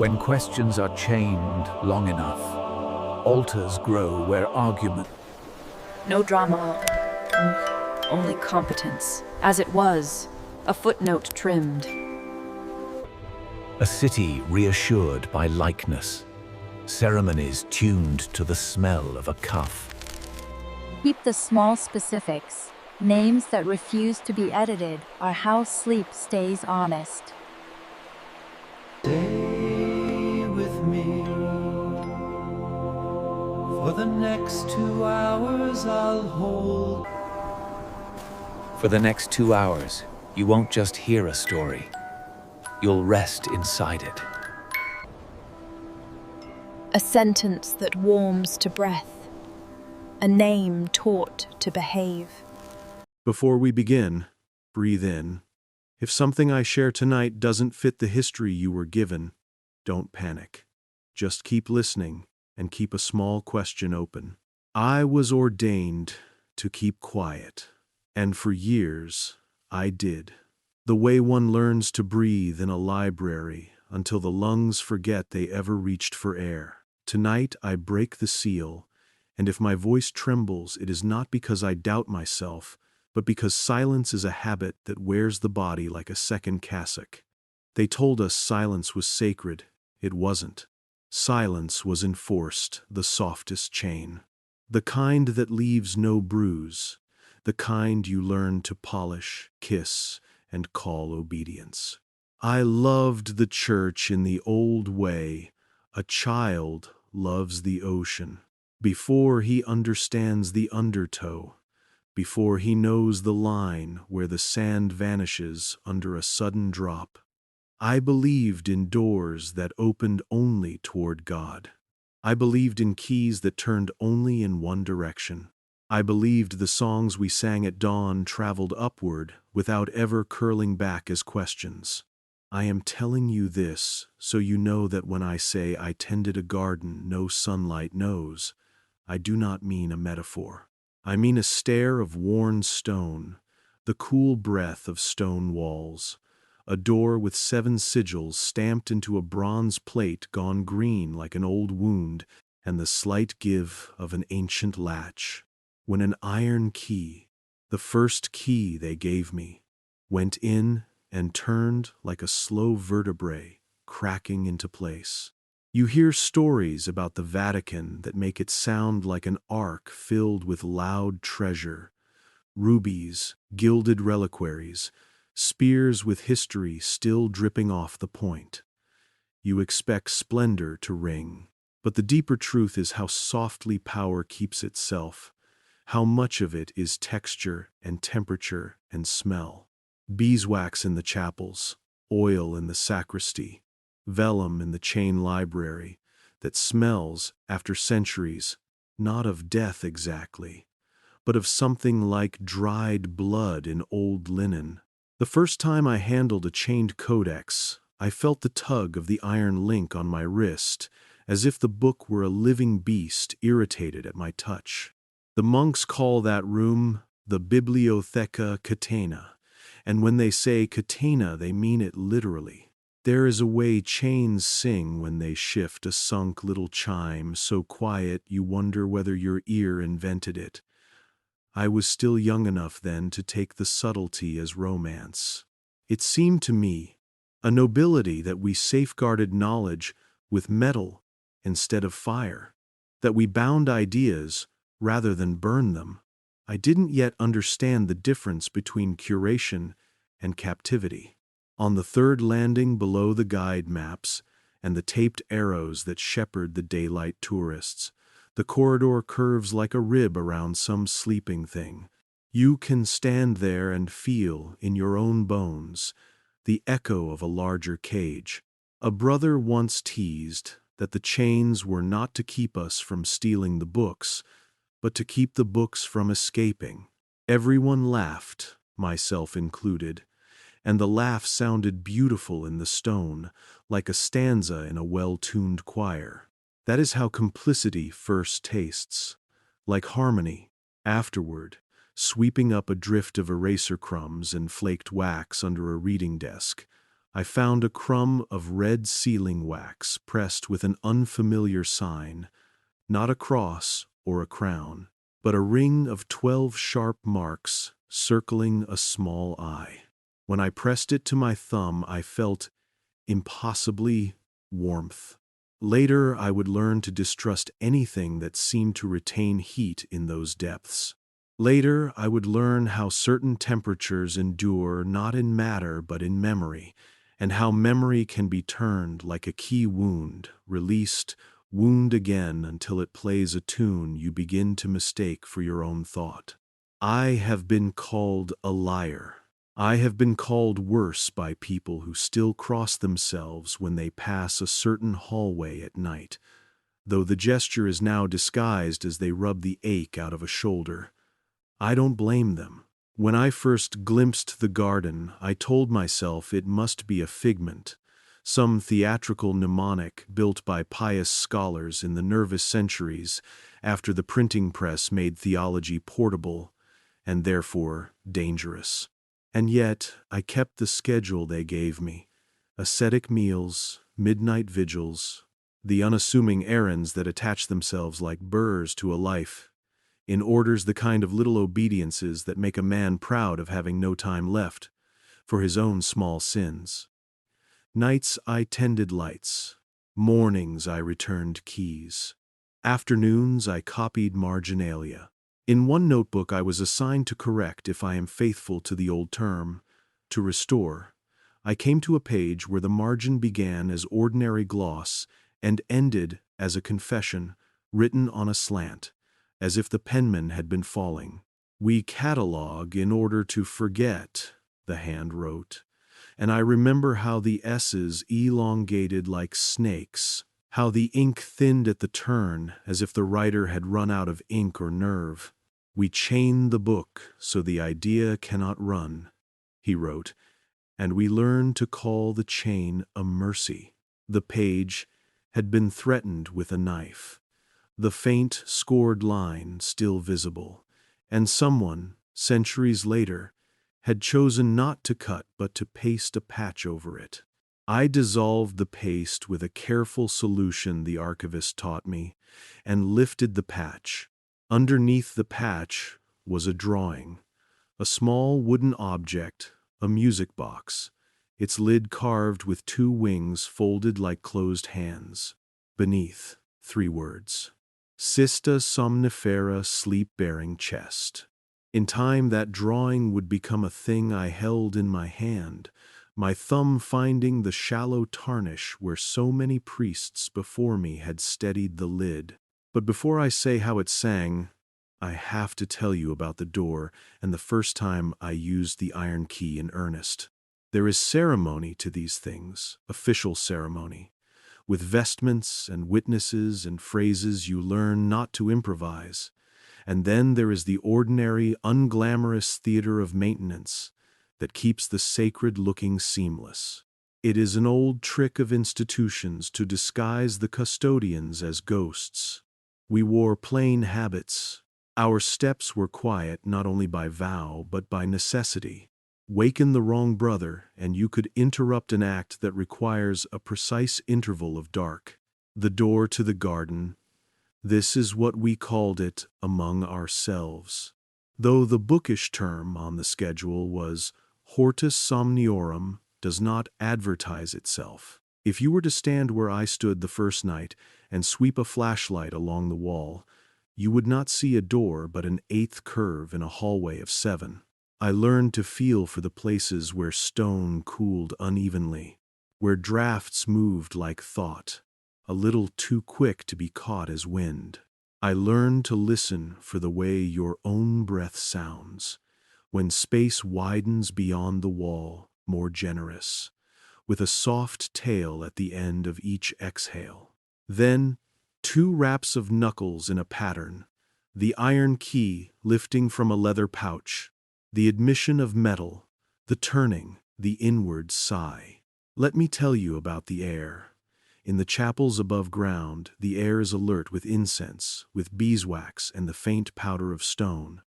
When questions are chained long enough, altars grow where argument. No drama, only competence. As it was, a footnote trimmed. A city reassured by likeness. Ceremonies tuned to the smell of a cuff. Keep the small specifics. Names that refuse to be edited are how sleep stays honest. Stay with me. For the next 2 hours I'll hold. For the next 2 hours, you won't just hear a story. You'll rest inside it. A sentence that warms to breath. A name taught to behave. Before we begin, breathe in. If something I share tonight doesn't fit the history you were given, don't panic. Just keep listening and keep a small question open. I was ordained to keep quiet, and for years I did. The way one learns to breathe in a library until the lungs forget they ever reached for air. Tonight I break the seal, and if my voice trembles, it is not because I doubt myself, but because silence is a habit that wears the body like a second cassock. They told us silence was sacred. It wasn't. Silence was enforced, the softest chain. The kind that leaves no bruise. The kind you learn to polish, kiss, and call obedience. I loved the church in the old way. A child loves the ocean. Before he understands the undertow. Before he knows the line where the sand vanishes under a sudden drop. I believed in doors that opened only toward God. I believed in keys that turned only in one direction. I believed the songs we sang at dawn traveled upward without ever curling back as questions. I am telling you this so you know that when I say I tended a garden no sunlight knows, I do not mean a metaphor. I mean a stare of worn stone, the cool breath of stone walls, a door with 7 sigils stamped into a bronze plate gone green like an old wound, and the slight give of an ancient latch. When an iron key, the first key they gave me, went in and turned like a slow vertebrae cracking into place. You hear stories about the Vatican that make it sound like an ark filled with loud treasure, rubies, gilded reliquaries, spears with history still dripping off the point. You expect splendor to ring, but the deeper truth is how softly power keeps itself, how much of it is texture and temperature and smell. Beeswax in the chapels, oil in the sacristy, vellum in the chain library that smells, after centuries, not of death exactly, but of something like dried blood in old linen. The first time I handled a chained codex, I felt the tug of the iron link on my wrist, as if the book were a living beast irritated at my touch. The monks call that room the Bibliotheca Catena, and when they say catena, they mean it literally. There is a way chains sing when they shift a sunk little chime, so quiet you wonder whether your ear invented it. I was still young enough then to take the subtlety as romance. It seemed to me a nobility that we safeguarded knowledge with metal instead of fire, that we bound ideas rather than burned them. I didn't yet understand the difference between curation and captivity. On the third landing below the guide maps and the taped arrows that shepherd the daylight tourists, the corridor curves like a rib around some sleeping thing. You can stand there and feel, in your own bones, the echo of a larger cage. A brother once teased that the chains were not to keep us from stealing the books, but to keep the books from escaping. Everyone laughed, myself included, and the laugh sounded beautiful in the stone, like a stanza in a well-tuned choir. That is how complicity first tastes, like harmony, afterward, sweeping up a drift of eraser crumbs and flaked wax under a reading desk, I found a crumb of red sealing wax pressed with an unfamiliar sign, not a cross or a crown, but a ring of 12 sharp marks circling a small eye. When I pressed it to my thumb, I felt impossibly warmth. Later, I would learn to distrust anything that seemed to retain heat in those depths. Later, I would learn how certain temperatures endure not in matter but in memory, and how memory can be turned like a key wound, released, wound again until it plays a tune you begin to mistake for your own thought. I have been called a liar. I have been called worse by people who still cross themselves when they pass a certain hallway at night, though the gesture is now disguised as they rub the ache out of a shoulder. I don't blame them. When I first glimpsed the garden, I told myself it must be a figment, some theatrical mnemonic built by pious scholars in the nervous centuries after the printing press made theology portable and therefore dangerous. And yet I kept the schedule they gave me: ascetic meals, midnight vigils, the unassuming errands that attach themselves like burrs to a life, in orders the kind of little obediences that make a man proud of having no time left for his own small sins. Nights I tended lights, mornings I returned keys, afternoons I copied marginalia. In one notebook I was assigned to correct, if I am faithful to the old term, to restore. I came to a page where the margin began as ordinary gloss and ended as a confession written on a slant, as if the penman had been falling. "We catalog in order to forget," the hand wrote, and I remember how the S's elongated like snakes, how the ink thinned at the turn as if the writer had run out of ink or nerve. "We chain the book so the idea cannot run," he wrote, and we learn to call the chain a mercy. The page had been threatened with a knife, the faint scored line still visible, and someone, centuries later, had chosen not to cut but to paste a patch over it. I dissolved the paste with a careful solution the archivist taught me, and lifted the patch. Underneath the patch was a drawing, a small wooden object, a music box, its lid carved with 2 wings folded like closed hands. Beneath, 3 words: Sista somnifera, sleep-bearing chest. In time that drawing would become a thing I held in my hand, my thumb finding the shallow tarnish where so many priests before me had steadied the lid. But before I say how it sang, I have to tell you about the door and the first time I used the iron key in earnest. There is ceremony to these things, official ceremony, with vestments and witnesses and phrases you learn not to improvise. And then there is the ordinary, unglamorous theater of maintenance that keeps the sacred looking seamless. It is an old trick of institutions to disguise the custodians as ghosts. We wore plain habits. Our steps were quiet not only by vow but by necessity. Waken the wrong brother, and you could interrupt an act that requires a precise interval of dark. The door to the garden, this is what we called it among ourselves, though the bookish term on the schedule was hortus somniorum does not advertise itself. If you were to stand where I stood the first night and sweep a flashlight along the wall, you would not see a door but an 8th curve in a hallway of 7. I learned to feel for the places where stone cooled unevenly, where drafts moved like thought, a little too quick to be caught as wind. I learned to listen for the way your own breath sounds, when space widens beyond the wall, more generous, with a soft tail at the end of each exhale. Then, 2 raps of knuckles in a pattern, the iron key lifting from a leather pouch, the admission of metal, the turning, the inward sigh. Let me tell you about the air. In the chapels above ground, the air is alert with incense, with beeswax and the faint powder of stone.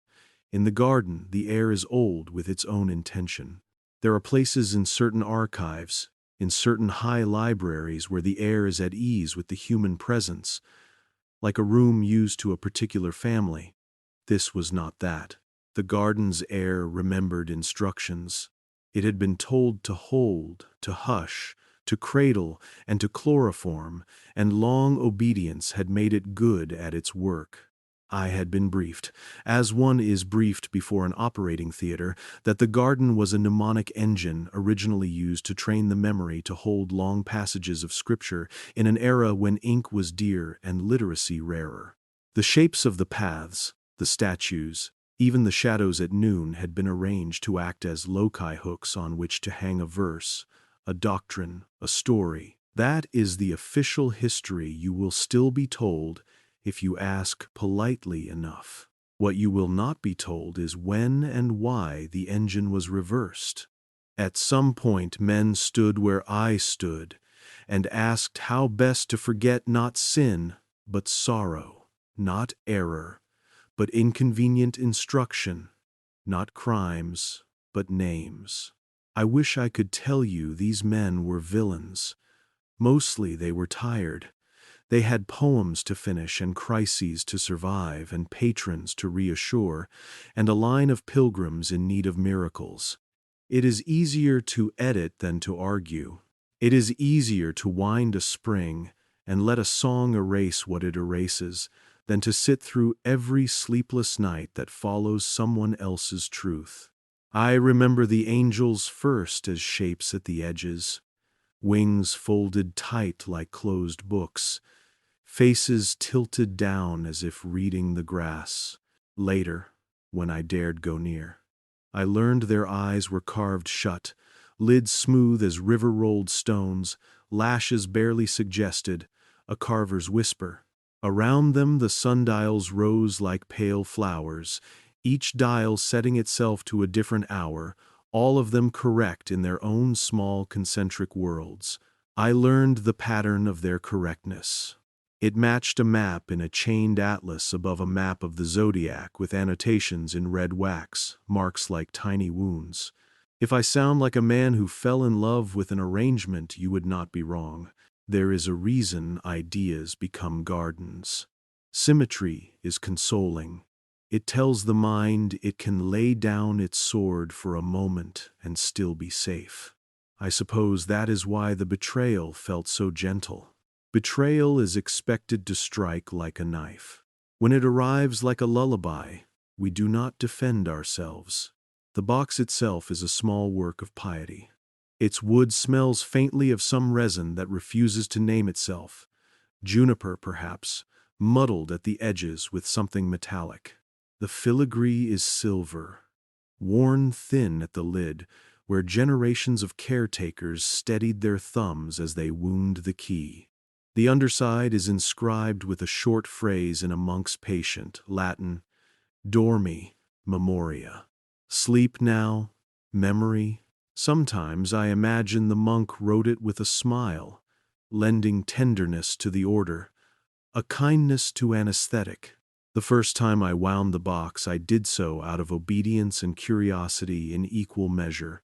In the garden, the air is old with its own intention. There are places in certain archives, in certain high libraries where the air is at ease with the human presence, like a room used to a particular family. This was not that. The garden's air remembered instructions. It had been told to hold, to hush, to cradle, and to chloroform, and long obedience had made it good at its work. I had been briefed, as one is briefed before an operating theater, that the garden was a mnemonic engine originally used to train the memory to hold long passages of scripture in an era when ink was dear and literacy rarer. The shapes of the paths, the statues, even the shadows at noon had been arranged to act as loci hooks on which to hang a verse, a doctrine, a story. That is the official history you will still be told if you ask politely enough. What you will not be told is when and why the engine was reversed. At some point men stood where I stood and asked how best to forget not sin, but sorrow, not error, but inconvenient instruction, not crimes, but names. I wish I could tell you these men were villains. Mostly they were tired. They had poems to finish and crises to survive and patrons to reassure, and a line of pilgrims in need of miracles. It is easier to edit than to argue. It is easier to wind a spring and let a song erase what it erases than to sit through every sleepless night that follows someone else's truth. I remember the angels first as shapes at the edges, wings folded tight like closed books, faces tilted down as if reading the grass. Later, when I dared go near, I learned their eyes were carved shut, lids smooth as river-rolled stones, lashes barely suggested, a carver's whisper. Around them the sundials rose like pale flowers, each dial setting itself to a different hour, all of them correct in their own small concentric worlds. I learned the pattern of their correctness. It matched a map in a chained atlas above a map of the zodiac with annotations in red wax, marks like tiny wounds. If I sound like a man who fell in love with an arrangement, you would not be wrong. There is a reason ideas become gardens. Symmetry is consoling. It tells the mind it can lay down its sword for a moment and still be safe. I suppose that is why the betrayal felt so gentle. Betrayal is expected to strike like a knife. When it arrives like a lullaby, we do not defend ourselves. The box itself is a small work of piety. Its wood smells faintly of some resin that refuses to name itself. Juniper, perhaps, muddled at the edges with something metallic. The filigree is silver, worn thin at the lid, where generations of caretakers steadied their thumbs as they wound the key. The underside is inscribed with a short phrase in a monk's patient, Latin, Dormi, memoria. Sleep now, memory. Sometimes I imagine the monk wrote it with a smile, lending tenderness to the order, a kindness to anesthetic. The first time I wound the box, I did so out of obedience and curiosity in equal measure,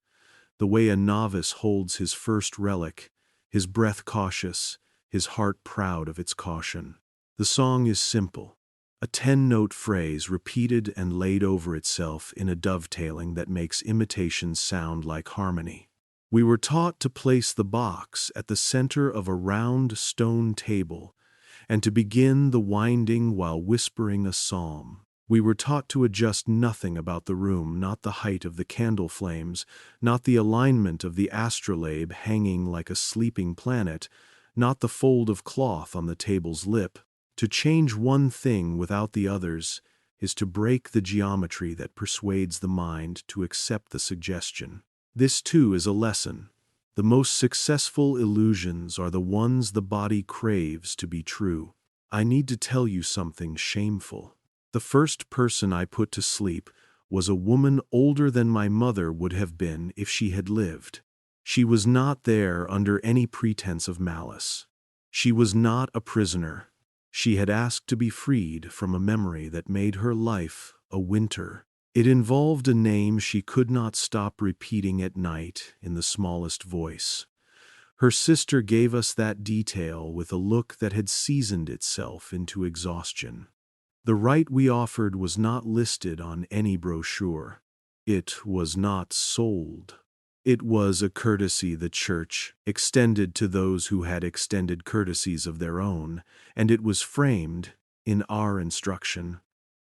the way a novice holds his first relic, his breath cautious, his heart proud of its caution. The song is simple, a 10-note phrase repeated and laid over itself in a dovetailing that makes imitations sound like harmony. We were taught to place the box at the center of a round stone table and to begin the winding while whispering a psalm. We were taught to adjust nothing about the room, not the height of the candle flames, not the alignment of the astrolabe hanging like a sleeping planet, not the fold of cloth on the table's lip. To change one thing without the others is to break the geometry that persuades the mind to accept the suggestion. This too is a lesson. The most successful illusions are the ones the body craves to be true. I need to tell you something shameful. The first person I put to sleep was a woman older than my mother would have been if she had lived. She was not there under any pretense of malice. She was not a prisoner. She had asked to be freed from a memory that made her life a winter. It involved a name she could not stop repeating at night in the smallest voice. Her sister gave us that detail with a look that had seasoned itself into exhaustion. The rite we offered was not listed on any brochure. It was not sold. It was a courtesy the Church extended to those who had extended courtesies of their own, and it was framed, in our instruction,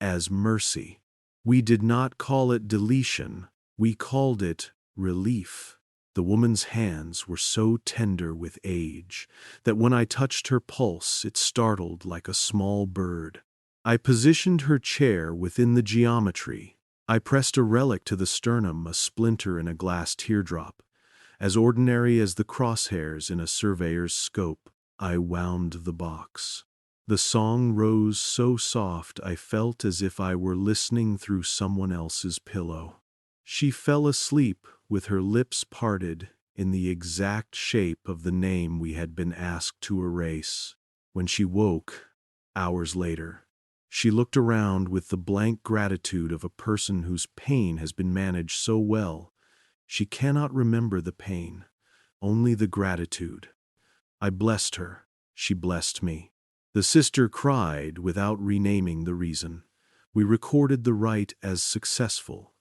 as mercy. We did not call it deletion, we called it relief. The woman's hands were so tender with age that when I touched her pulse it startled like a small bird. I positioned her chair within the geometry. I pressed a relic to the sternum, a splinter in a glass teardrop. As ordinary as the crosshairs in a surveyor's scope, I wound the box. The song rose so soft I felt as if I were listening through someone else's pillow. She fell asleep with her lips parted in the exact shape of the name we had been asked to erase. When she woke, hours later, she looked around with the blank gratitude of a person whose pain has been managed so well. She cannot remember the pain, only the gratitude. I blessed her. She blessed me. The sister cried without renaming the reason. We recorded the rite as successful.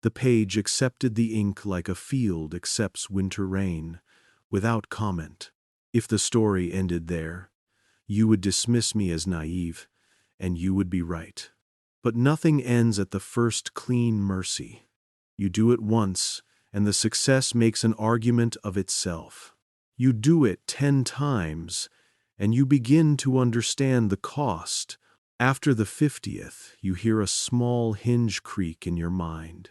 The page accepted the ink like a field accepts winter rain, without comment. If the story ended there, you would dismiss me as naive, and you would be right. But nothing ends at the first clean mercy. You do it once, and the success makes an argument of itself. You do it 10 times, and you begin to understand the cost. After the 50th, you hear a small hinge creak in your mind,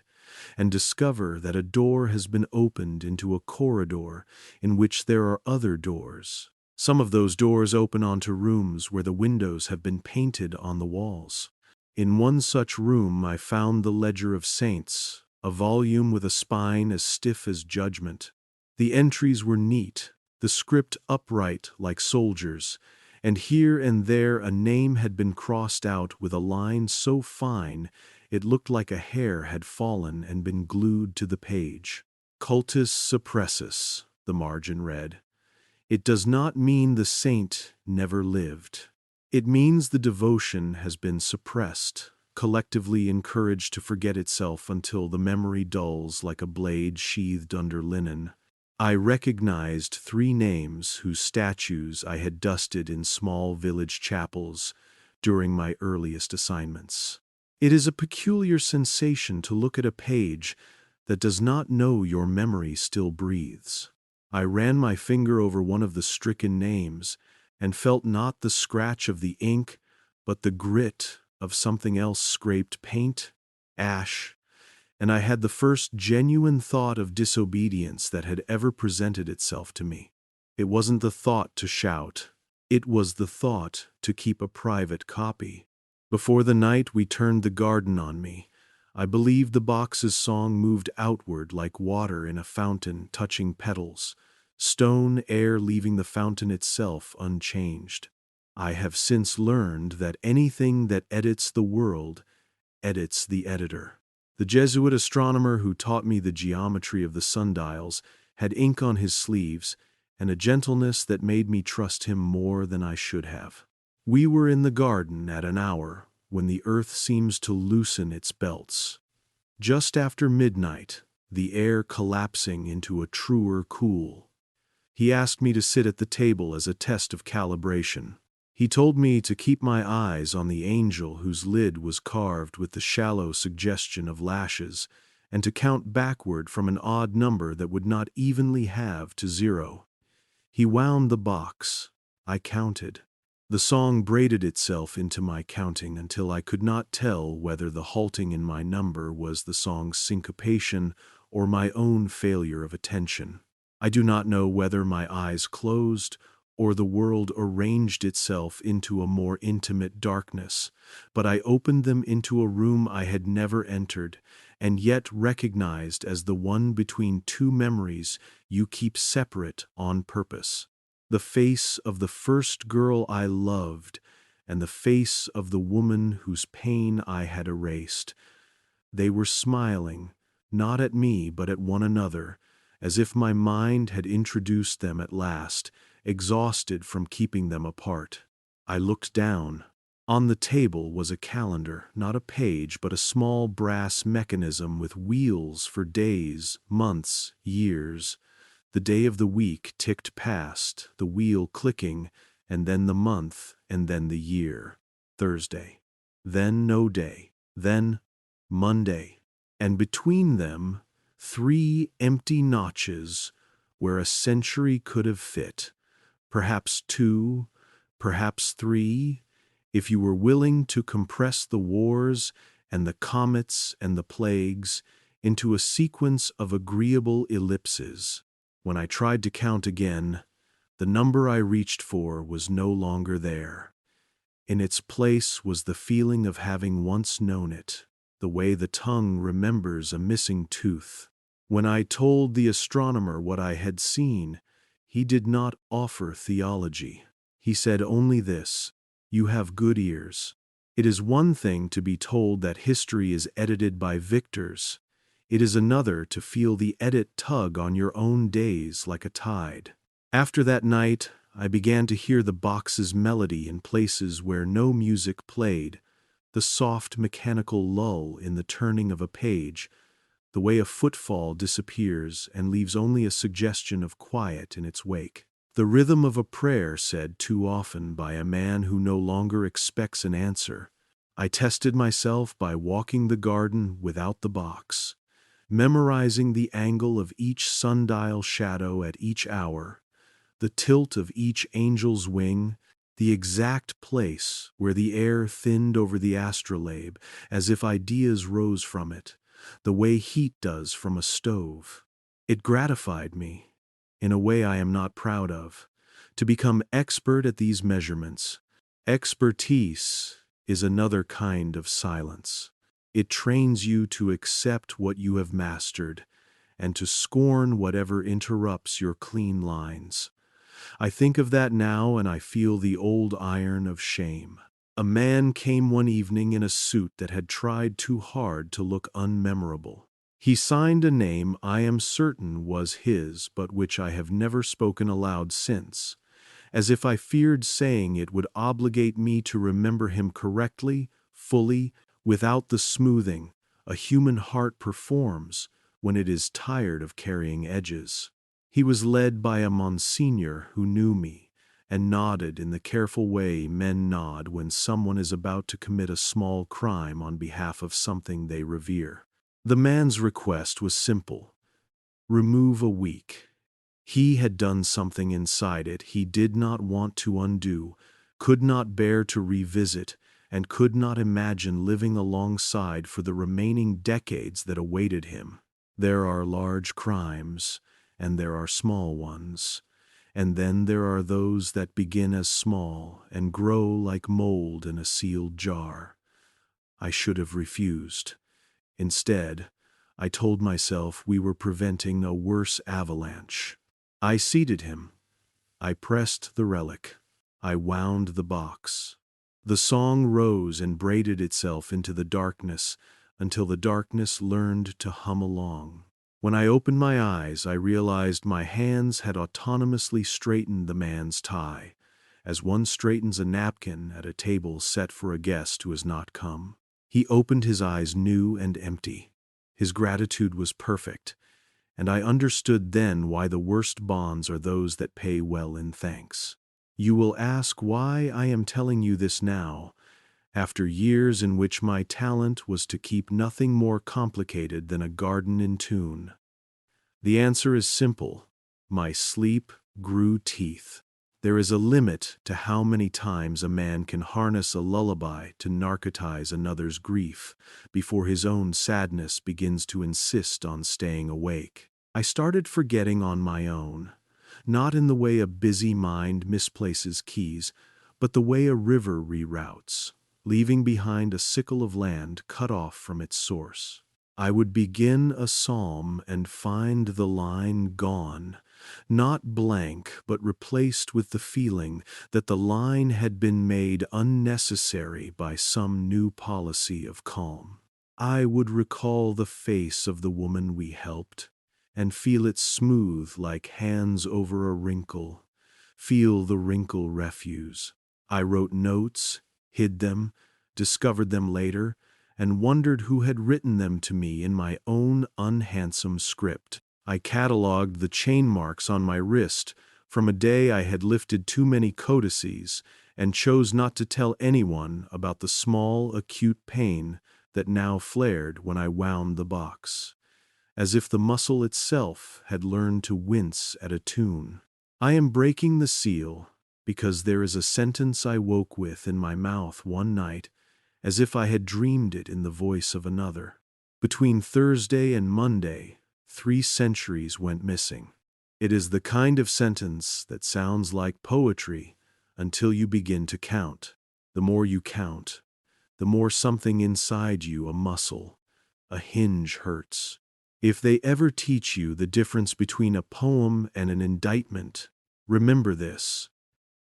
and discover that a door has been opened into a corridor in which there are other doors. Some of those doors open onto rooms where the windows have been painted on the walls. In one such room I found the Ledger of Saints, a volume with a spine as stiff as judgment. The entries were neat, the script upright like soldiers, and here and there a name had been crossed out with a line so fine it looked like a hair had fallen and been glued to the page. Cultus suppressus, the margin read. It does not mean the saint never lived. It means the devotion has been suppressed, collectively encouraged to forget itself until the memory dulls like a blade sheathed under linen. I recognized 3 names whose statues I had dusted in small village chapels during my earliest assignments. It is a peculiar sensation to look at a page that does not know your memory still breathes. I ran my finger over one of the stricken names and felt not the scratch of the ink, but the grit of something else scraped paint, ash, and I had the first genuine thought of disobedience that had ever presented itself to me. It wasn't the thought to shout. It was the thought to keep a private copy. Before the night we turned the garden on me, I believed the box's song moved outward like water in a fountain touching petals, stone air leaving the fountain itself unchanged. I have since learned that anything that edits the world edits the editor. The Jesuit astronomer who taught me the geometry of the sundials had ink on his sleeves and a gentleness that made me trust him more than I should have. We were in the garden at an hour when the earth seems to loosen its belts. Just after midnight, the air collapsing into a truer cool. He asked me to sit at the table as a test of calibration. He told me to keep my eyes on the angel whose lid was carved with the shallow suggestion of lashes, and to count backward from an odd number that would not evenly halve to 0. He wound the box. I counted. The song braided itself into my counting until I could not tell whether the halting in my number was the song's syncopation or my own failure of attention. I do not know whether my eyes closed or the world arranged itself into a more intimate darkness, but I opened them into a room I had never entered, and yet recognized as the one between 2 memories you keep separate on purpose. The face of the first girl I loved, and the face of the woman whose pain I had erased. They were smiling, not at me but at one another, as if my mind had introduced them at last, exhausted from keeping them apart. I looked down. On the table was a calendar, not a page, but a small brass mechanism with wheels for days, months, years. The day of the week ticked past, the wheel clicking, and then the month, and then the year. Thursday. Then no day. Then Monday. And between them, 3 empty notches where a century could have fit. Perhaps 2, perhaps 3, if you were willing to compress the wars and the comets and the plagues into a sequence of agreeable ellipses. When I tried to count again, the number I reached for was no longer there. In its place was the feeling of having once known it, the way the tongue remembers a missing tooth. When I told the astronomer what I had seen, he did not offer theology. He said only this: "You have good ears." It is one thing to be told that history is edited by victors. It is another to feel the edit tug on your own days like a tide. After that night, I began to hear the box's melody in places where no music played, the soft mechanical lull in the turning of a page, the way a footfall disappears and leaves only a suggestion of quiet in its wake. The rhythm of a prayer said too often by a man who no longer expects an answer. I tested myself by walking the garden without the box, memorizing the angle of each sundial shadow at each hour, the tilt of each angel's wing, the exact place where the air thinned over the astrolabe as if ideas rose from it, the way heat does from a stove. It gratified me, in a way I am not proud of, to become expert at these measurements. Expertise is another kind of silence. It trains you to accept what you have mastered and to scorn whatever interrupts your clean lines. I think of that now and I feel the old iron of shame. A man came one evening in a suit that had tried too hard to look unmemorable. He signed a name I am certain was his, but which I have never spoken aloud since, as if I feared saying it would obligate me to remember him correctly, fully, without the smoothing a human heart performs when it is tired of carrying edges. He was led by a Monsignor who knew me, and nodded in the careful way men nod when someone is about to commit a small crime on behalf of something they revere. The man's request was simple: remove a week. He had done something inside it he did not want to undo, could not bear to revisit, and could not imagine living alongside for the remaining decades that awaited him. There are large crimes, and there are small ones, and then there are those that begin as small and grow like mold in a sealed jar. I should have refused. Instead, I told myself we were preventing a worse avalanche. I seated him. I pressed the relic. I wound the box. The song rose and braided itself into the darkness until the darkness learned to hum along. When I opened my eyes, I realized my hands had autonomously straightened the man's tie, as one straightens a napkin at a table set for a guest who has not come. He opened his eyes new and empty. His gratitude was perfect, and I understood then why the worst bonds are those that pay well in thanks. You will ask why I am telling you this now, after years in which my talent was to keep nothing more complicated than a garden in tune. The answer is simple: my sleep grew teeth. There is a limit to how many times a man can harness a lullaby to narcotize another's grief before his own sadness begins to insist on staying awake. I started forgetting on my own, not in the way a busy mind misplaces keys, but the way a river reroutes, leaving behind a sickle of land cut off from its source. I would begin a psalm and find the line gone, not blank but replaced with the feeling that the line had been made unnecessary by some new policy of calm. I would recall the face of the woman we helped, and feel it smooth like hands over a wrinkle, feel the wrinkle refuse. I wrote notes, hid them, discovered them later, and wondered who had written them to me in my own unhandsome script. I catalogued the chain marks on my wrist from a day I had lifted too many codices and chose not to tell anyone about the small, acute pain that now flared when I wound the box, as if the muscle itself had learned to wince at a tune. I am breaking the seal because there is a sentence I woke with in my mouth one night, as if I had dreamed it in the voice of another. Between Thursday and Monday, 3 centuries went missing. It is the kind of sentence that sounds like poetry until you begin to count. The more you count, the more something inside you, a muscle, a hinge, hurts. If they ever teach you the difference between a poem and an indictment, remember this: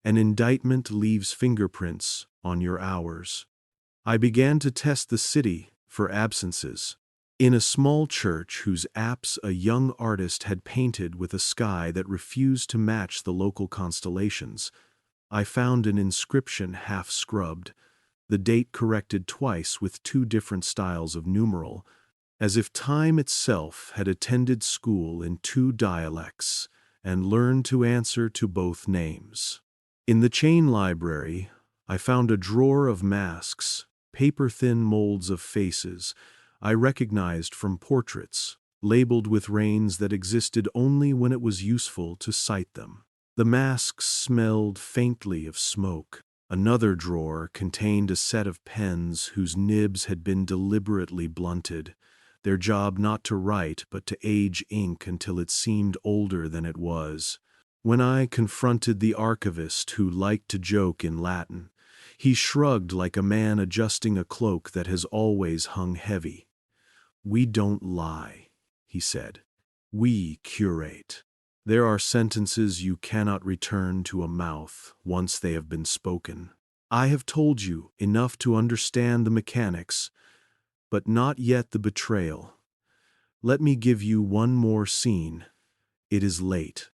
an indictment leaves fingerprints on your hours. I began to test the city for absences. In a small church whose apse a young artist had painted with a sky that refused to match the local constellations, I found an inscription half scrubbed, the date corrected twice with 2 different styles of numeral, as if time itself had attended school in 2 dialects and learned to answer to both names. In the chain library, I found a drawer of masks, paper-thin molds of faces I recognized from portraits, labeled with reins that existed only when it was useful to cite them. The masks smelled faintly of smoke. Another drawer contained a set of pens whose nibs had been deliberately blunted, their job not to write but to age ink until it seemed older than it was. When I confronted the archivist who liked to joke in Latin, he shrugged like a man adjusting a cloak that has always hung heavy. "We don't lie," he said. "We curate. There are sentences you cannot return to a mouth once they have been spoken. I have told you enough to understand the mechanics, but not yet the betrayal. Let me give you one more scene. It is late.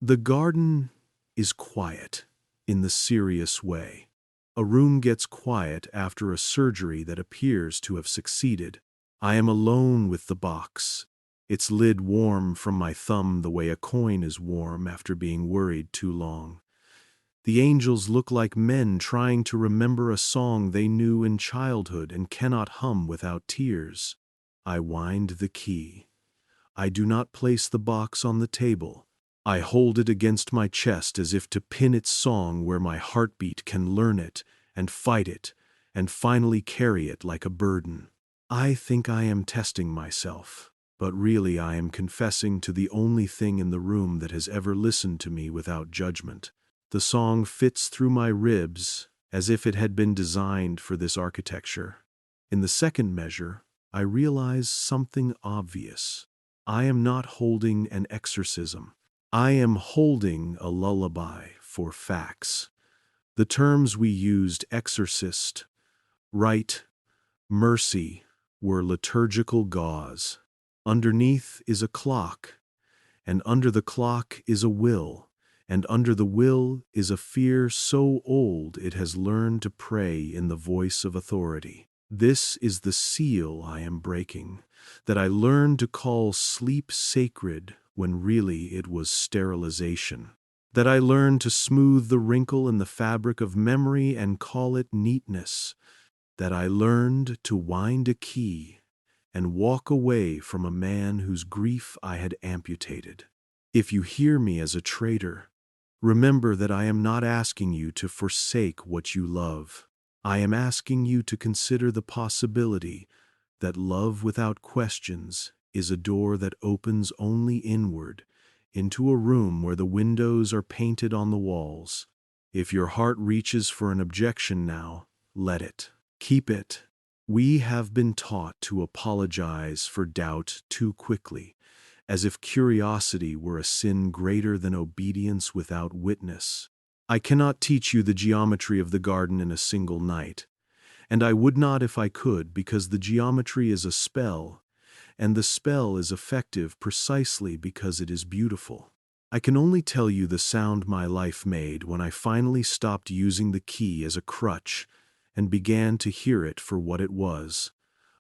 The garden is quiet in the serious way. A room gets quiet after a surgery that appears to have succeeded. I am alone with the box, its lid warm from my thumb the way a coin is warm after being worried too long. The angels look like men trying to remember a song they knew in childhood and cannot hum without tears. I wind the key. I do not place the box on the table. I hold it against my chest as if to pin its song where my heartbeat can learn it and fight it and finally carry it like a burden. I think I am testing myself, but really I am confessing to the only thing in the room that has ever listened to me without judgment. The song fits through my ribs as if it had been designed for this architecture. In the second measure, I realize something obvious. I am not holding an exorcism. I am holding a lullaby for facts. The terms we used, exorcist, rite, mercy, were liturgical gauze. Underneath is a clock, and under the clock is a will, and under the will is a fear so old it has learned to pray in the voice of authority. This is the seal I am breaking, that I learned to call sleep sacred when really it was sterilization. That I learned to smooth the wrinkle in the fabric of memory and call it neatness. That I learned to wind a key and walk away from a man whose grief I had amputated. If you hear me as a traitor, remember that I am not asking you to forsake what you love. I am asking you to consider the possibility that love without questions is a door that opens only inward, into a room where the windows are painted on the walls. If your heart reaches for an objection now, let it. Keep it. We have been taught to apologize for doubt too quickly, as if curiosity were a sin greater than obedience without witness. I cannot teach you the geometry of the garden in a single night, And I would not if I could, because the geometry is a spell, and the spell is effective precisely because it is beautiful. I can only tell you the sound my life made when I finally stopped using the key as a crutch and began to hear it for what it was,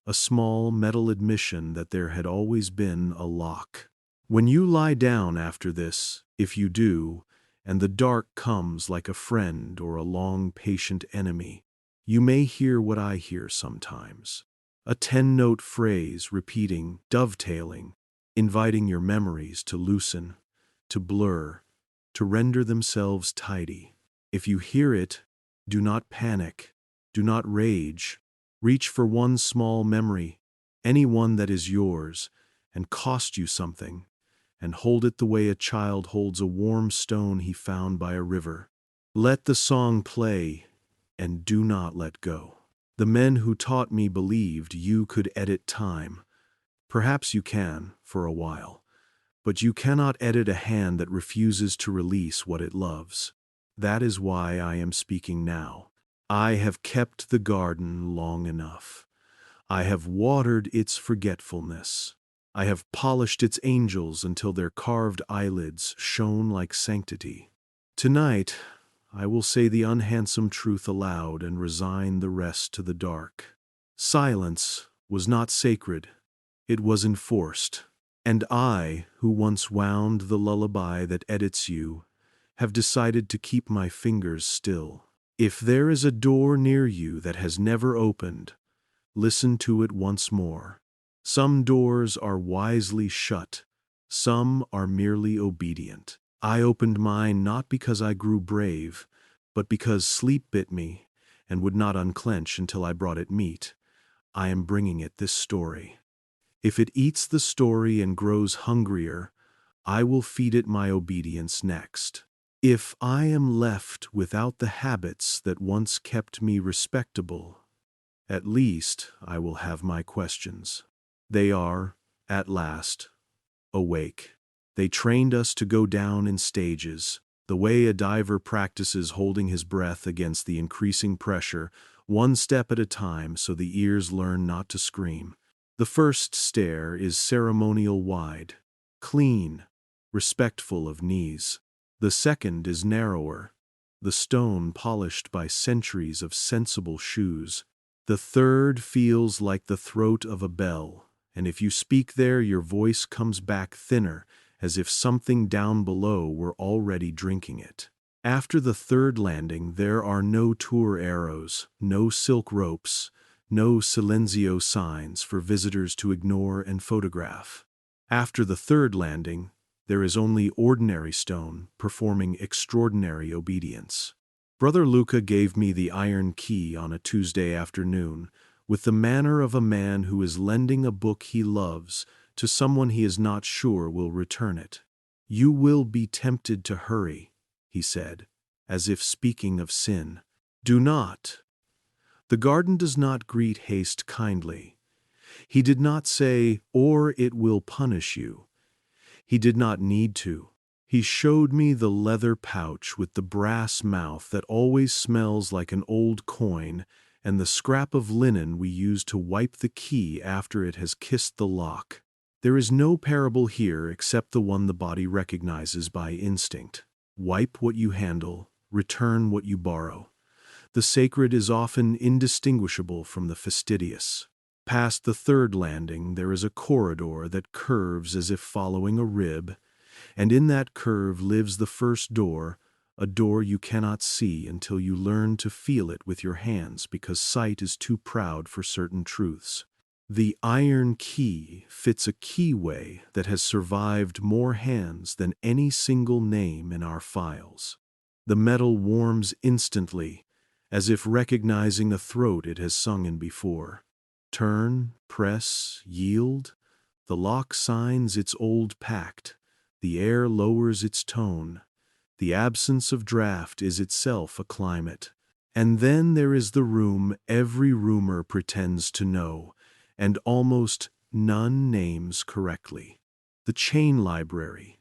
a small metal admission that there had always been a lock. When you lie down after this, if you do, and the dark comes like a friend or a long patient enemy, you may hear what I hear sometimes. A 10-note phrase repeating, dovetailing, inviting your memories to loosen, to blur, to render themselves tidy. If you hear it, do not panic, do not rage. Reach for one small memory, any one that is yours, and cost you something, and hold it the way a child holds a warm stone he found by a river. Let the song play, and do not let go. The men who taught me believed you could edit time. Perhaps you can, for a while, but you cannot edit a hand that refuses to release what it loves. That is why I am speaking now. I have kept the garden long enough. I have watered its forgetfulness. I have polished its angels until their carved eyelids shone like sanctity. Tonight, I will say the unhandsome truth aloud and resign the rest to the dark. Silence was not sacred. It was enforced. And I, who once wound the lullaby that edits you, have decided to keep my fingers still. If there is a door near you that has never opened, listen to it once more. Some doors are wisely shut, some are merely obedient. I opened mine not because I grew brave, but because sleep bit me and would not unclench until I brought it meat. I am bringing it this story. If it eats the story and grows hungrier, I will feed it my obedience next. If I am left without the habits that once kept me respectable, at least I will have my questions. They are, at last, awake. They trained us to go down in stages, the way a diver practices holding his breath against the increasing pressure, one step at a time so the ears learn not to scream. The first stair is ceremonial wide, clean, respectful of knees. The second is narrower, the stone polished by centuries of sensible shoes. The third feels like the throat of a bell, and if you speak there, your voice comes back thinner, as if something down below were already drinking it. After the third landing, there are no tour arrows, no silk ropes, no silenzio signs for visitors to ignore and photograph. After the third landing, there is only ordinary stone performing extraordinary obedience. Brother Luca gave me the iron key on a Tuesday afternoon, with the manner of a man who is lending a book he loves to someone he is not sure will return it. You will be tempted to hurry, he said, as if speaking of sin. Do not. The garden does not greet haste kindly. He did not say, or it will punish you. He did not need to. He showed me the leather pouch with the brass mouth that always smells like an old coin and the scrap of linen we use to wipe the key after it has kissed the lock. There is no parable here except the one the body recognizes by instinct. Wipe what you handle, return what you borrow. The sacred is often indistinguishable from the fastidious. Past the third landing, there is a corridor that curves as if following a rib, and in that curve lives the first door, a door you cannot see until you learn to feel it with your hands because sight is too proud for certain truths. The iron key fits a keyway that has survived more hands than any single name in our files. The metal warms instantly, as if recognizing a throat it has sung in before. Turn, press, yield. The lock signs its old pact. The air lowers its tone. The absence of draft is itself a climate. And then there is the room every roomer pretends to know, and almost none names correctly. The chain library,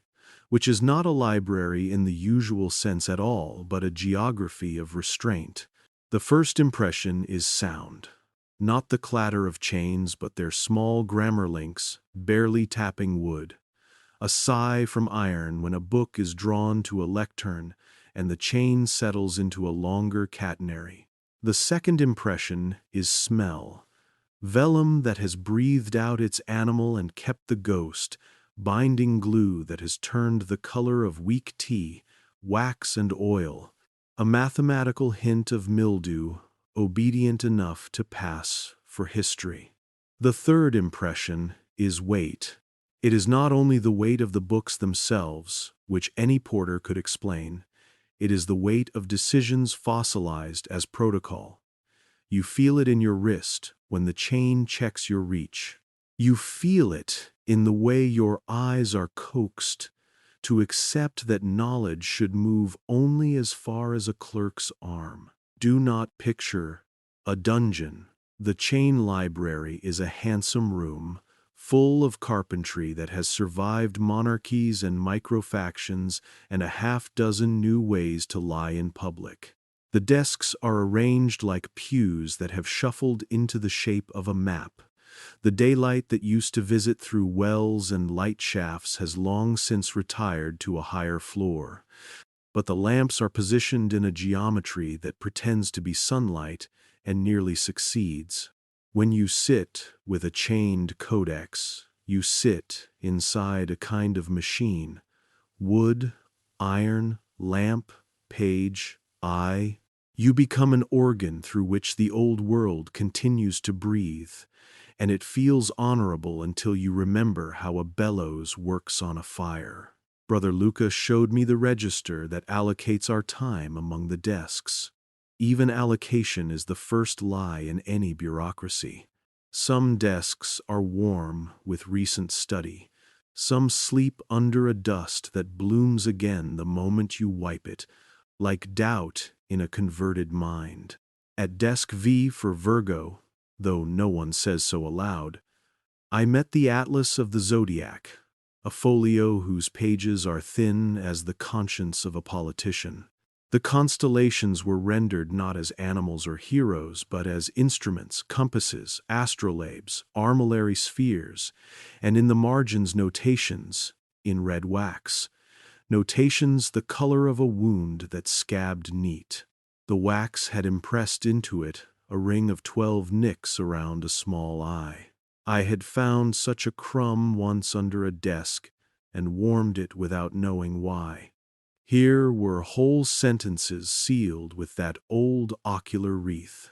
which is not a library in the usual sense at all, but a geography of restraint. The first impression is sound. Not the clatter of chains, but their small grammar links, barely tapping wood. A sigh from iron when a book is drawn to a lectern and the chain settles into a longer catenary. The second impression is smell. Vellum that has breathed out its animal and kept the ghost, binding glue that has turned the color of weak tea, wax and oil, a mathematical hint of mildew, obedient enough to pass for history. The third impression is weight. It is not only the weight of the books themselves, which any porter could explain, it is the weight of decisions fossilized as protocol. You feel it in your wrist when the chain checks your reach. You feel it in the way your eyes are coaxed to accept that knowledge should move only as far as a clerk's arm. Do not picture a dungeon. The chain library is a handsome room, full of carpentry that has survived monarchies and microfactions and a half-dozen new ways to lie in public. The desks are arranged like pews that have shuffled into the shape of a map. The daylight that used to visit through wells and light shafts has long since retired to a higher floor, but the lamps are positioned in a geometry that pretends to be sunlight and nearly succeeds. When you sit with a chained codex, you sit inside a kind of machine. Wood, iron, lamp, page, eye. You become an organ through which the old world continues to breathe, and it feels honorable until you remember how a bellows works on a fire. Brother Luca showed me the register that allocates our time among the desks. Even allocation is the first lie in any bureaucracy. Some desks are warm with recent study. Some sleep under a dust that blooms again the moment you wipe it, like doubt in a converted mind. At desk V for Virgo, though no one says so aloud, I met the Atlas of the Zodiac, a folio whose pages are thin as the conscience of a politician. The constellations were rendered not as animals or heroes, but as instruments, compasses, astrolabes, armillary spheres, and in the margins notations, in red wax. Notations the color of a wound that scabbed neat. The wax had impressed into it a ring of 12 nicks around a small eye. I had found such a crumb once under a desk and warmed it without knowing why. Here were whole sentences sealed with that old ocular wreath.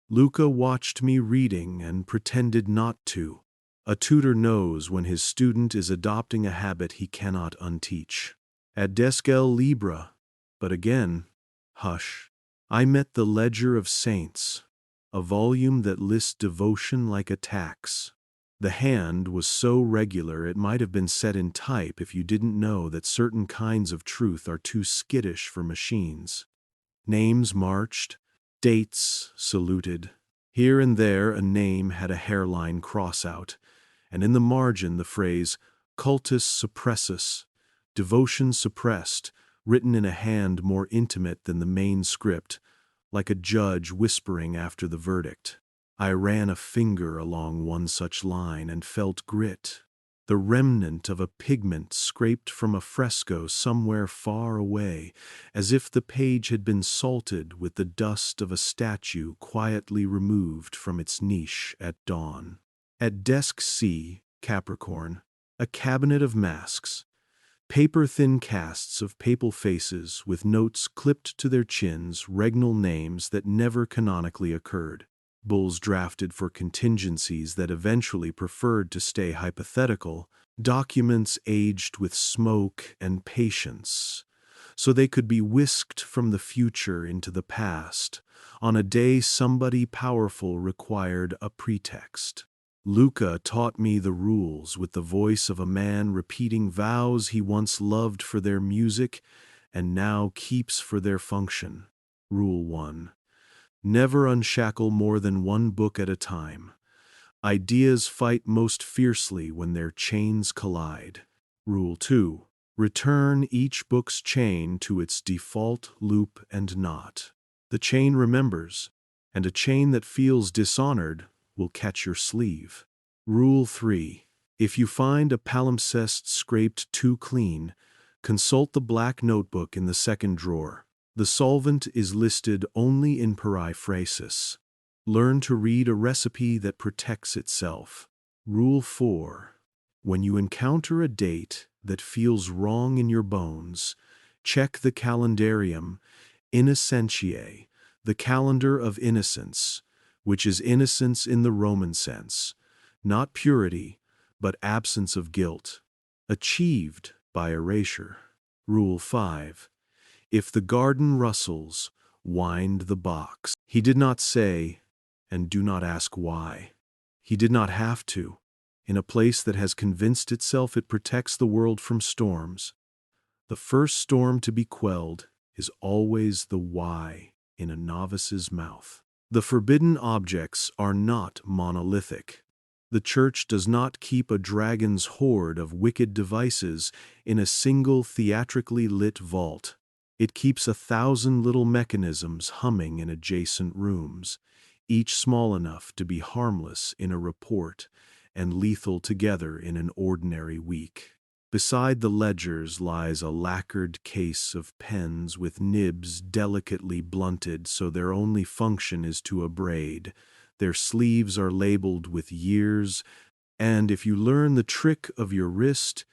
Luca watched me reading and pretended not to. A tutor knows when his student is adopting a habit he cannot unteach. At desk L Libra, but again, hush. I met the Ledger of Saints, a volume that lists devotion like a tax. The hand was so regular it might have been set in type if you didn't know that certain kinds of truth are too skittish for machines. Names marched, dates saluted. Here and there a name had a hairline cross out, and in the margin the phrase cultus suppressus, devotion suppressed, written in a hand more intimate than the main script, like a judge whispering after the verdict. I ran a finger along one such line and felt grit, the remnant of a pigment scraped from a fresco somewhere far away, as if the page had been salted with the dust of a statue quietly removed from its niche at dawn. At desk C, Capricorn, a cabinet of masks, paper-thin casts of papal faces with notes clipped to their chins, regnal names that never canonically occurred. Bulls drafted for contingencies that eventually preferred to stay hypothetical, documents aged with smoke and patience, so they could be whisked from the future into the past on a day somebody powerful required a pretext. Luca taught me the rules with the voice of a man repeating vows he once loved for their music and now keeps for their function. Rule 1. Never unshackle more than one book at a time. Ideas fight most fiercely when their chains collide. Rule 2. Return each book's chain to its default loop and knot. The chain remembers, and a chain that feels dishonored will catch your sleeve. Rule 3. If you find a palimpsest scraped too clean, consult the black notebook in the second drawer. The solvent is listed only in periphrasis. Learn to read a recipe that protects itself. Rule 4. When you encounter a date that feels wrong in your bones, check the calendarium innocentiae, the calendar of innocence, which is innocence in the Roman sense, not purity, but absence of guilt, achieved by erasure. Rule 5. If the garden rustles, wind the box. He did not say, and do not ask why. He did not have to. In a place that has convinced itself it protects the world from storms, the first storm to be quelled is always the why in a novice's mouth. The forbidden objects are not monolithic. The Church does not keep a dragon's hoard of wicked devices in a single theatrically lit vault. It keeps 1,000 little mechanisms humming in adjacent rooms, each small enough to be harmless in a report and lethal together in an ordinary week. Beside the ledgers lies a lacquered case of pens with nibs delicately blunted so their only function is to abrade. Their sleeves are labeled with years, and if you learn the trick of your wrist,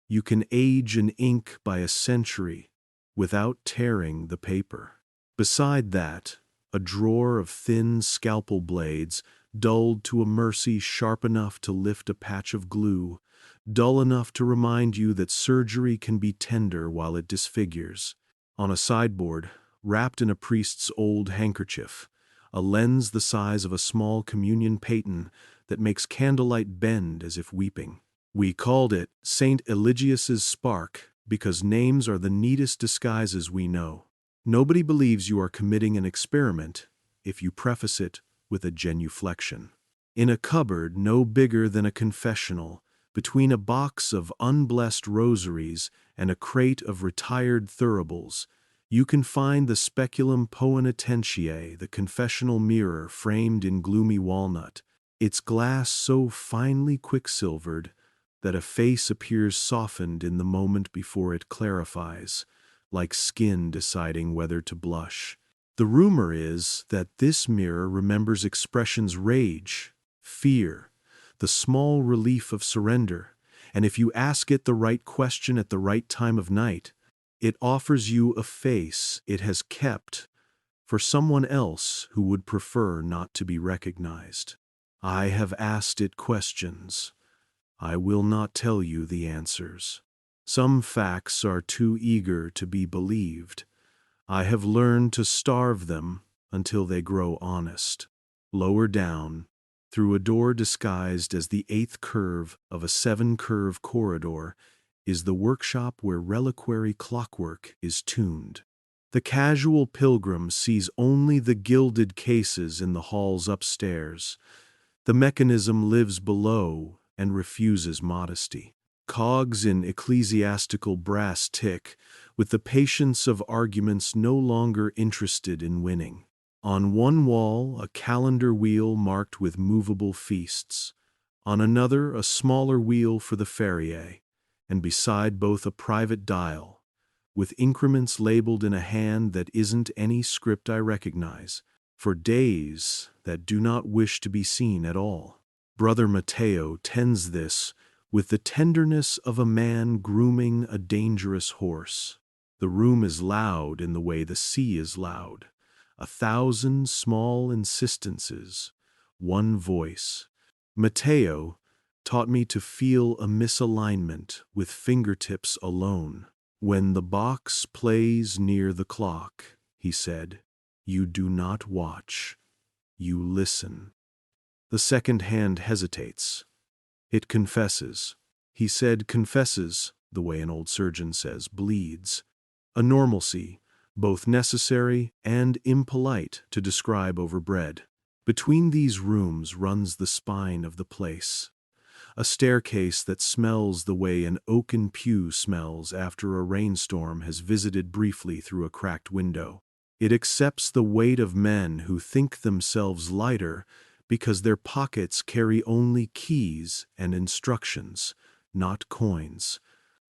you can age an ink by a century without tearing the paper. Beside that, a drawer of thin scalpel blades, dulled to a mercy sharp enough to lift a patch of glue, dull enough to remind you that surgery can be tender while it disfigures. On a sideboard, wrapped in a priest's old handkerchief, a lens the size of a small communion paten that makes candlelight bend as if weeping. We called it St. Eligius's Spark because names are the neatest disguises we know. Nobody believes you are committing an experiment if you preface it with a genuflection. In a cupboard no bigger than a confessional, between a box of unblessed rosaries and a crate of retired thuribles, you can find the speculum poenitentiae, the confessional mirror framed in gloomy walnut, its glass so finely quicksilvered that a face appears softened in the moment before it clarifies, like skin deciding whether to blush. The rumor is that this mirror remembers expressions rage, fear, the small relief of surrender, and if you ask it the right question at the right time of night, it offers you a face it has kept for someone else who would prefer not to be recognized. I have asked it questions. I will not tell you the answers. Some facts are too eager to be believed. I have learned to starve them until they grow honest. Lower down, through a door disguised as the 8th curve of a 7-curve corridor, is the workshop where reliquary clockwork is tuned. The casual pilgrim sees only the gilded cases in the halls upstairs. The mechanism lives below and refuses modesty. Cogs in ecclesiastical brass tick, with the patience of arguments no longer interested in winning. On one wall, a calendar wheel marked with movable feasts. On another, a smaller wheel for the Ferie, and beside both a private dial, with increments labeled in a hand that isn't any script I recognize, for days that do not wish to be seen at all. Brother Matteo tends this with the tenderness of a man grooming a dangerous horse. The room is loud in the way the sea is loud. 1,000 small insistences, one voice. Matteo taught me to feel a misalignment with fingertips alone. When the box plays near the clock, he said, you do not watch, you listen. The second hand hesitates. It confesses. He said confesses, the way an old surgeon says, bleeds. A normalcy, both necessary and impolite to describe over bread. Between these rooms runs the spine of the place. A staircase that smells the way an oaken pew smells after a rainstorm has visited briefly through a cracked window. It accepts the weight of men who think themselves lighter because their pockets carry only keys and instructions, not coins.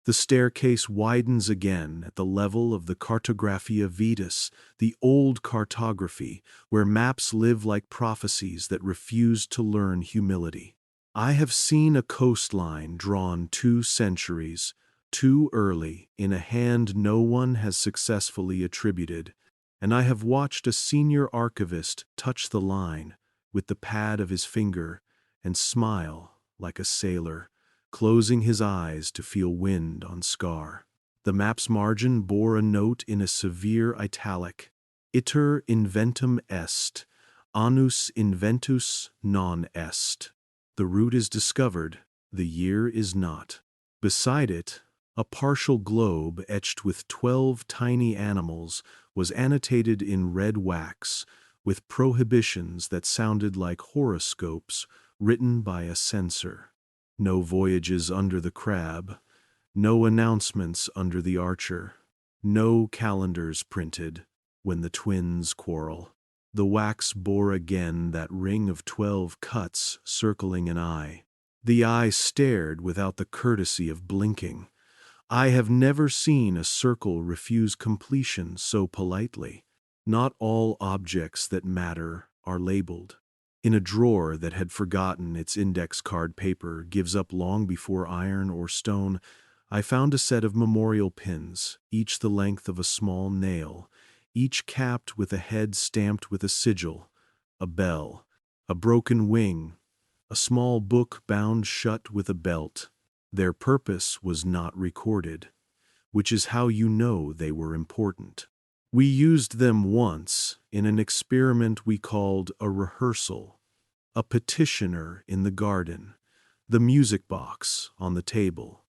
The staircase widens again at the level of the Cartographia Vetus, the old cartography, where maps live like prophecies that refuse to learn humility. I have seen a coastline drawn 2 centuries, too early, in a hand no one has successfully attributed, and I have watched a senior archivist touch the line with the pad of his finger and smile like a sailor, closing his eyes to feel wind on scar. The map's margin bore a note in a severe italic: Iter inventum est, annus inventus non est. The route is discovered, the year is not. Beside it, a partial globe etched with 12 tiny animals was annotated in red wax, with prohibitions that sounded like horoscopes written by a censor. No voyages under the crab, no announcements under the archer, no calendars printed when the twins quarrel. The wax bore again that ring of 12 cuts circling an eye. The eye stared without the courtesy of blinking. I have never seen a circle refuse completion so politely. Not all objects that matter are labeled. In a drawer that had forgotten its index card paper gives up long before iron or stone, I found a set of memorial pins, each the length of a small nail, each capped with a head stamped with a sigil, a bell, a broken wing, a small book bound shut with a belt. Their purpose was not recorded, which is how you know they were important. We used them once in an experiment we called a rehearsal, a petitioner in the garden, the music box on the table,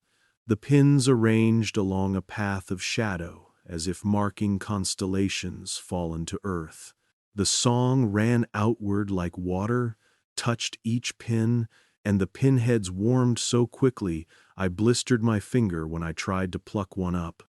the pins arranged along a path of shadow as if marking constellations fallen to earth. The song ran outward like water, touched each pin, and the pinheads warmed so quickly I blistered my finger when I tried to pluck one up.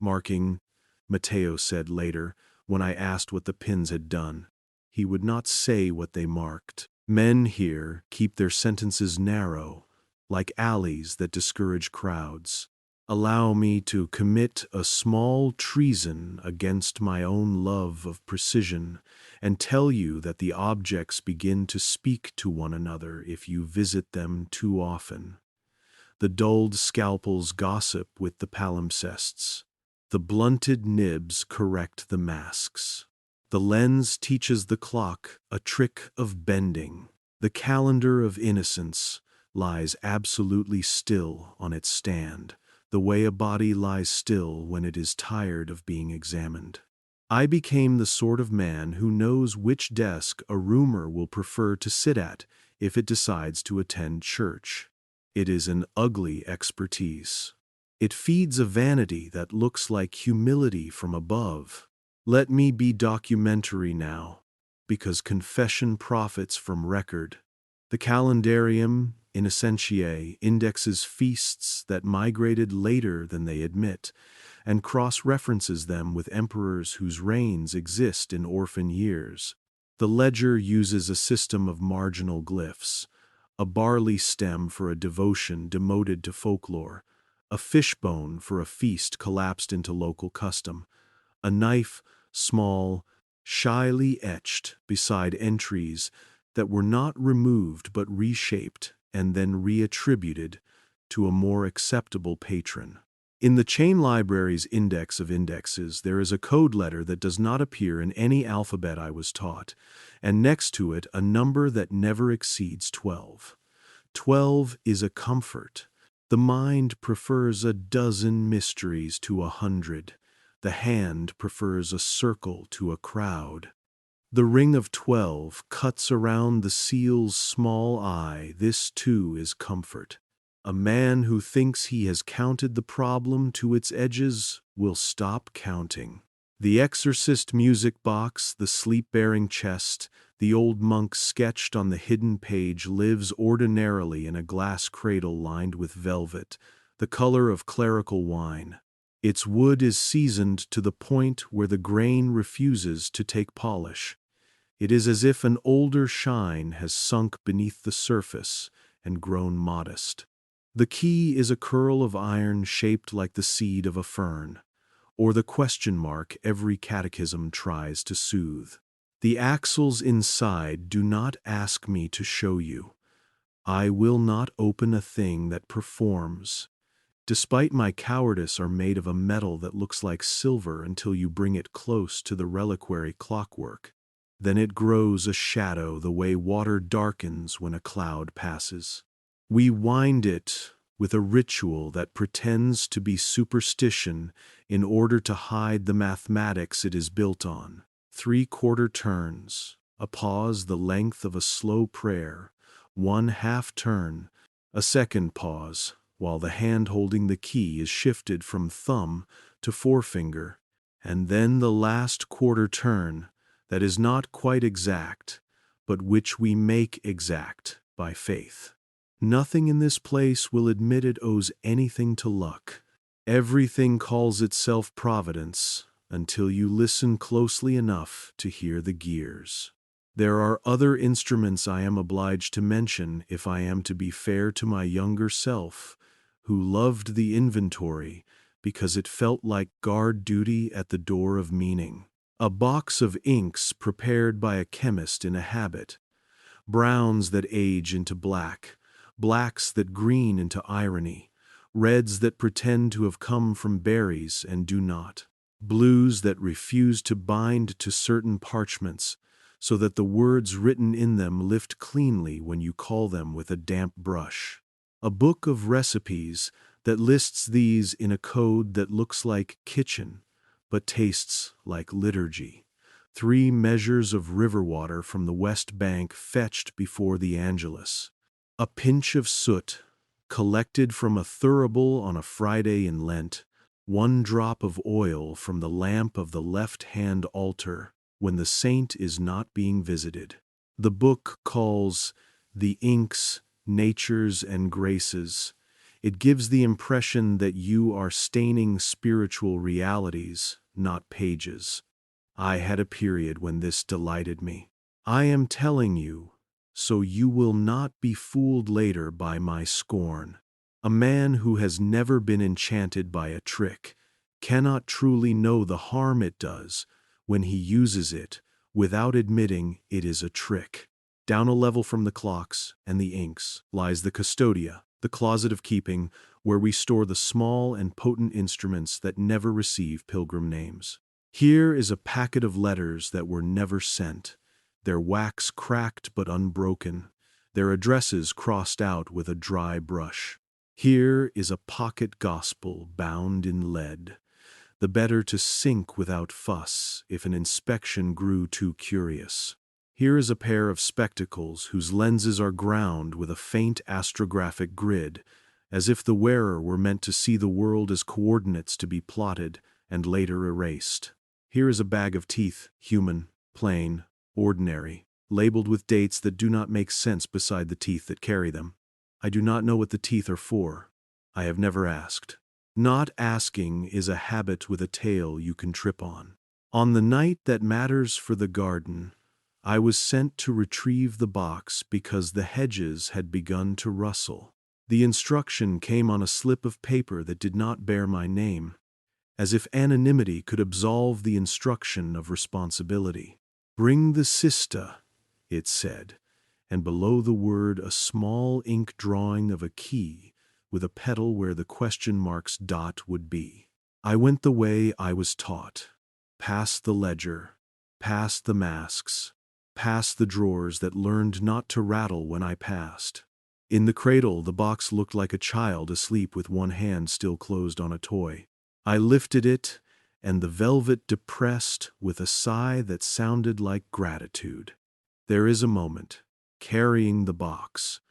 Marking, Matteo said later, when I asked what the pins had done. He would not say what they marked. Men here keep their sentences narrow, like alleys that discourage crowds. Allow me to commit a small treason against my own love of precision, and tell you that the objects begin to speak to one another if you visit them too often. The dulled scalpels gossip with the palimpsests. The blunted nibs correct the masks. The lens teaches the clock a trick of bending. The calendar of innocence lies absolutely still on its stand, the way a body lies still when it is tired of being examined. I became the sort of man who knows which desk a roomer will prefer to sit at if it decides to attend church. It is an ugly expertise. It feeds a vanity that looks like humility from above. Let me be documentary now, because confession profits from record. The calendarium, in essentiae, indexes feasts that migrated later than they admit, and cross-references them with emperors whose reigns exist in orphan years. The ledger uses a system of marginal glyphs, a barley stem for a devotion demoted to folklore, a fishbone for a feast collapsed into local custom, a knife, small, shyly etched beside entries that were not removed but reshaped and then reattributed to a more acceptable patron. In the chain library's index of indexes, there is a code letter that does not appear in any alphabet I was taught, and next to it a number that never exceeds 12. 12 is a comfort. The mind prefers a dozen mysteries to 100. The hand prefers a circle to a crowd. The ring of 12 cuts around the seal's small eye. This too is comfort. A man who thinks he has counted the problem to its edges will stop counting. The Exorcist Music Box, the sleep-bearing chest, the old monk sketched on the hidden page lives ordinarily in a glass cradle lined with velvet, the color of clerical wine. Its wood is seasoned to the point where the grain refuses to take polish. It is as if an older shine has sunk beneath the surface and grown modest. The key is a curl of iron shaped like the seed of a fern, or the question mark every catechism tries to soothe. The axles inside do not ask me to show you. I will not open a thing that performs. Despite my cowardice, are made of a metal that looks like silver until you bring it close to the reliquary clockwork. Then it grows a shadow the way water darkens when a cloud passes. We wind it with a ritual that pretends to be superstition in order to hide the mathematics it is built on. 3/4 turns, a pause the length of a slow prayer, 1/2 turn, a second pause, while the hand holding the key is shifted from thumb to forefinger, and then the last 1/4 turn, that is not quite exact, but which we make exact by faith. Nothing in this place will admit it owes anything to luck. Everything calls itself providence until you listen closely enough to hear the gears. There are other instruments I am obliged to mention if I am to be fair to my younger self, who loved the inventory because it felt like guard duty at the door of meaning. A box of inks prepared by a chemist in a habit, browns that age into black, blacks that green into irony, reds that pretend to have come from berries and do not, blues that refuse to bind to certain parchments, so that the words written in them lift cleanly when you call them with a damp brush. A book of recipes that lists these in a code that looks like kitchen, but tastes like liturgy. 3 measures of river water from the West Bank fetched before the Angelus. A pinch of soot, collected from a thurible on a Friday in Lent. 1 drop of oil from the lamp of the left-hand altar when the saint is not being visited. The book calls the inks natures and graces. It gives the impression that you are staining spiritual realities, not pages. I had a period when this delighted me. I am telling you, so you will not be fooled later by my scorn. A man who has never been enchanted by a trick cannot truly know the harm it does when he uses it without admitting it is a trick. Down a level from the clocks and the inks lies the custodia, the closet of keeping, where we store the small and potent instruments that never receive pilgrim names. Here is a packet of letters that were never sent, their wax cracked but unbroken, their addresses crossed out with a dry brush. Here is a pocket gospel bound in lead, the better to sink without fuss if an inspection grew too curious. Here is a pair of spectacles whose lenses are ground with a faint astrographic grid, as if the wearer were meant to see the world as coordinates to be plotted and later erased. Here is a bag of teeth, human, plain, ordinary, labeled with dates that do not make sense beside the teeth that carry them. I do not know what the teeth are for. I have never asked. Not asking is a habit with a tail you can trip on. On the night that matters for the garden, I was sent to retrieve the box because the hedges had begun to rustle. The instruction came on a slip of paper that did not bear my name, as if anonymity could absolve the instruction of responsibility. "Bring the cista," it said, and below the word a small ink drawing of a key with a petal where the question mark's dot would be. I went the way I was taught, past the ledger, past the masks, past the drawers that learned not to rattle when I passed. In the cradle, the box looked like a child asleep with one hand still closed on a toy. I lifted it, and the velvet depressed with a sigh that sounded like gratitude. There is a moment, carrying the box,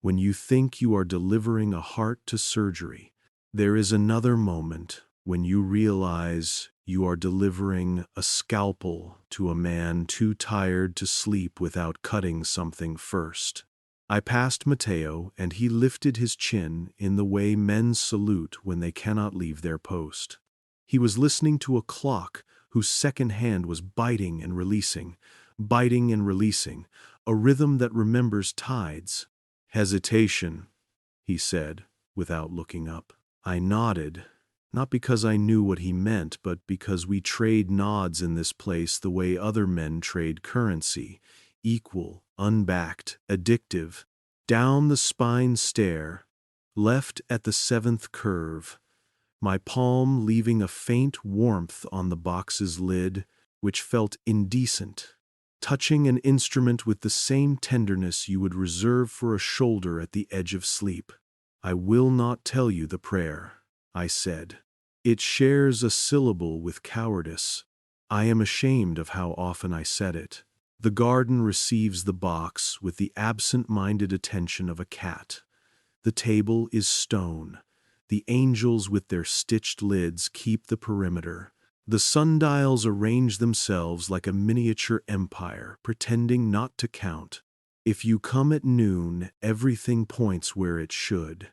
when you think you are delivering a heart to surgery. There is another moment when you realize you are delivering a scalpel to a man too tired to sleep without cutting something first. I passed Matteo, and he lifted his chin in the way men salute when they cannot leave their post. He was listening to a clock whose second hand was biting and releasing, a rhythm that remembers tides. Hesitation, he said, without looking up. I nodded, not because I knew what he meant, but because we trade nods in this place the way other men trade currency, equal, unbacked, addictive. Down the spine stair, left at the seventh curve, my palm leaving a faint warmth on the box's lid, which felt indecent, touching an instrument with the same tenderness you would reserve for a shoulder at the edge of sleep. I will not tell you the prayer, I said. It shares a syllable with cowardice. I am ashamed of how often I said it. The garden receives the box with the absent-minded attention of a cat. The table is stone. The angels with their stitched lids keep the perimeter. The sundials arrange themselves like a miniature empire, pretending not to count. If you come at noon, everything points where it should,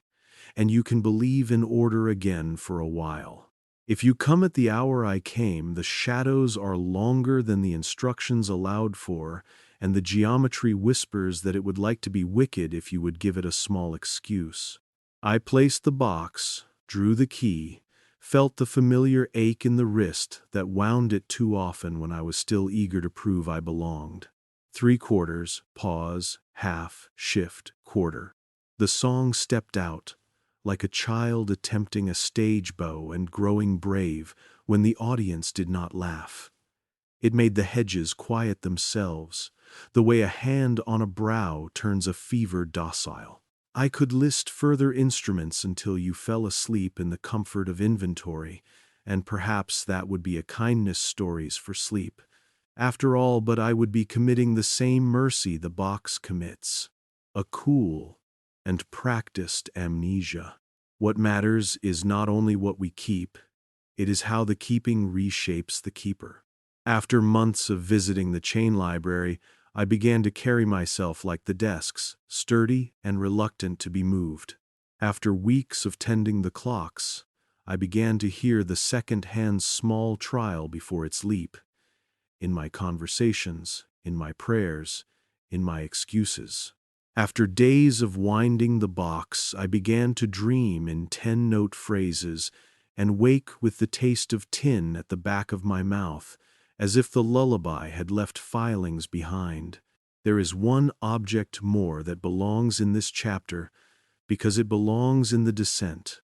and you can believe in order again for a while. If you come at the hour I came, the shadows are longer than the instructions allowed for, and the geometry whispers that it would like to be wicked if you would give it a small excuse. I placed the box, drew the key, felt the familiar ache in the wrist that wound it too often when I was still eager to prove I belonged. 3/4, pause, half, shift, quarter. The song stepped out, like a child attempting a stage bow and growing brave when the audience did not laugh. It made the hedges quiet themselves, the way a hand on a brow turns a fever docile. I could list further instruments until you fell asleep in the comfort of inventory, and perhaps that would be a kindness stories for sleep. After all, but I would be committing the same mercy the box commits, a cool and practiced amnesia. What matters is not only what we keep, it is how the keeping reshapes the keeper. After months of visiting the chain library, I began to carry myself like the desks, sturdy and reluctant to be moved. After weeks of tending the clocks, I began to hear the second-hand small trial before its leap. In my conversations, in my prayers, in my excuses. After days of winding the box, I began to dream in 10-note phrases and wake with the taste of tin at the back of my mouth, as if the lullaby had left filings behind. There is one object more that belongs in this chapter because it belongs in the descent.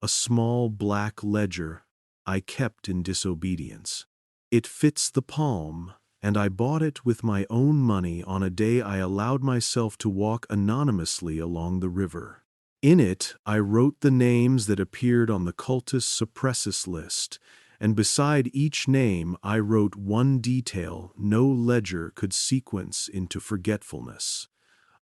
A small black ledger I kept in disobedience. It fits the palm, and I bought it with my own money on a day I allowed myself to walk anonymously along the river. In it, I wrote the names that appeared on the cultus suppressus list, and beside each name I wrote one detail no ledger could sequence into forgetfulness: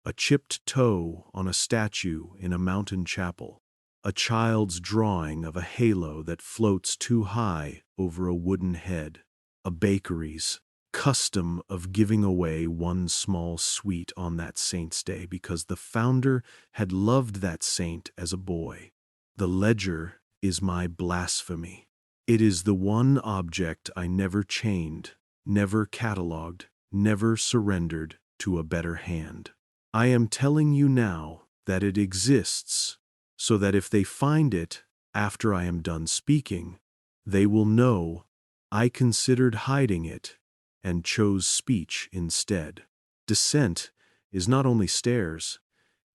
a chipped toe on a statue in a mountain chapel, a child's drawing of a halo that floats too high over a wooden head, a bakery's custom of giving away one small sweet on that saint's day because the founder had loved that saint as a boy. The ledger is my blasphemy. It is the one object I never chained, never catalogued, never surrendered to a better hand. I am telling you now that it exists, so that if they find it after I am done speaking, they will know I considered hiding it and chose speech instead. Descent is not only stairs,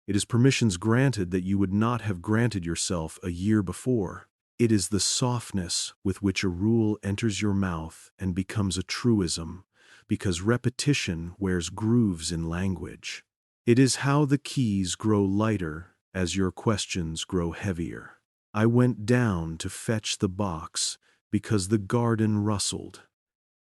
it is permissions granted that you would not have granted yourself a year before. It is the softness with which a rule enters your mouth and becomes a truism, because repetition wears grooves in language. It is how the keys grow lighter as your questions grow heavier. I went down to fetch the box because the garden rustled.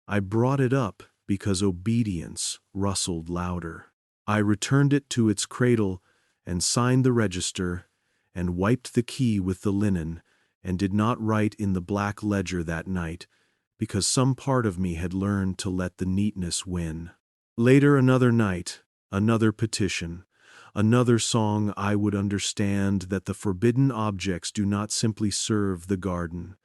I brought it up because obedience rustled louder. I returned it to its cradle and signed the register and wiped the key with the linen and did not write in the black ledger that night because some part of me had learned to let the neatness win. Later another night, another petition, another song I would understand that the forbidden objects do not simply serve the garden.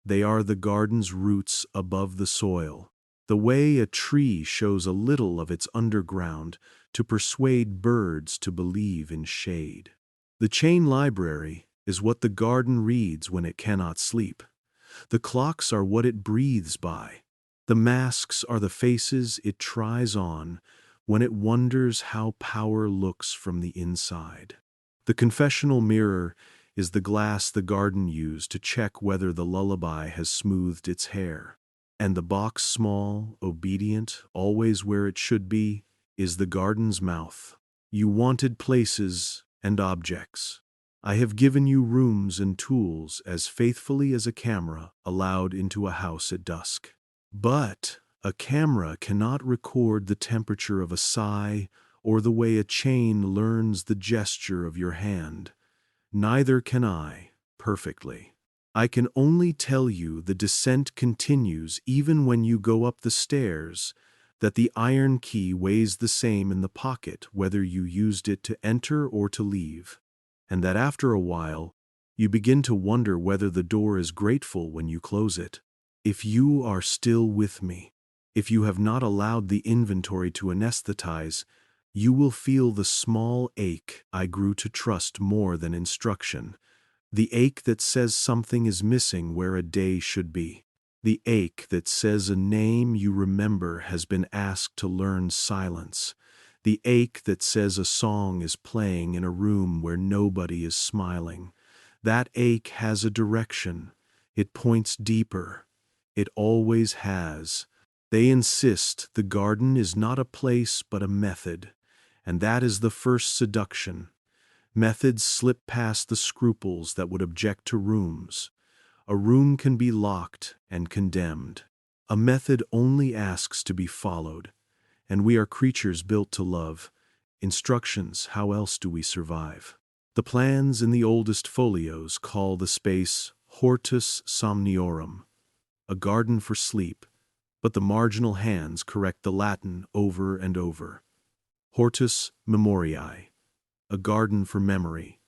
They are the garden's roots above the soil, the way a tree shows a little of its underground to persuade birds to believe in shade. The chain library is what the garden reads when it cannot sleep. The clocks are what it breathes by. The masks are the faces it tries on when it wonders how power looks from the inside. The confessional mirror is the glass the garden used to check whether the lullaby has smoothed its hair. And the box, small, obedient, always where it should be, is the garden's mouth. You wanted places and objects. I have given you rooms and tools as faithfully as a camera allowed into a house at dusk. But a camera cannot record the temperature of a sigh or the way a chain learns the gesture of your hand. Neither can I, perfectly. I can only tell you the descent continues even when you go up the stairs, that the iron key weighs the same in the pocket whether you used it to enter or to leave, and that after a while you begin to wonder whether the door is grateful when you close it. If you are still with me, if you have not allowed the inventory to anesthetize, you will feel the small ache I grew to trust more than instruction, the ache that says something is missing where a day should be, the ache that says a name you remember has been asked to learn silence, the ache that says a song is playing in a room where nobody is smiling. That ache has a direction. It points deeper. It always has. They insist the garden is not a place but a method, and that is the first seduction. Methods slip past the scruples that would object to rooms. A room can be locked and condemned. A method only asks to be followed, and we are creatures built to love. Instructions, how else do we survive? The plans in the oldest folios call the space hortus somniorum, a garden for sleep, but the marginal hands correct the Latin over and over. Hortus memoriae, a garden for memory,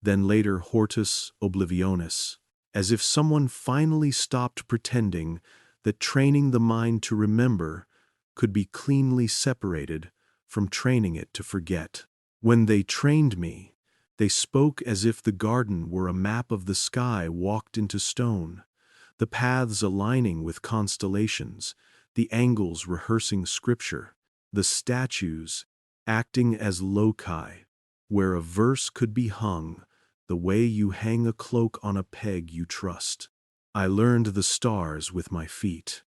then later hortus oblivionis, as if someone finally stopped pretending that training the mind to remember could be cleanly separated from training it to forget. When they trained me, they spoke as if the garden were a map of the sky walked into stone, the paths aligning with constellations, the angles rehearsing scripture, the statues acting as loci, where a verse could be hung, the way you hang a cloak on a peg you trust. I learned the stars with my feet.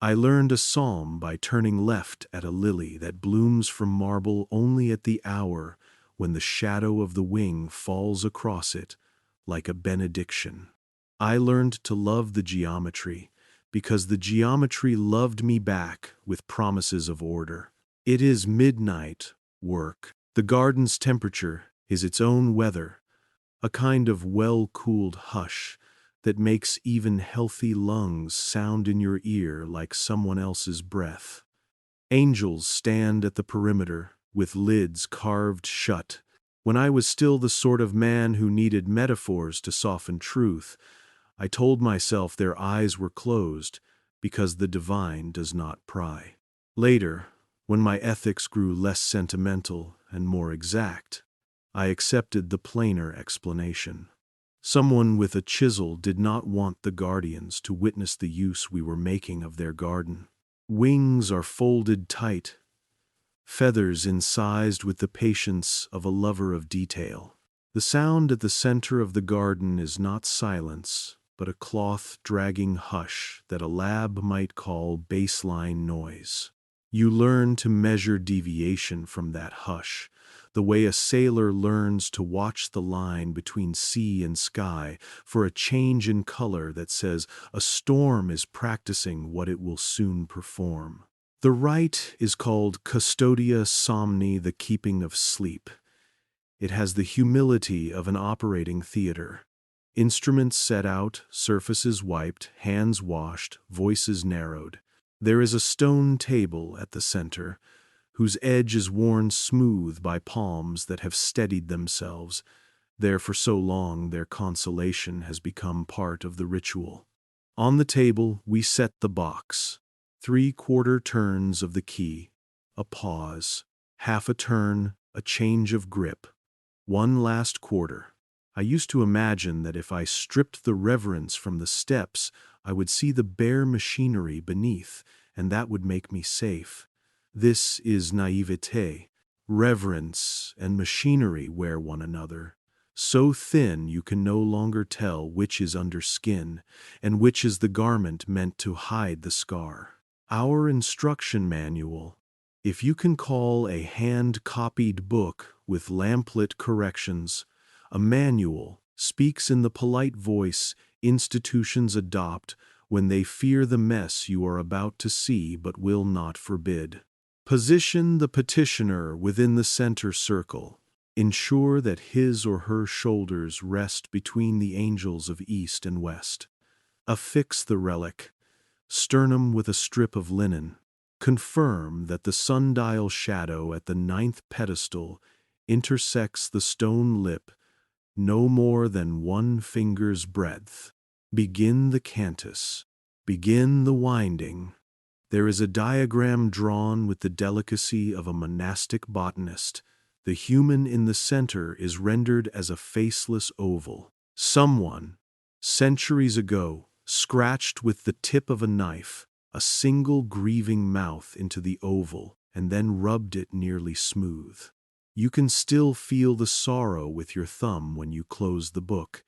I learned a psalm by turning left at a lily that blooms from marble only at the hour when the shadow of the wing falls across it like a benediction. I learned to love the geometry because the geometry loved me back with promises of order. It is midnight work. The garden's temperature is its own weather, a kind of well-cooled hush that makes even healthy lungs sound in your ear like someone else's breath. Angels stand at the perimeter with lids carved shut. When I was still the sort of man who needed metaphors to soften truth, I told myself their eyes were closed because the divine does not pry. Later, when my ethics grew less sentimental and more exact, I accepted the plainer explanation. Someone with a chisel did not want the guardians to witness the use we were making of their garden. Wings are folded tight, feathers incised with the patience of a lover of detail. The sound at the center of the garden is not silence, but a cloth-dragging hush that a lab might call baseline noise. You learn to measure deviation from that hush, the way a sailor learns to watch the line between sea and sky for a change in color that says a storm is practicing what it will soon perform. The rite is called custodia somni, the keeping of sleep. It has the humility of an operating theater. Instruments set out, surfaces wiped, hands washed, voices narrowed. There is a stone table at the center, whose edge is worn smooth by palms that have steadied themselves. There for so long their consolation has become part of the ritual. On the table, we set the box. 3/4 turns of the key, a pause, half a turn, a change of grip. One last quarter. I used to imagine that if I stripped the reverence from the steps, I would see the bare machinery beneath, and that would make me safe. This is naivete. Reverence and machinery wear one another. So thin you can no longer tell which is under skin, and which is the garment meant to hide the scar. Our instruction manual, if you can call a hand-copied book with lamplit corrections, a manual, speaks in the polite voice institutions adopt when they fear the mess you are about to see but will not forbid. Position the petitioner within the center circle. Ensure that his or her shoulders rest between the angels of east and west. Affix the relic, sternum with a strip of linen. Confirm that the sundial shadow at the 9th pedestal intersects the stone lip no more than 1 finger's breadth. Begin the cantus. Begin the winding. There is a diagram drawn with the delicacy of a monastic botanist. The human in the center is rendered as a faceless oval. Someone, centuries ago, scratched with the tip of a knife a single grieving mouth into the oval and then rubbed it nearly smooth. You can still feel the sorrow with your thumb when you close the book,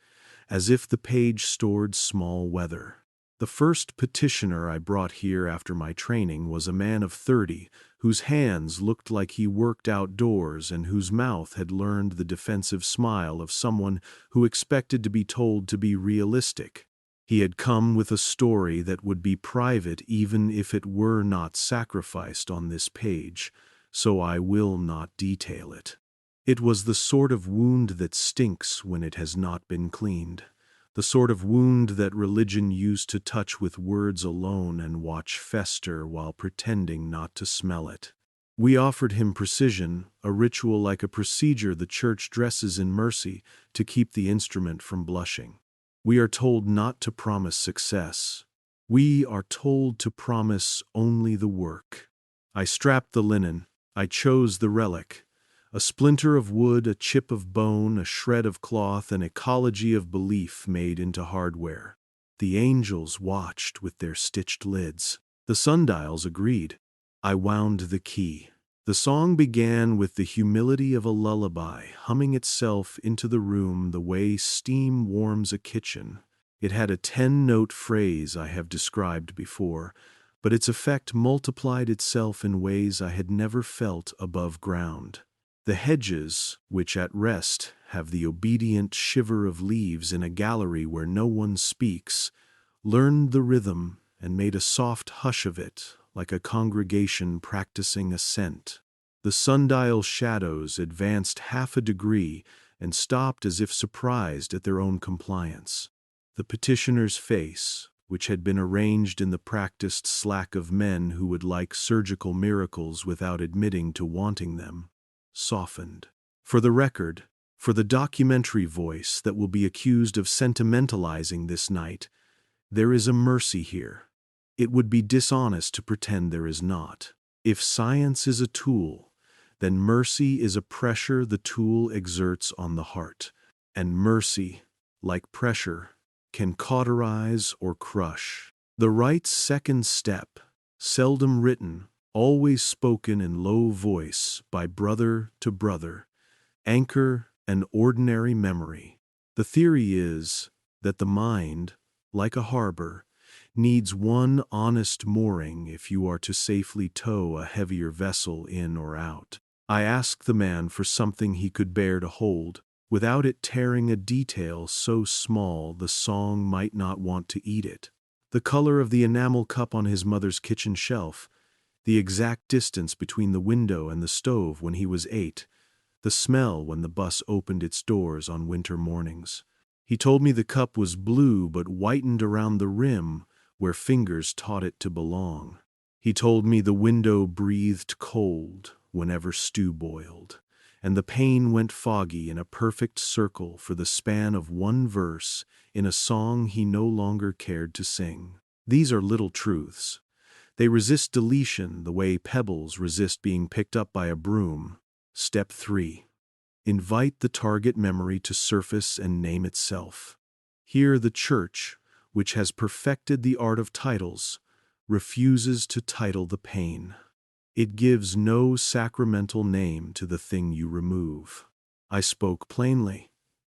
as if the page stored small weather. The first petitioner I brought here after my training was a man of 30, whose hands looked like he worked outdoors and whose mouth had learned the defensive smile of someone who expected to be told to be realistic. He had come with a story that would be private even if it were not sacrificed on this page, so I will not detail it. It was the sort of wound that stinks when it has not been cleaned. The sort of wound that religion used to touch with words alone and watch fester while pretending not to smell it. We offered him precision, a ritual like a procedure the church dresses in mercy to keep the instrument from blushing. We are told not to promise success. We are told to promise only the work. I strapped the linen. I chose the relic. A splinter of wood, a chip of bone, a shred of cloth, an ecology of belief made into hardware. The angels watched with their stitched lids. The sundials agreed. I wound the key. The song began with the humility of a lullaby, humming itself into the room the way steam warms a kitchen. It had a 10-note phrase I have described before, but its effect multiplied itself in ways I had never felt above ground. The hedges, which at rest have the obedient shiver of leaves in a gallery where no one speaks, learned the rhythm and made a soft hush of it, like a congregation practicing assent. The sundial shadows advanced half a degree and stopped as if surprised at their own compliance. The petitioner's face, which had been arranged in the practiced slack of men who would like surgical miracles without admitting to wanting them, softened. For the record, for the documentary voice that will be accused of sentimentalizing this night, there is a mercy here. It would be dishonest to pretend there is not. If science is a tool, then mercy is a pressure the tool exerts on the heart. And mercy, like pressure, can cauterize or crush. The rite's second step, seldom written, always spoken in low voice by brother to brother, anchor an ordinary memory. The theory is that the mind, like a harbor, needs one honest mooring if you are to safely tow a heavier vessel in or out. I asked the man for something he could bear to hold, without it tearing a detail so small the song might not want to eat it. The color of the enamel cup on his mother's kitchen shelf, the exact distance between the window and the stove when he was 8, the smell when the bus opened its doors on winter mornings. He told me the cup was blue but whitened around the rim where fingers taught it to belong. He told me the window breathed cold whenever stew boiled, and the pain went foggy in a perfect circle for the span of one verse in a song he no longer cared to sing. These are little truths. They resist deletion the way pebbles resist being picked up by a broom. Step 3. Invite the target memory to surface and name itself. Here the Church, which has perfected the art of titles, refuses to title the pain. It gives no sacramental name to the thing you remove. I spoke plainly.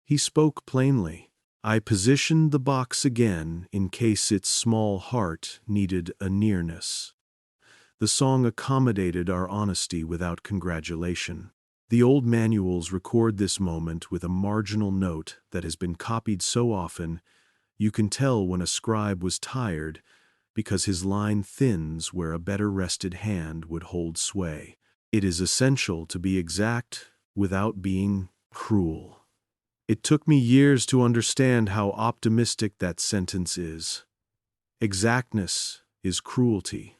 He spoke plainly. I positioned the box again in case its small heart needed a nearness. The song accommodated our honesty without congratulation. The old manuals record this moment with a marginal note that has been copied so often you can tell when a scribe was tired because his line thins where a better rested hand would hold sway. It is essential to be exact without being cruel. It took me years to understand how optimistic that sentence is. Exactness is cruelty.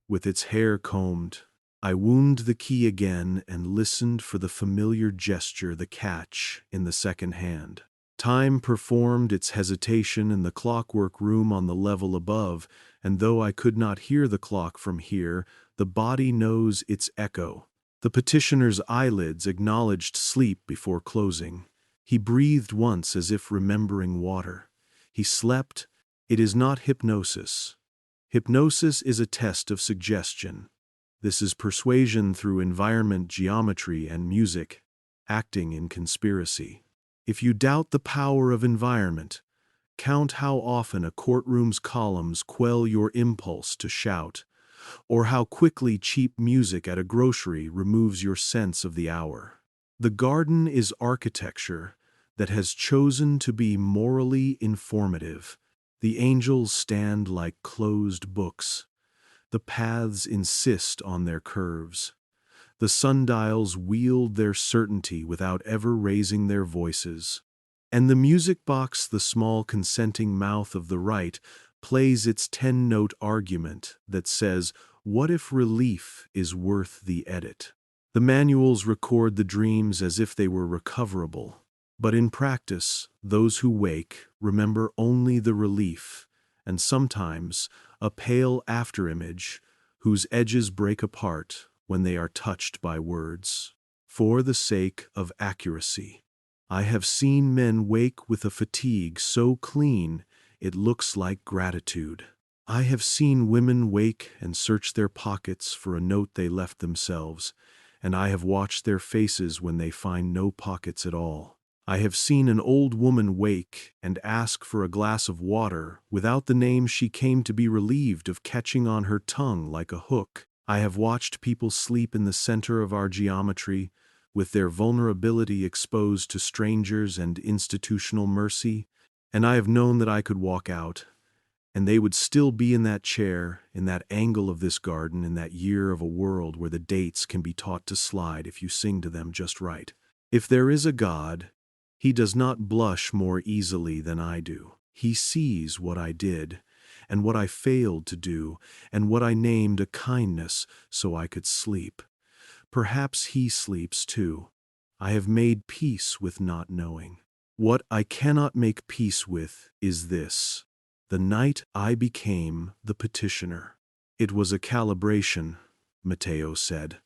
With its hair combed, I wound the key again and listened for the familiar gesture, the catch, in the second hand. Time performed its hesitation in the clockwork room on the level above, and though I could not hear the clock from here, the body knows its echo. The petitioner's eyelids acknowledged sleep before closing. He breathed once as if remembering water. He slept. It is not hypnosis. Hypnosis is a test of suggestion. This is persuasion through environment, geometry, and music, acting in conspiracy. If you doubt the power of environment, count how often a courtroom's columns quell your impulse to shout, or how quickly cheap music at a grocery removes your sense of the hour. The garden is architecture that has chosen to be morally informative. The angels stand like closed books. The paths insist on their curves. The sundials wield their certainty without ever raising their voices. And the music box, the small consenting mouth of the rite, plays its 10-note argument that says, what if relief is worth the edit? The manuals record the dreams as if they were recoverable. But in practice, those who wake remember only the relief, and sometimes a pale afterimage whose edges break apart when they are touched by words. For the sake of accuracy, I have seen men wake with a fatigue so clean it looks like gratitude. I have seen women wake and search their pockets for a note they left themselves, and I have watched their faces when they find no pockets at all. I have seen an old woman wake and ask for a glass of water without the name she came to be relieved of catching on her tongue like a hook. I have watched people sleep in the center of our geometry, with their vulnerability exposed to strangers and institutional mercy, and I have known that I could walk out, and they would still be in that chair, in that angle of this garden, in that year of a world where the dates can be taught to slide if you sing to them just right. If there is a God, He does not blush more easily than I do. He sees what I did, and what I failed to do, and what I named a kindness so I could sleep. Perhaps He sleeps too. I have made peace with not knowing. What I cannot make peace with is this: the night I became the petitioner. It was a calibration, Matteo said,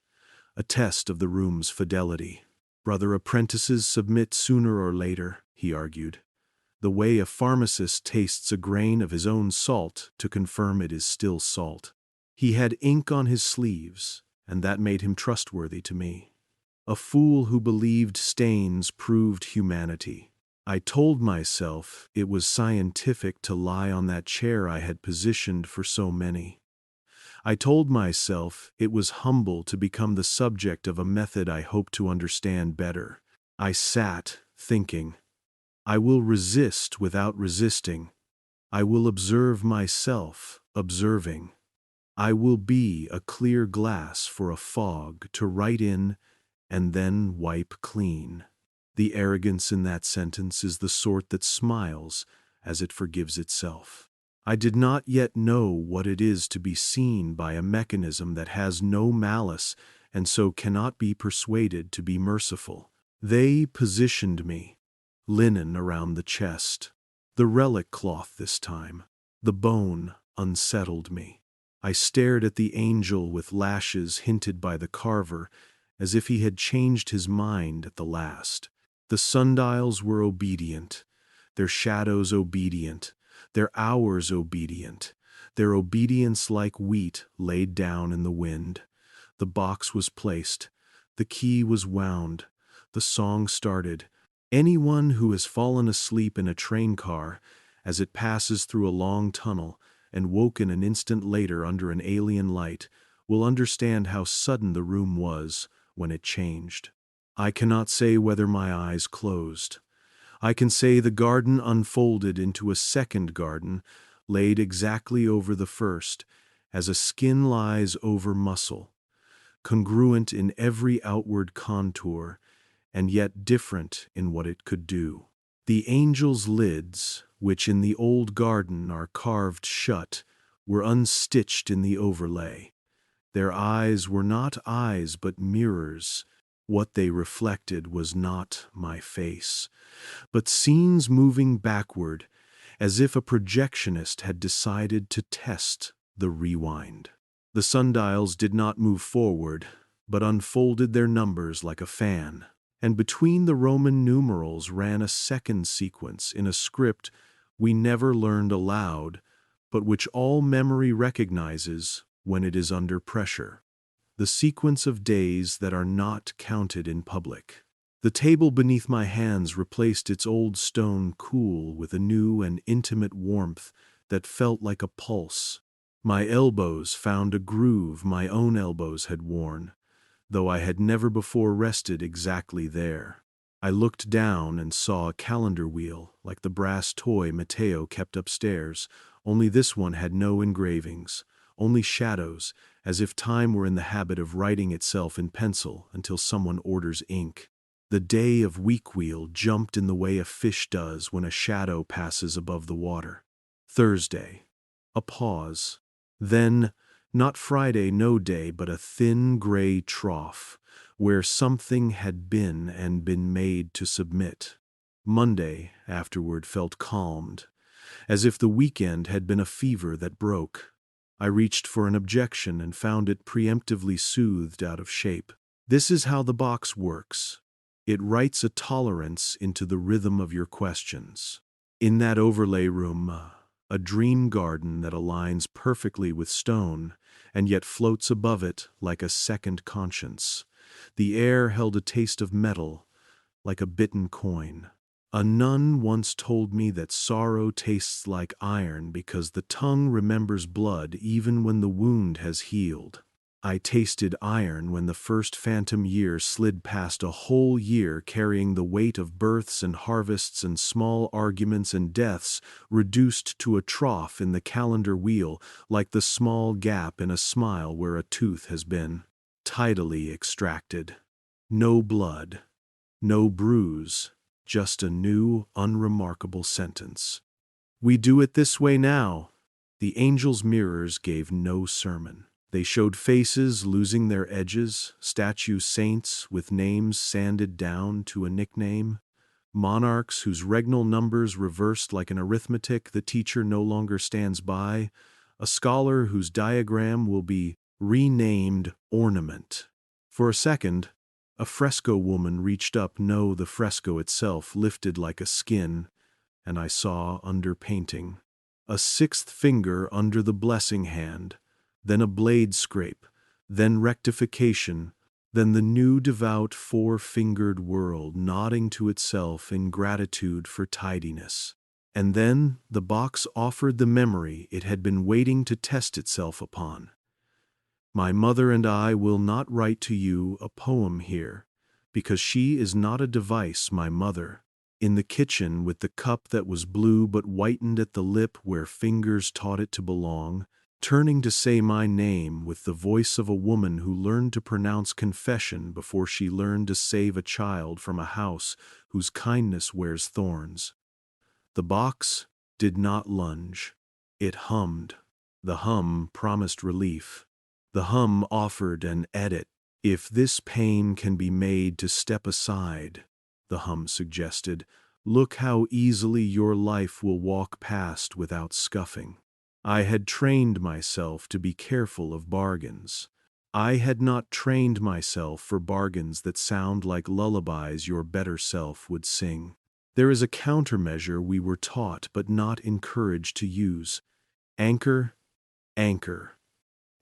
a test of the room's fidelity. Brother apprentices submit sooner or later, he argued, the way a pharmacist tastes a grain of his own salt to confirm it is still salt. He had ink on his sleeves, and that made him trustworthy to me. A fool who believed stains proved humanity. I told myself it was scientific to lie on that chair I had positioned for so many. I told myself it was humble to become the subject of a method I hoped to understand better. I sat, thinking, I will resist without resisting. I will observe myself, observing. I will be a clear glass for a fog to write in and then wipe clean. The arrogance in that sentence is the sort that smiles as it forgives itself. I did not yet know what it is to be seen by a mechanism that has no malice and so cannot be persuaded to be merciful. They positioned me, linen around the chest, the relic cloth this time. The bone unsettled me. I stared at the angel with lashes hinted by the carver, as if he had changed his mind at the last. The sundials were obedient, their shadows obedient, their hours obedient, their obedience like wheat laid down in the wind. The box was placed, the key was wound, the song started. Anyone who has fallen asleep in a train car as it passes through a long tunnel and woken an instant later under an alien light will understand how sudden the room was when it changed. I cannot say whether my eyes closed. I can say the garden unfolded into a second garden, laid exactly over the first, as a skin lies over muscle, congruent in every outward contour, and yet different in what it could do. The angel's lids, which in the old garden are carved shut, were unstitched in the overlay. Their eyes were not eyes but mirrors. What they reflected was not my face, but scenes moving backward, as if a projectionist had decided to test the rewind. The sundials did not move forward, but unfolded their numbers like a fan, and between the Roman numerals ran a second sequence in a script we never learned aloud, but which all memory recognizes when it is under pressure. The sequence of days that are not counted in public. The table beneath my hands replaced its old stone cool with a new and intimate warmth that felt like a pulse. My elbows found a groove my own elbows had worn, though I had never before rested exactly there. I looked down and saw a calendar wheel like the brass toy Matteo kept upstairs, only this one had no engravings, only shadows, as if time were in the habit of writing itself in pencil until someone orders ink. The day of week wheel jumped in the way a fish does when a shadow passes above the water. Thursday. A pause. Then, not Friday, no day, but a thin gray trough, where something had been and been made to submit. Monday, afterward, felt calmed, as if the weekend had been a fever that broke. I reached for an objection and found it preemptively soothed out of shape. This is how the box works. It writes a tolerance into the rhythm of your questions. In that overlay room, a dream garden that aligns perfectly with stone, and yet floats above it like a second conscience. The air held a taste of metal, like a bitten coin. A nun once told me that sorrow tastes like iron because the tongue remembers blood even when the wound has healed. I tasted iron when the first phantom year slid past a whole year carrying the weight of births and harvests and small arguments and deaths reduced to a trough in the calendar wheel like the small gap in a smile where a tooth has been tidily extracted. No blood, no bruise, just a new, unremarkable sentence. We do it this way now. The angel's mirrors gave no sermon. They showed faces losing their edges, statue saints with names sanded down to a nickname, monarchs whose regnal numbers reversed like an arithmetic the teacher no longer stands by, a scholar whose diagram will be renamed ornament. For a second, a fresco woman reached up, the fresco itself lifted like a skin, and I saw under painting. A sixth finger under the blessing hand, then a blade scrape, then rectification, then the new devout four-fingered world nodding to itself in gratitude for tidiness. And then the box offered the memory it had been waiting to test itself upon. My mother and I will not write to you a poem here, because she is not a device, my mother. In the kitchen with the cup that was blue but whitened at the lip where fingers taught it to belong, turning to say my name with the voice of a woman who learned to pronounce confession before she learned to save a child from a house whose kindness wears thorns. The box did not lunge. It hummed. The hum promised relief. The hum offered an edit If this pain can be made to step aside, the hum suggested, look how easily your life will walk past without scuffing. I had trained myself to be careful of bargains. I had not trained myself for bargains that sound like lullabies your better self would sing. There is a countermeasure we were taught but not encouraged to use. Anchor, anchor.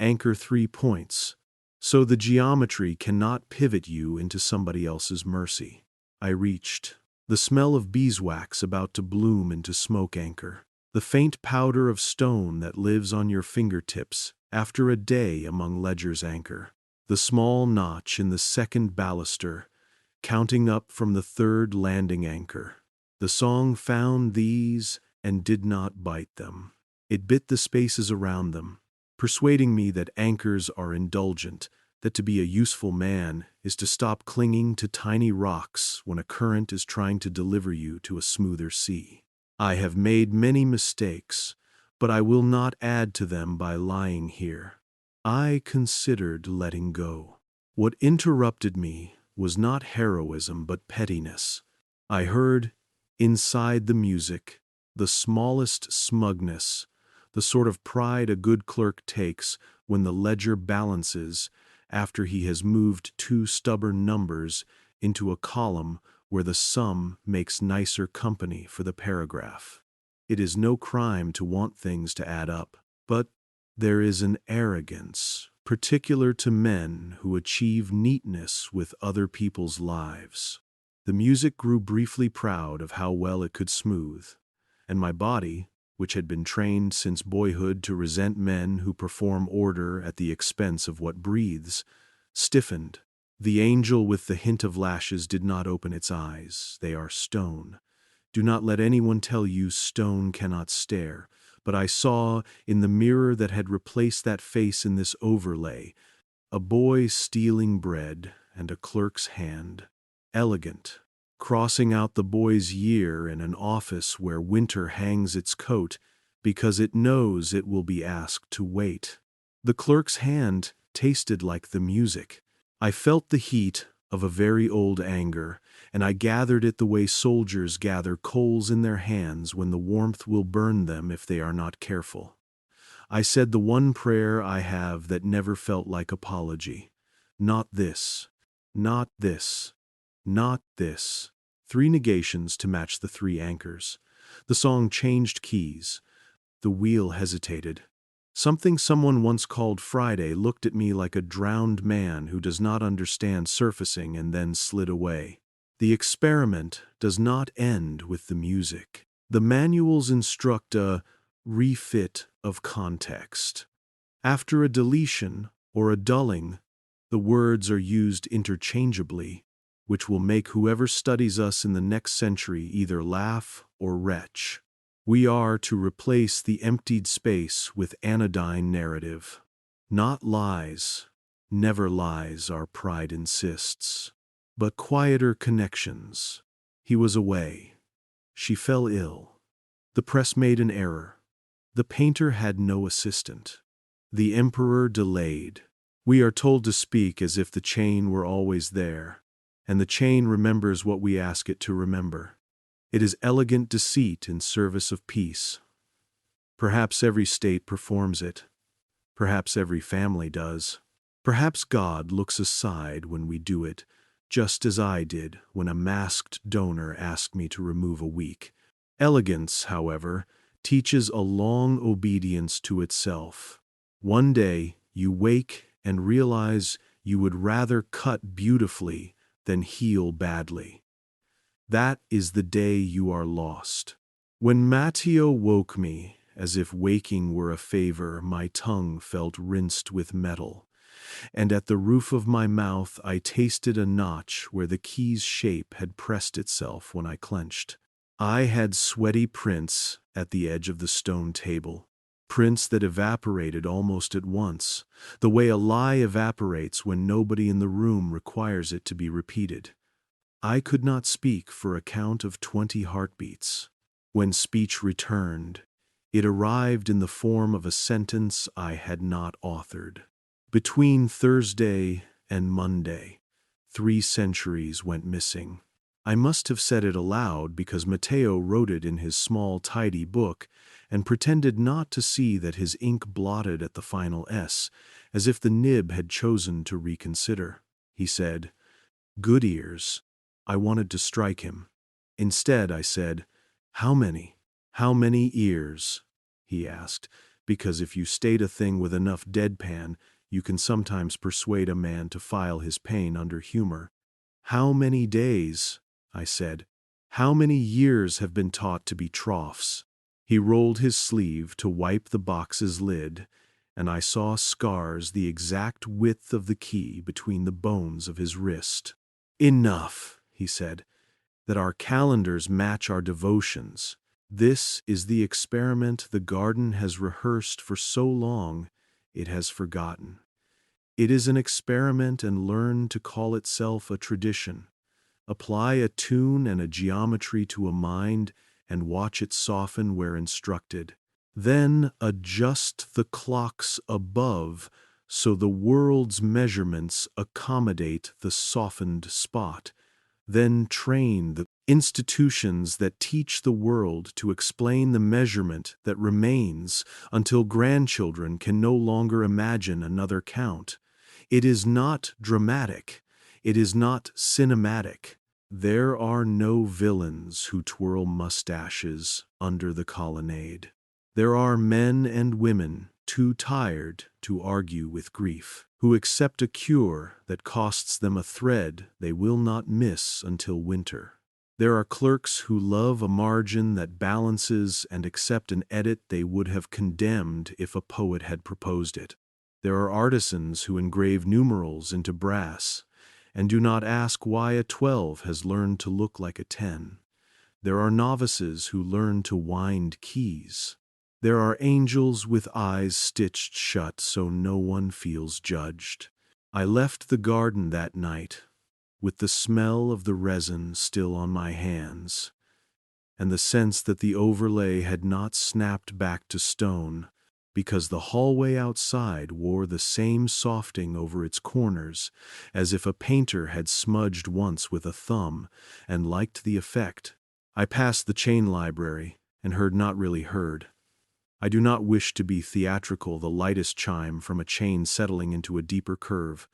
Anchor 3 points, so the geometry cannot pivot you into somebody else's mercy. I reached. The smell of beeswax about to bloom into smoke anchor. The faint powder of stone that lives on your fingertips after a day among ledger's anchor. The small notch in the second baluster, counting up from the third landing anchor. The song found these and did not bite them. It bit the spaces around them, persuading me that anchors are indulgent, that to be a useful man is to stop clinging to tiny rocks when a current is trying to deliver you to a smoother sea. I have made many mistakes, but I will not add to them by lying here. I considered letting go. What interrupted me was not heroism but pettiness. I heard, inside the music, the smallest smugness, the sort of pride a good clerk takes when the ledger balances after he has moved 2 stubborn numbers into a column where the sum makes nicer company for the paragraph. It is no crime to want things to add up, but there is an arrogance particular to men who achieve neatness with other people's lives. The music grew briefly proud of how well it could smooth, and my body, which had been trained since boyhood to resent men who perform order at the expense of what breathes, stiffened. The angel with the hint of lashes did not open its eyes. They are stone. Do not let anyone tell you stone cannot stare. But I saw, in the mirror that had replaced that face in this overlay, a boy stealing bread and a clerk's hand. Elegant, crossing out the boy's year in an office where winter hangs its coat because it knows it will be asked to wait. The clerk's hand tasted like the music. I felt the heat of a very old anger, and I gathered it the way soldiers gather coals in their hands when the warmth will burn them if they are not careful. I said the one prayer I have that never felt like apology. Not this, not this, not this. 3 negations to match the 3 anchors. The song changed keys. The wheel hesitated. Something someone once called Friday looked at me like a drowned man who does not understand surfacing and then slid away. The experiment does not end with the music. The manuals instruct a refit of context. After a deletion or a dulling, the words are used interchangeably, which will make whoever studies us in the next century either laugh or retch. We are to replace the emptied space with anodyne narrative. Not lies, never lies, our pride insists, but quieter connections. He was away. She fell ill. The press made an error. The painter had no assistant. The emperor delayed. We are told to speak as if the chain were always there, and the chain remembers what we ask it to remember. It is elegant deceit in service of peace. Perhaps every state performs it. Perhaps every family does. Perhaps God looks aside when we do it, just as I did when a masked donor asked me to remove a week. Elegance, however, teaches a long obedience to itself. One day you wake and realize you would rather cut beautifully than heal badly. That is the day you are lost. When Matteo woke me, as if waking were a favor, my tongue felt rinsed with metal, and at the roof of my mouth I tasted a notch where the key's shape had pressed itself when I clenched. I had sweaty prints at the edge of the stone table, prints that evaporated almost at once, the way a lie evaporates when nobody in the room requires it to be repeated. I could not speak for a count of 20 heartbeats. When speech returned, it arrived in the form of a sentence I had not authored. Between Thursday and Monday. 3 centuries went missing. I must have said it aloud because Matteo wrote it in his small, tidy book and pretended not to see that his ink blotted at the final S, as if the nib had chosen to reconsider. He said, "Good ears." I wanted to strike him. Instead, I said, "How many? How many ears?" He asked, because if you state a thing with enough deadpan, you can sometimes persuade a man to file his pain under humor. "How many days?" I said. "How many years have been taught to be troughs?" He rolled his sleeve to wipe the box's lid, and I saw scars the exact width of the key between the bones of his wrist. "Enough," he said, "that our calendars match our devotions. This is the experiment the garden has rehearsed for so long it has forgotten. It is an experiment and learn to call itself a tradition. Apply a tune and a geometry to a mind and watch it soften where instructed. Then adjust the clocks above so the world's measurements accommodate the softened spot. Then train the institutions that teach the world to explain the measurement that remains until grandchildren can no longer imagine another count. It is not dramatic. It is not cinematic. There are no villains who twirl mustaches under the colonnade. There are men and women too tired to argue with grief, who accept a cure that costs them a thread they will not miss until winter. There are clerks who love a margin that balances and accept an edit they would have condemned if a poet had proposed it. There are artisans who engrave numerals into brass and do not ask why a 12 has learned to look like a 10. There are novices who learn to wind keys. There are angels with eyes stitched shut so no one feels judged. I left the garden that night with the smell of the resin still on my hands, and the sense that the overlay had not snapped back to stone because the hallway outside wore the same softing over its corners as if a painter had smudged once with a thumb and liked the effect. I passed the chain library and heard not really heard. I do not wish to be theatrical, the lightest chime from a chain settling into a deeper curve,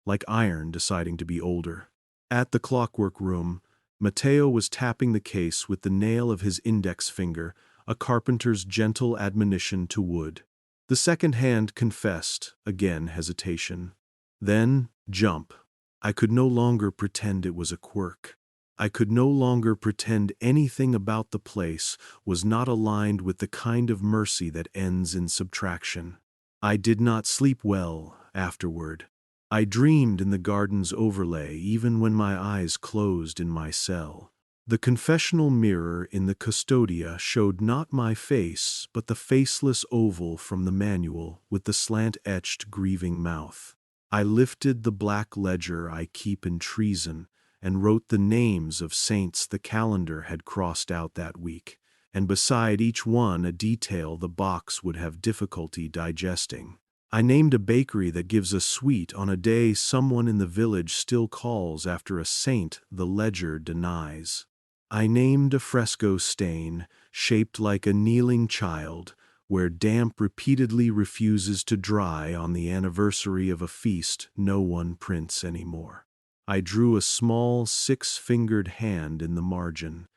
like iron deciding to be older. At the clockwork room, Matteo was tapping the case with the nail of his index finger, a carpenter's gentle admonition to wood. The second hand confessed, again hesitation. Then, jump. I could no longer pretend it was a quirk. I could no longer pretend anything about the place was not aligned with the kind of mercy that ends in subtraction. I did not sleep well afterward. I dreamed in the garden's overlay even when my eyes closed in my cell. The confessional mirror in the custodia showed not my face, but the faceless oval from the manual with the slant-etched grieving mouth. I lifted the black ledger I keep in treason and wrote the names of saints the calendar had crossed out that week, and beside each one a detail the box would have difficulty digesting. I named a bakery that gives a sweet on a day someone in the village still calls after a saint the ledger denies. I named a fresco stain, shaped like a kneeling child, where damp repeatedly refuses to dry on the anniversary of a feast no one prints anymore. I drew a small 6-fingered hand in the margin,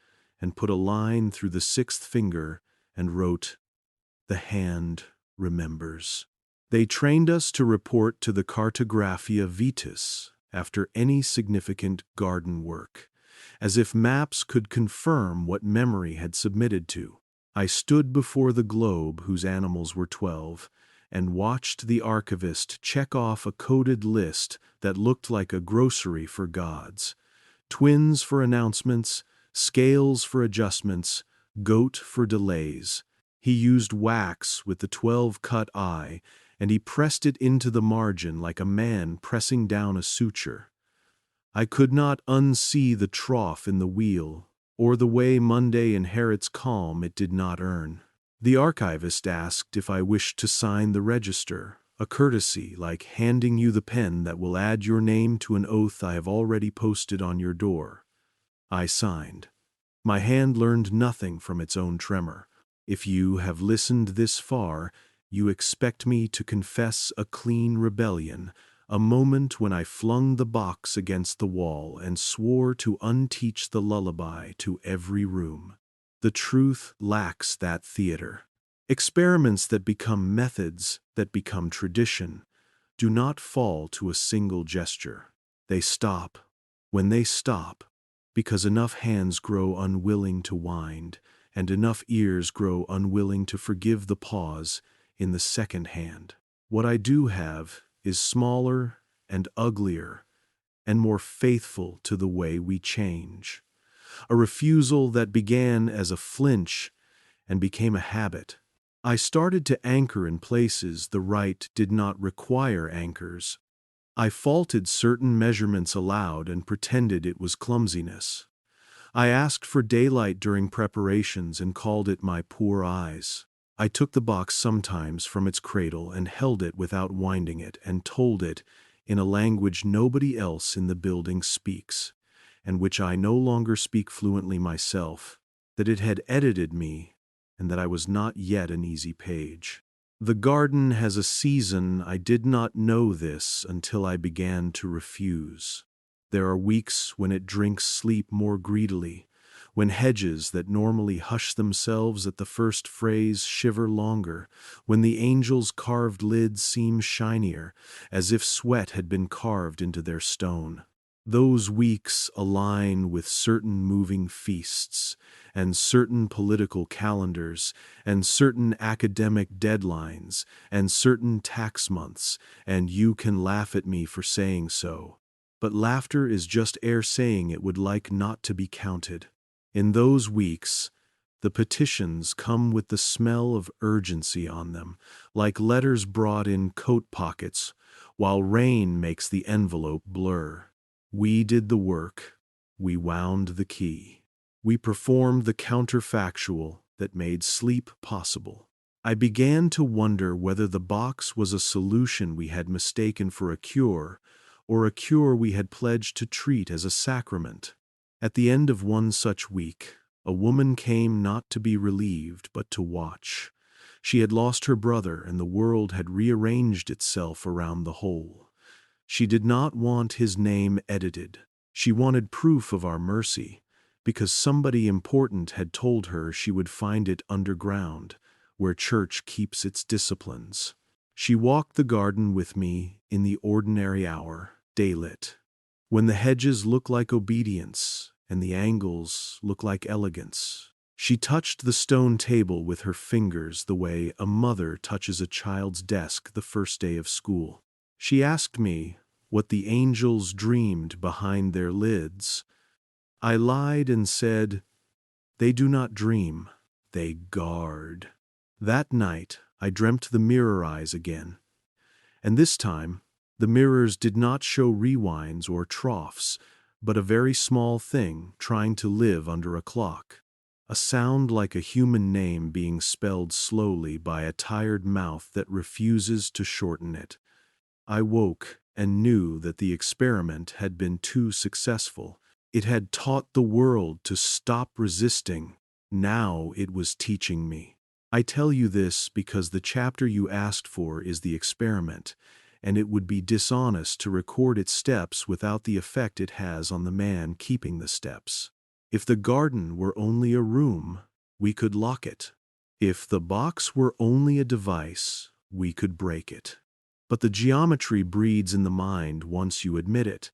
and put a line through the 6th finger and wrote, "The hand remembers." They trained us to report to the Cartographia Vitis after any significant garden work, as if maps could confirm what memory had submitted to. I stood before the globe whose animals were 12, and watched the archivist check off a coded list that looked like a grocery for gods. Twins for announcements, scales for adjustments, goat for delays. He used wax with the 12-cut eye, and he pressed it into the margin like a man pressing down a suture. I could not unsee the trough in the wheel, or the way Monday inherits calm it did not earn. The archivist asked if I wished to sign the register. a courtesy like handing you the pen that will add your name to an oath I have already posted on your door. I signed. My hand learned nothing from its own tremor. If you have listened this far, you expect me to confess a clean rebellion, a moment when I flung the box against the wall and swore to unteach the lullaby to every room. The truth lacks that theater. Experiments that become methods, that become tradition, do not fall to a single gesture. They stop. When they stop, because enough hands grow unwilling to wind, and enough ears grow unwilling to forgive the pause in the second hand. What I do have is smaller and uglier and more faithful to the way we change. A refusal that began as a flinch and became a habit. I started to anchor in places the rite did not require anchors. I faulted certain measurements aloud and pretended it was clumsiness. I asked for daylight during preparations and called it my poor eyes. I took the box sometimes from its cradle and held it without winding it and told it, in a language nobody else in the building speaks, and which I no longer speak fluently myself, that it had edited me and that I was not yet an easy page. The garden has a season. I did not know this until I began to refuse. There are weeks when it drinks sleep more greedily, when hedges that normally hush themselves at the first phrase shiver longer, when the angels' carved lids seem shinier, as if sweat had been carved into their stone. Those weeks align with certain moving feasts, and certain political calendars, and certain academic deadlines, and certain tax months, and you can laugh at me for saying so. But laughter is just air saying it would like not to be counted. In those weeks, the petitions come with the smell of urgency on them, like letters brought in coat pockets, while rain makes the envelope blur. We did the work. We wound the key. We performed the counterfactual that made sleep possible. I began to wonder whether the box was a solution we had mistaken for a cure, or a cure we had pledged to treat as a sacrament. At the end of one such week, a woman came not to be relieved, but to watch. She had lost her brother, and the world had rearranged itself around the whole. She did not want his name edited. She wanted proof of our mercy, because somebody important had told her she would find it underground, where church keeps its disciplines. She walked the garden with me in the ordinary hour, daylit, when the hedges look like obedience and the angles look like elegance. She touched the stone table with her fingers the way a mother touches a child's desk the first day of school. She asked me what the angels dreamed behind their lids. I lied and said, "They do not dream, they guard." That night I dreamt the mirror eyes again, and this time the mirrors did not show rewinds or troughs, but a very small thing trying to live under a clock. A sound like a human name being spelled slowly by a tired mouth that refuses to shorten it. I woke and knew that the experiment had been too successful. It had taught the world to stop resisting. Now it was teaching me. I tell you this because the chapter you asked for is the experiment, and it would be dishonest to record its steps without the effect it has on the man keeping the steps. If the garden were only a room, we could lock it. If the box were only a device, we could break it. But the geometry breeds in the mind once you admit it,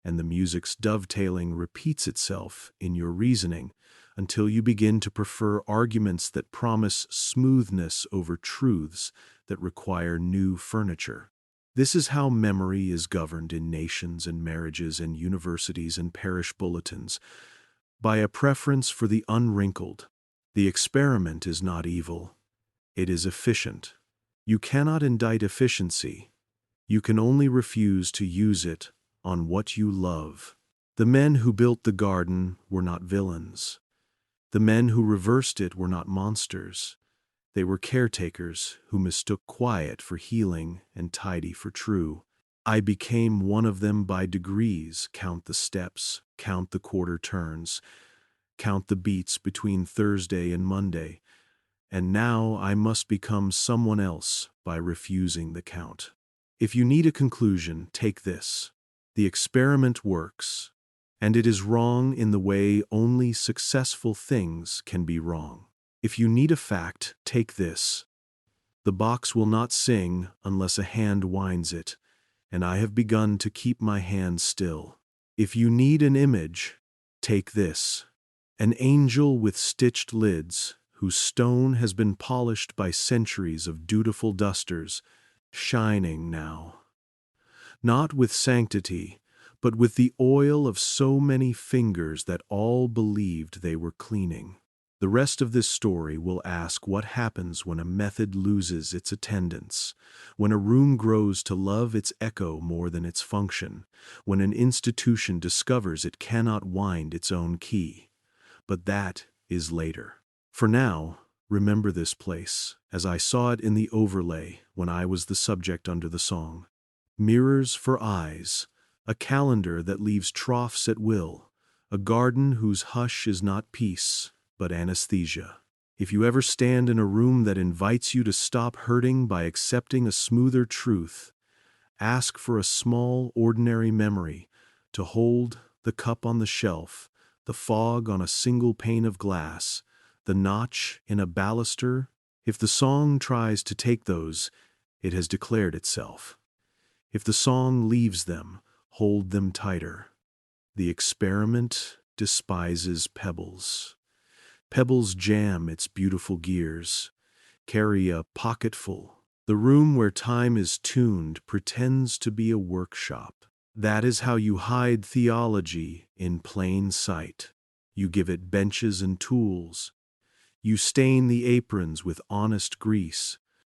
and the music's dovetailing repeats itself in your reasoning until you begin to prefer arguments that promise smoothness over truths that require new furniture. This is how memory is governed in nations and marriages and universities and parish bulletins, by a preference for the unwrinkled. The experiment is not evil. It is efficient. You cannot indict efficiency. You can only refuse to use it on what you love. The men who built the garden were not villains. The men who reversed it were not monsters. They were caretakers who mistook quiet for healing and tidy for true. I became one of them by degrees. Count the steps, count the quarter turns, count the beats between Thursday and Monday, and now I must become someone else by refusing the count. If you need a conclusion, take this. The experiment works, and it is wrong in the way only successful things can be wrong. If you need a fact, take this. The box will not sing unless a hand winds it, and I have begun to keep my hand still. If you need an image, take this. An angel with stitched lids, whose stone has been polished by centuries of dutiful dusters, shining now. Not with sanctity, but with the oil of so many fingers that all believed they were cleaning. The rest of this story will ask what happens when a method loses its attendance, when a room grows to love its echo more than its function, when an institution discovers it cannot wind its own key. But that is later. For now, remember this place, as I saw it in the overlay when I was the subject under the song. Mirrors for eyes, a calendar that leaves troughs at will, a garden whose hush is not peace, but anesthesia. If you ever stand in a room that invites you to stop hurting by accepting a smoother truth, ask for a small, ordinary memory to hold the cup on the shelf, the fog on a single pane of glass, the notch in a baluster. If the song tries to take those, it has declared itself. If the song leaves them, hold them tighter. The experiment despises pebbles. Pebbles jam its beautiful gears, carry a pocketful. The room where time is tuned pretends to be a workshop. That is how you hide theology in plain sight. You give it benches and tools. You stain the aprons with honest grease,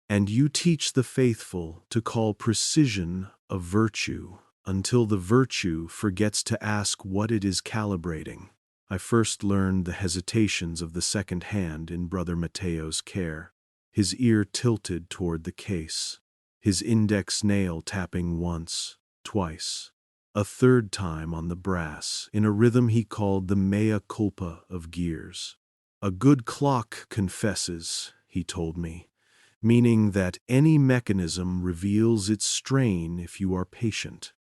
and you teach the faithful to call precision a virtue until the virtue forgets to ask what it is calibrating. I first learned the hesitations of the second hand in Brother Matteo's care, his ear tilted toward the case, his index nail tapping once, twice, a third time on the brass, in a rhythm he called the mea culpa of gears. A good clock confesses, he told me, meaning that any mechanism reveals its strain if you are patient.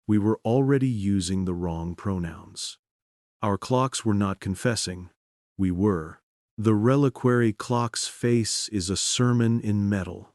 We were already using the wrong pronouns. Our clocks were not confessing. We were. The reliquary clock's face is a sermon in metal.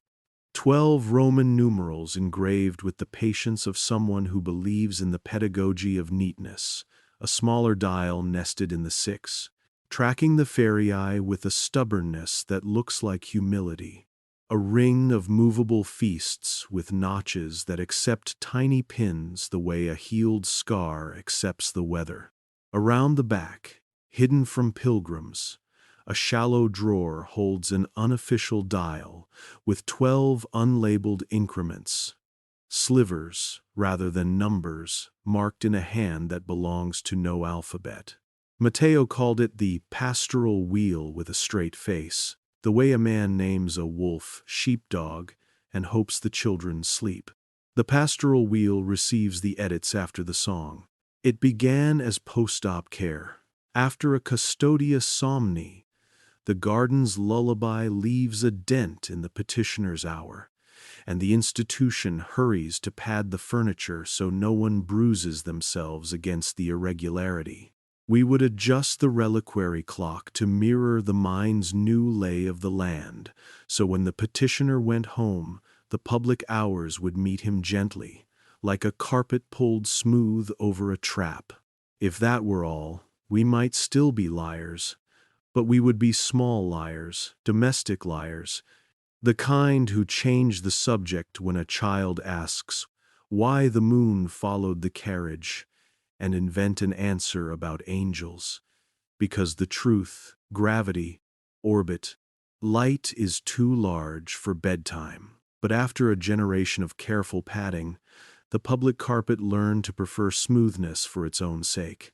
12 Roman numerals engraved with the patience of someone who believes in the pedagogy of neatness, a smaller dial nested in the 6, tracking the fairy eye with a stubbornness that looks like humility. A ring of movable feasts with notches that accept tiny pins the way a healed scar accepts the weather. Around the back, hidden from pilgrims, a shallow drawer holds an unofficial dial with 12 unlabeled increments, slivers rather than numbers, marked in a hand that belongs to no alphabet. Matteo called it the pastoral wheel with a straight face, the way a man names a wolf sheepdog and hopes the children sleep. The pastoral wheel receives the edits after the song. It began as post-op care. After a custodious somni, the garden's lullaby leaves a dent in the petitioner's hour, and the institution hurries to pad the furniture so no one bruises themselves against the irregularity. We would adjust the reliquary clock to mirror the mind's new lay of the land, so when the petitioner went home, the public hours would meet him gently, like a carpet pulled smooth over a trap. If that were all, we might still be liars, but we would be small liars, domestic liars, the kind who change the subject when a child asks why the moon followed the carriage, and invent an answer about angels, because the truth, gravity, orbit, light is too large for bedtime. But after a generation of careful padding, the public carpet learned to prefer smoothness for its own sake.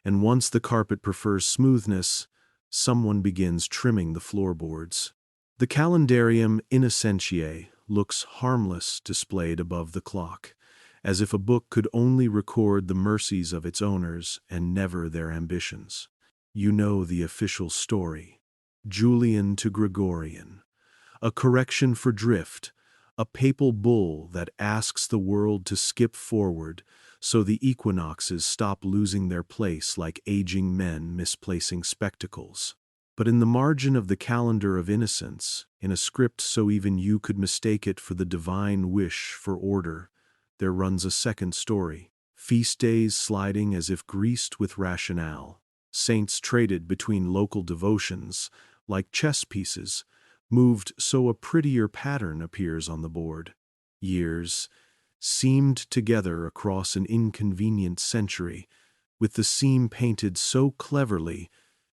And once the carpet prefers smoothness, someone begins trimming the floorboards. The calendarium innocentiae looks harmless displayed above the clock, as if a book could only record the mercies of its owners and never their ambitions. You know the official story. Julian to Gregorian. A correction for drift, a papal bull that asks the world to skip forward so the equinoxes stop losing their place like aging men misplacing spectacles. But in the margin of the calendar of innocence, in a script so even you could mistake it for the divine wish for order, there runs a second story. Feast days sliding as if greased with rationale. Saints traded between local devotions, like chess pieces, moved so a prettier pattern appears on the board. Years, seamed together across an inconvenient century, with the seam painted so cleverly,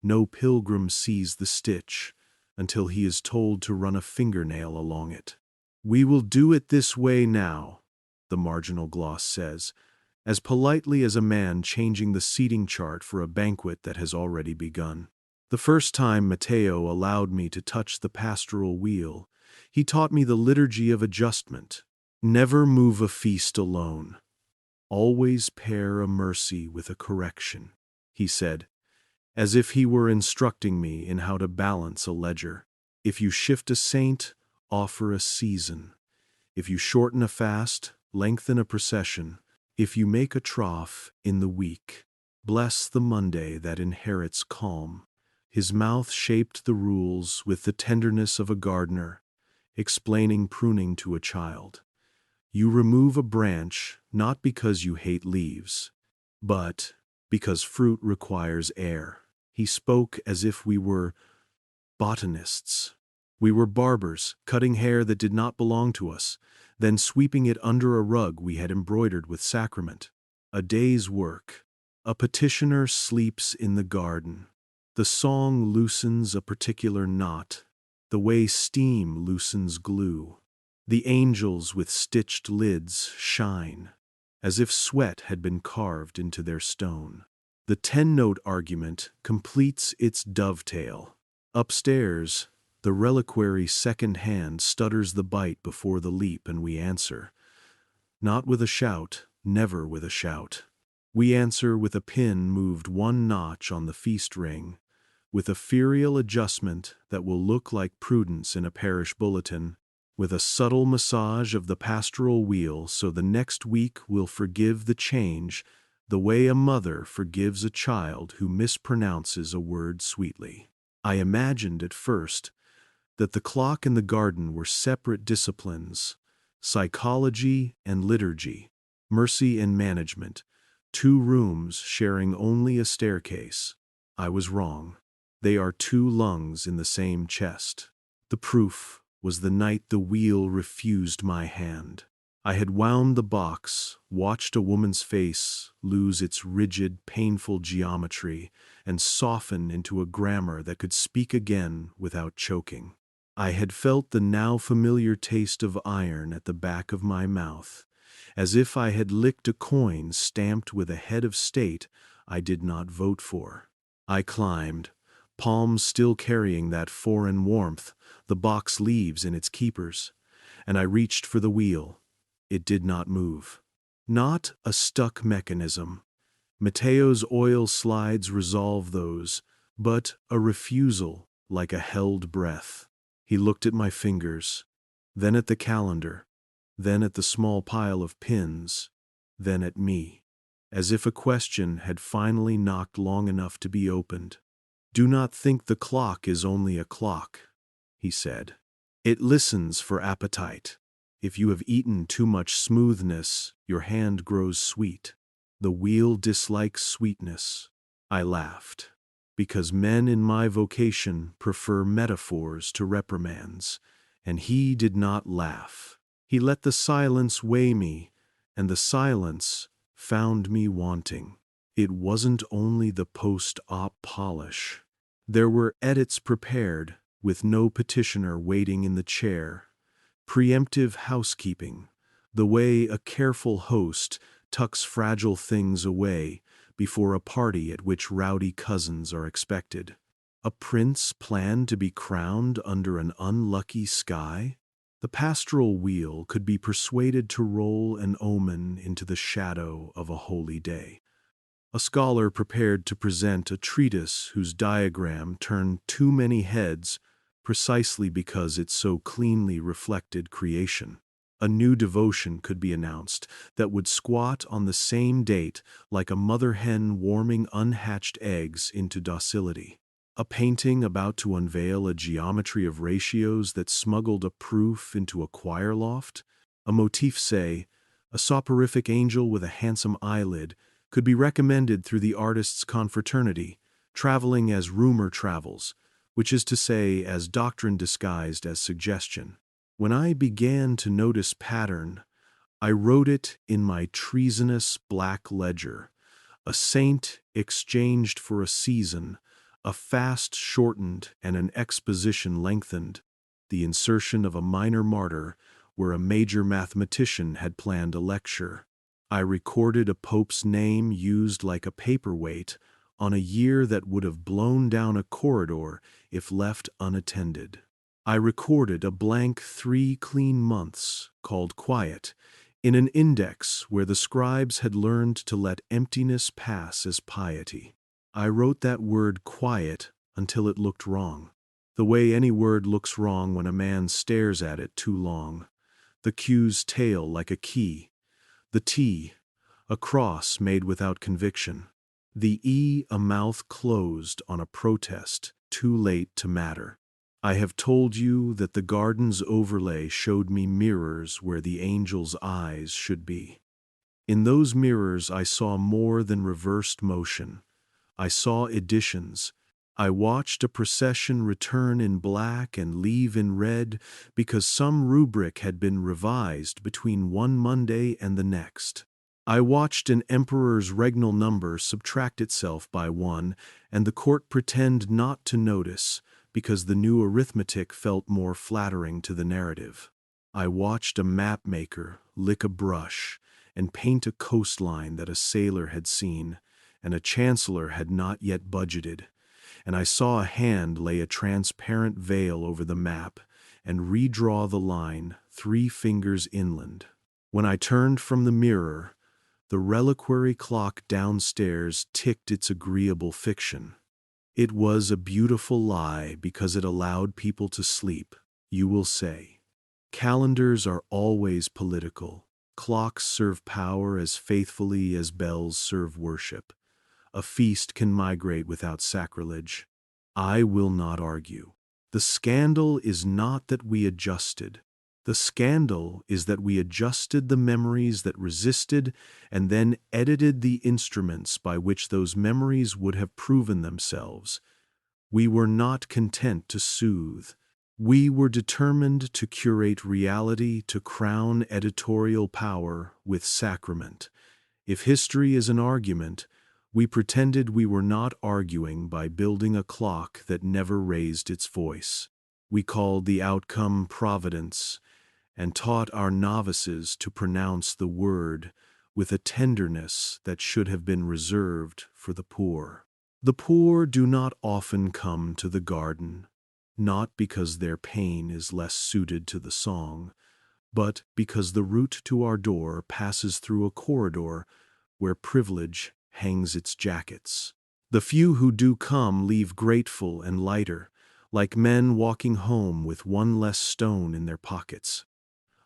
no pilgrim sees the stitch until he is told to run a fingernail along it. "We will do it this way now," the marginal gloss says, as politely as a man changing the seating chart for a banquet that has already begun. The first time Matteo allowed me to touch the pastoral wheel, he taught me the liturgy of adjustment. Never move a feast alone. Always pair a mercy with a correction, he said, as if he were instructing me in how to balance a ledger. If you shift a saint, offer a season. If you shorten a fast, lengthen a procession. If you make a trough in the week, bless the Monday that inherits calm. His mouth shaped the rules with the tenderness of a gardener, explaining pruning to a child. You remove a branch not because you hate leaves, but because fruit requires air. He spoke as if we were botanists. We were barbers, cutting hair that did not belong to us, then sweeping it under a rug we had embroidered with sacrament. A day's work. A petitioner sleeps in the garden. The song loosens a particular knot, the way steam loosens glue. The angels with stitched lids shine, as if sweat had been carved into their stone. The 10-note argument completes its dovetail. Upstairs, the reliquary second hand stutters the bite before the leap, and we answer. Not with a shout, never with a shout. We answer with a pin moved one notch on the feast ring, with a ferial adjustment that will look like prudence in a parish bulletin, with a subtle massage of the pastoral wheel so the next week will forgive the change the way a mother forgives a child who mispronounces a word sweetly. I imagined at first that the clock and the garden were separate disciplines, psychology and liturgy, mercy and management, 2 rooms sharing only a staircase. I was wrong. They are 2 lungs in the same chest. The proof was the night the wheel refused my hand. I had wound the box, watched a woman's face lose its rigid, painful geometry and soften into a grammar that could speak again without choking. I had felt the now familiar taste of iron at the back of my mouth, as if I had licked a coin stamped with a head of state I did not vote for. I climbed, palms still carrying that foreign warmth the box leaves in its keepers, and I reached for the wheel. It did not move. Not a stuck mechanism. Matteo's oil slides resolve those, but a refusal like a held breath. He looked at my fingers, then at the calendar, then at the small pile of pins, then at me, as if a question had finally knocked long enough to be opened. "Do not think the clock is only a clock," he said. "It listens for appetite. If you have eaten too much smoothness, your hand grows sweet. The wheel dislikes sweetness." I laughed, because men in my vocation prefer metaphors to reprimands, and he did not laugh. He let the silence weigh me, and the silence found me wanting. It wasn't only the post-op polish. There were edits prepared, with no petitioner waiting in the chair. Preemptive housekeeping, the way a careful host tucks fragile things away before a party at which rowdy cousins are expected. A prince planned to be crowned under an unlucky sky? The pastoral wheel could be persuaded to roll an omen into the shadow of a holy day. A scholar prepared to present a treatise whose diagram turned too many heads precisely because it so cleanly reflected creation. A new devotion could be announced that would squat on the same date like a mother hen warming unhatched eggs into docility. A painting about to unveil a geometry of ratios that smuggled a proof into a choir loft. A motif, say, a soporific angel with a handsome eyelid, could be recommended through the artist's confraternity, traveling as rumor travels, which is to say, as doctrine disguised as suggestion. When I began to notice pattern, I wrote it in my treasonous black ledger. A saint exchanged for a season, a fast shortened and an exposition lengthened, the insertion of a minor martyr where a major mathematician had planned a lecture. I recorded a pope's name used like a paperweight on a year that would have blown down a corridor if left unattended. I recorded a blank 3 clean months, called quiet, in an index where the scribes had learned to let emptiness pass as piety. I wrote that word quiet until it looked wrong, the way any word looks wrong when a man stares at it too long. The Q's tail like a key, the T, a cross made without conviction, the E, a mouth closed on a protest, too late to matter. I have told you that the garden's overlay showed me mirrors where the angel's eyes should be. In those mirrors I saw more than reversed motion. I saw editions. I watched a procession return in black and leave in red because some rubric had been revised between one Monday and the next. I watched an emperor's regnal number subtract itself by 1 and the court pretend not to notice because the new arithmetic felt more flattering to the narrative. I watched a map maker lick a brush and paint a coastline that a sailor had seen and a chancellor had not yet budgeted, and I saw a hand lay a transparent veil over the map and redraw the line 3 fingers inland. When I turned from the mirror, the reliquary clock downstairs ticked its agreeable fiction. It was a beautiful lie because it allowed people to sleep, you will say. Calendars are always political. Clocks serve power as faithfully as bells serve worship. A feast can migrate without sacrilege. I will not argue. The scandal is not that we adjusted. The scandal is that we adjusted the memories that resisted and then edited the instruments by which those memories would have proven themselves. We were not content to soothe. We were determined to curate reality to crown editorial power with sacrament. If history is an argument, we pretended we were not arguing by building a clock that never raised its voice. We called the outcome providence and taught our novices to pronounce the word with a tenderness that should have been reserved for the poor. The poor do not often come to the garden, not because their pain is less suited to the song, but because the route to our door passes through a corridor where privilege hangs its jackets. The few who do come leave grateful and lighter, like men walking home with 1 less stone in their pockets.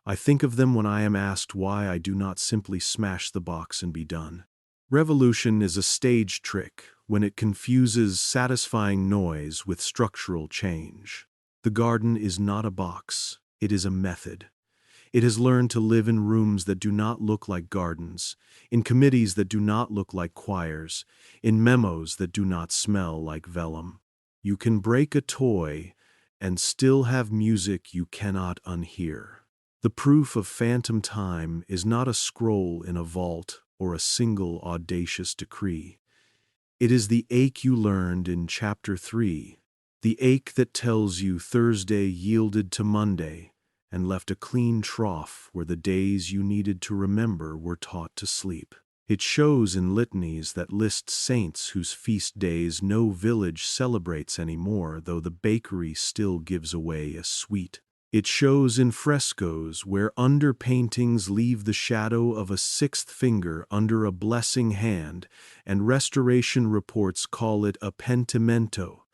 I think of them when I am asked why I do not simply smash the box and be done. Revolution is a stage trick when it confuses satisfying noise with structural change. The garden is not a box, it is a method. It has learned to live in rooms that do not look like gardens, in committees that do not look like choirs, in memos that do not smell like vellum. You can break a toy and still have music you cannot unhear. The proof of phantom time is not a scroll in a vault or a single audacious decree. It is the ache you learned in Chapter 3, the ache that tells you Thursday yielded to Monday and left a clean trough where the days you needed to remember were taught to sleep. It shows in litanies that list saints whose feast days no village celebrates anymore, though the bakery still gives away a sweet. It shows in frescoes where underpaintings leave the shadow of a sixth finger under a blessing hand, and restoration reports call it a pentimento,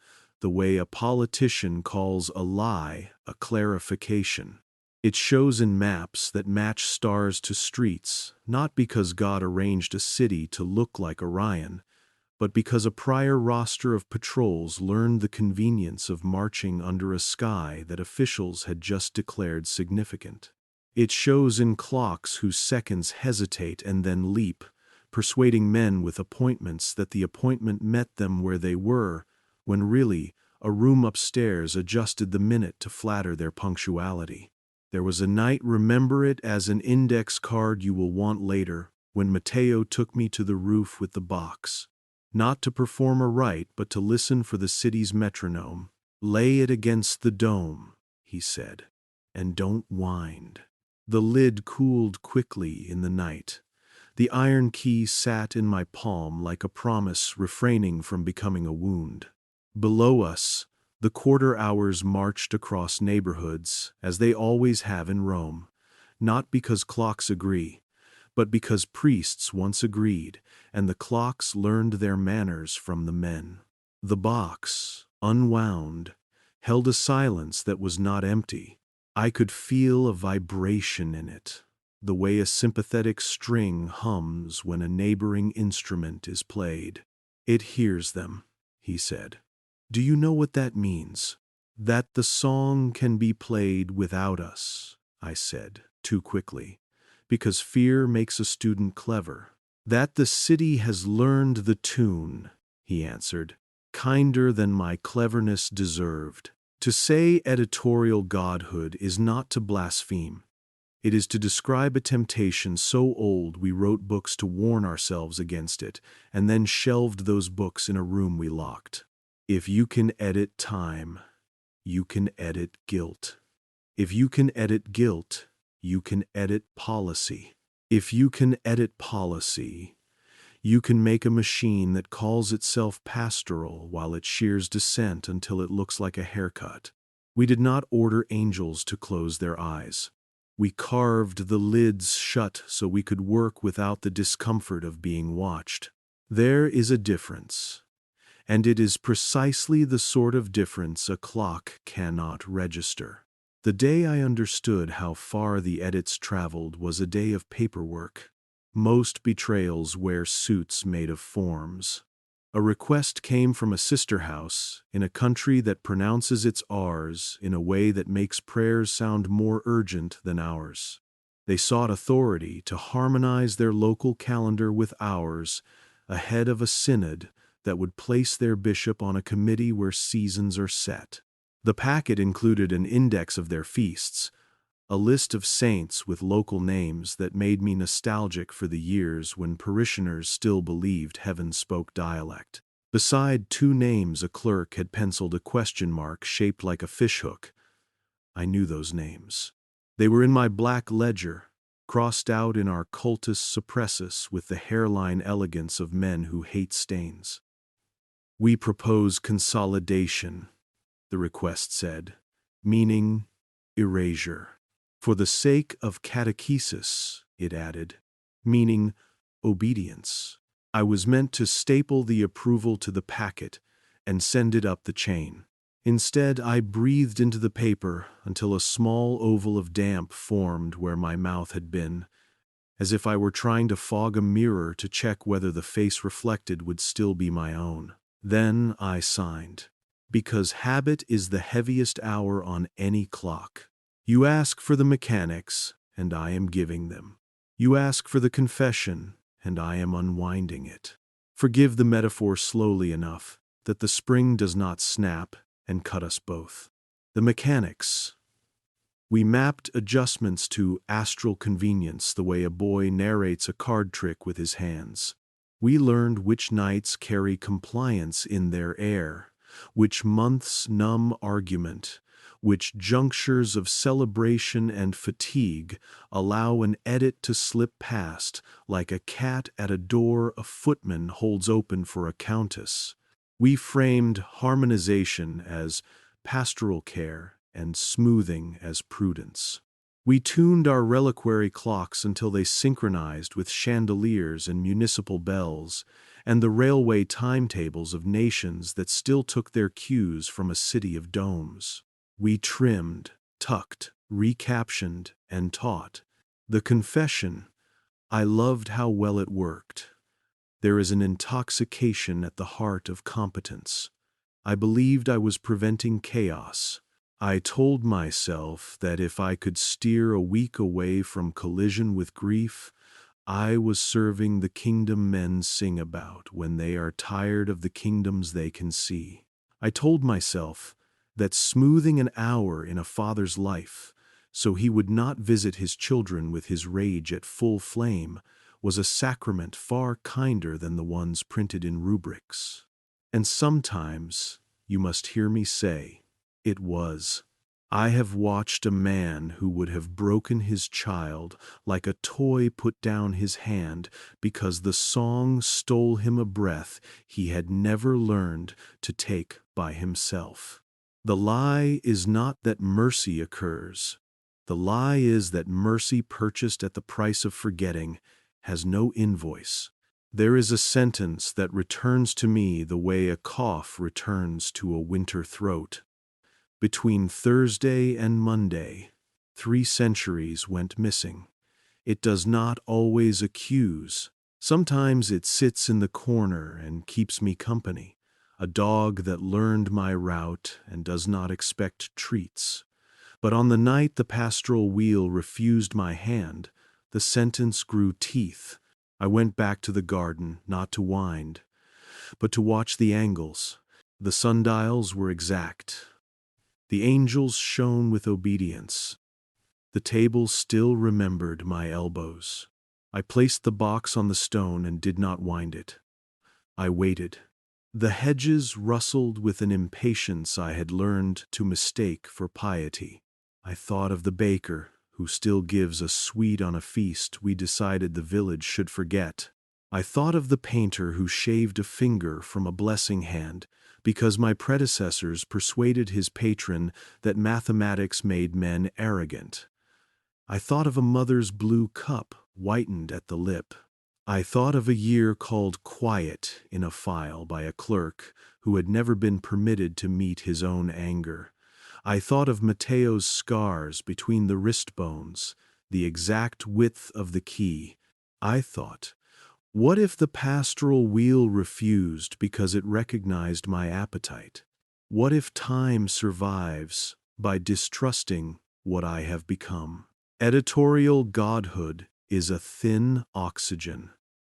the way a politician calls a lie a clarification. It shows in maps that match stars to streets, not because God arranged a city to look like Orion, but because a prior roster of patrols learned the convenience of marching under a sky that officials had just declared significant. It shows in clocks whose seconds hesitate and then leap, persuading men with appointments that the appointment met them where they were, when really a room upstairs adjusted the minute to flatter their punctuality. There was a night, remember it as an index card you will want later, when Matteo took me to the roof with the box. Not to perform a rite, but to listen for the city's metronome. Lay it against the dome, he said, and don't wind. The lid cooled quickly in the night. The iron key sat in my palm like a promise refraining from becoming a wound. Below us, the quarter hours marched across neighborhoods, as they always have in Rome, not because clocks agree, but because priests once agreed, and the clocks learned their manners from the men. The box, unwound, held a silence that was not empty. I could feel a vibration in it, the way a sympathetic string hums when a neighboring instrument is played. It hears them, he said. Do you know what that means? That the song can be played without us, I said, too quickly, because fear makes a student clever. That the city has learned the tune, he answered, kinder than my cleverness deserved. To say editorial godhood is not to blaspheme. It is to describe a temptation so old we wrote books to warn ourselves against it, and then shelved those books in a room we locked. If you can edit time, you can edit guilt. If you can edit guilt, you can edit policy. If you can edit policy, you can make a machine that calls itself pastoral while it shears dissent until it looks like a haircut. We did not order angels to close their eyes. We carved the lids shut so we could work without the discomfort of being watched. There is a difference, and it is precisely the sort of difference a clock cannot register. The day I understood how far the edits traveled was a day of paperwork. Most betrayals wear suits made of forms. A request came from a sister house in a country that pronounces its R's in a way that makes prayers sound more urgent than ours. They sought authority to harmonize their local calendar with ours ahead of a synod that would place their bishop on a committee where seasons are set. The packet included an index of their feasts, a list of saints with local names that made me nostalgic for the years when parishioners still believed heaven spoke dialect. Beside two names, a clerk had penciled a question mark shaped like a fishhook. I knew those names. They were in my black ledger, crossed out in our cultus suppressus with the hairline elegance of men who hate stains. We propose consolidation, the request said, meaning erasure. For the sake of catechesis, it added, meaning obedience. I was meant to staple the approval to the packet and send it up the chain. Instead, I breathed into the paper until a small oval of damp formed where my mouth had been, as if I were trying to fog a mirror to check whether the face reflected would still be my own. Then I signed, because habit is the heaviest hour on any clock. You ask for the mechanics, and I am giving them. You ask for the confession, and I am unwinding it. Forgive the metaphor slowly enough that the spring does not snap and cut us both. The mechanics. We mapped adjustments to astral convenience the way a boy narrates a card trick with his hands. We learned which nights carry compliance in their air, which months numb argument, which junctures of celebration and fatigue allow an edit to slip past, like a cat at a door a footman holds open for a countess. We framed harmonization as pastoral care and smoothing as prudence. We tuned our reliquary clocks until they synchronized with chandeliers and municipal bells, and the railway timetables of nations that still took their cues from a city of domes. We trimmed, tucked, recaptioned, and taught. The confession, I loved how well it worked. There is an intoxication at the heart of competence. I believed I was preventing chaos. I told myself that if I could steer a week away from collision with grief, I was serving the kingdom men sing about when they are tired of the kingdoms they can see. I told myself that smoothing an hour in a father's life, so he would not visit his children with his rage at full flame, was a sacrament far kinder than the ones printed in rubrics. And sometimes, you must hear me say, it was. I have watched a man who would have broken his child like a toy put down his hand because the song stole him a breath he had never learned to take by himself. The lie is not that mercy occurs. The lie is that mercy purchased at the price of forgetting has no invoice. There is a sentence that returns to me the way a cough returns to a winter throat. Between Thursday and Monday, 3 centuries went missing. It does not always accuse. Sometimes it sits in the corner and keeps me company, a dog that learned my route and does not expect treats. But on the night the pastoral wheel refused my hand, the sentence grew teeth. I went back to the garden, not to wind, but to watch the angles. The sundials were exact. The angels shone with obedience. The table still remembered my elbows. I placed the box on the stone and did not wind it. I waited. The hedges rustled with an impatience I had learned to mistake for piety. I thought of the baker, who still gives a sweet on a feast we decided the village should forget. I thought of the painter who shaved a finger from a blessing hand, because my predecessors persuaded his patron that mathematics made men arrogant. I thought of a mother's blue cup whitened at the lip. I thought of a year called quiet in a file by a clerk who had never been permitted to meet his own anger. I thought of Mateo's scars between the wrist bones, the exact width of the key. I thought, what if the pastoral wheel refused because it recognized my appetite? What if time survives by distrusting what I have become? Editorial godhood is a thin oxygen.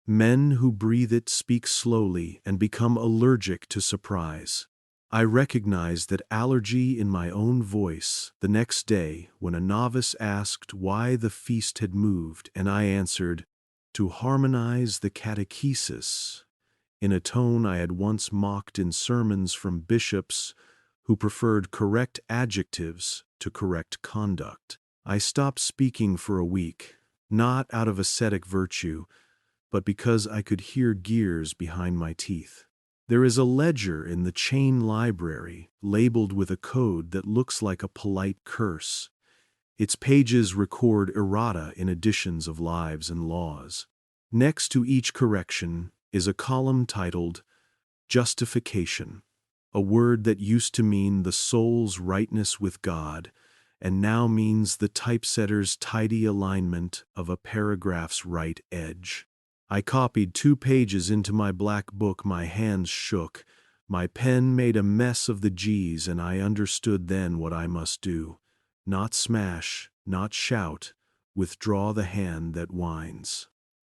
Men who breathe it speak slowly and become allergic to surprise. I recognized that allergy in my own voice the next day when a novice asked why the feast had moved, and I answered, to harmonize the catechesis, in a tone I had once mocked in sermons from bishops who preferred correct adjectives to correct conduct. I stopped speaking for a week, not out of ascetic virtue, but because I could hear gears behind my teeth. There is a ledger in the chain library labeled with a code that looks like a polite curse. Its pages record errata in editions of lives and laws. Next to each correction is a column titled Justification, a word that used to mean the soul's rightness with God and now means the typesetter's tidy alignment of a paragraph's right edge. I copied 2 pages into my black book. My hands shook. My pen made a mess of the G's, and I understood then what I must do. Not smash, not shout, withdraw the hand that whines.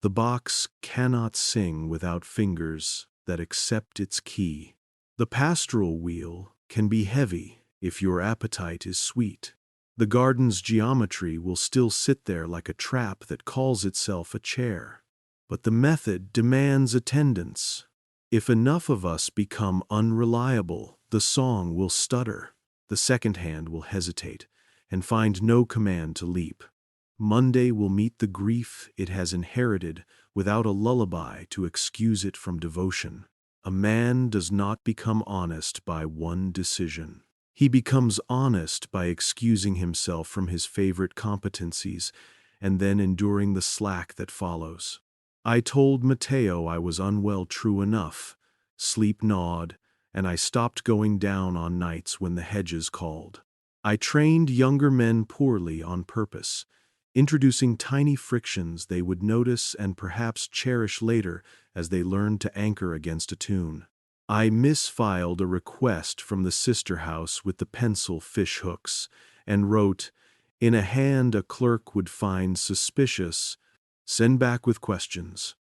The box cannot sing without fingers that accept its key. The pastoral wheel can be heavy if your appetite is sweet. The garden's geometry will still sit there like a trap that calls itself a chair. But the method demands attendance. If enough of us become unreliable, the song will stutter. The second hand will hesitate and find no command to leap. Monday will meet the grief it has inherited without a lullaby to excuse it from devotion. A man does not become honest by one decision. He becomes honest by excusing himself from his favorite competencies and then enduring the slack that follows. I told Matteo I was unwell true enough. Sleep gnawed, and I stopped going down on nights when the hedges called. I trained younger men poorly on purpose, introducing tiny frictions they would notice and perhaps cherish later as they learned to anchor against a tune. I misfiled a request from the sister house with the pencil fish hooks and wrote, in a hand a clerk would find suspicious, send back with questions.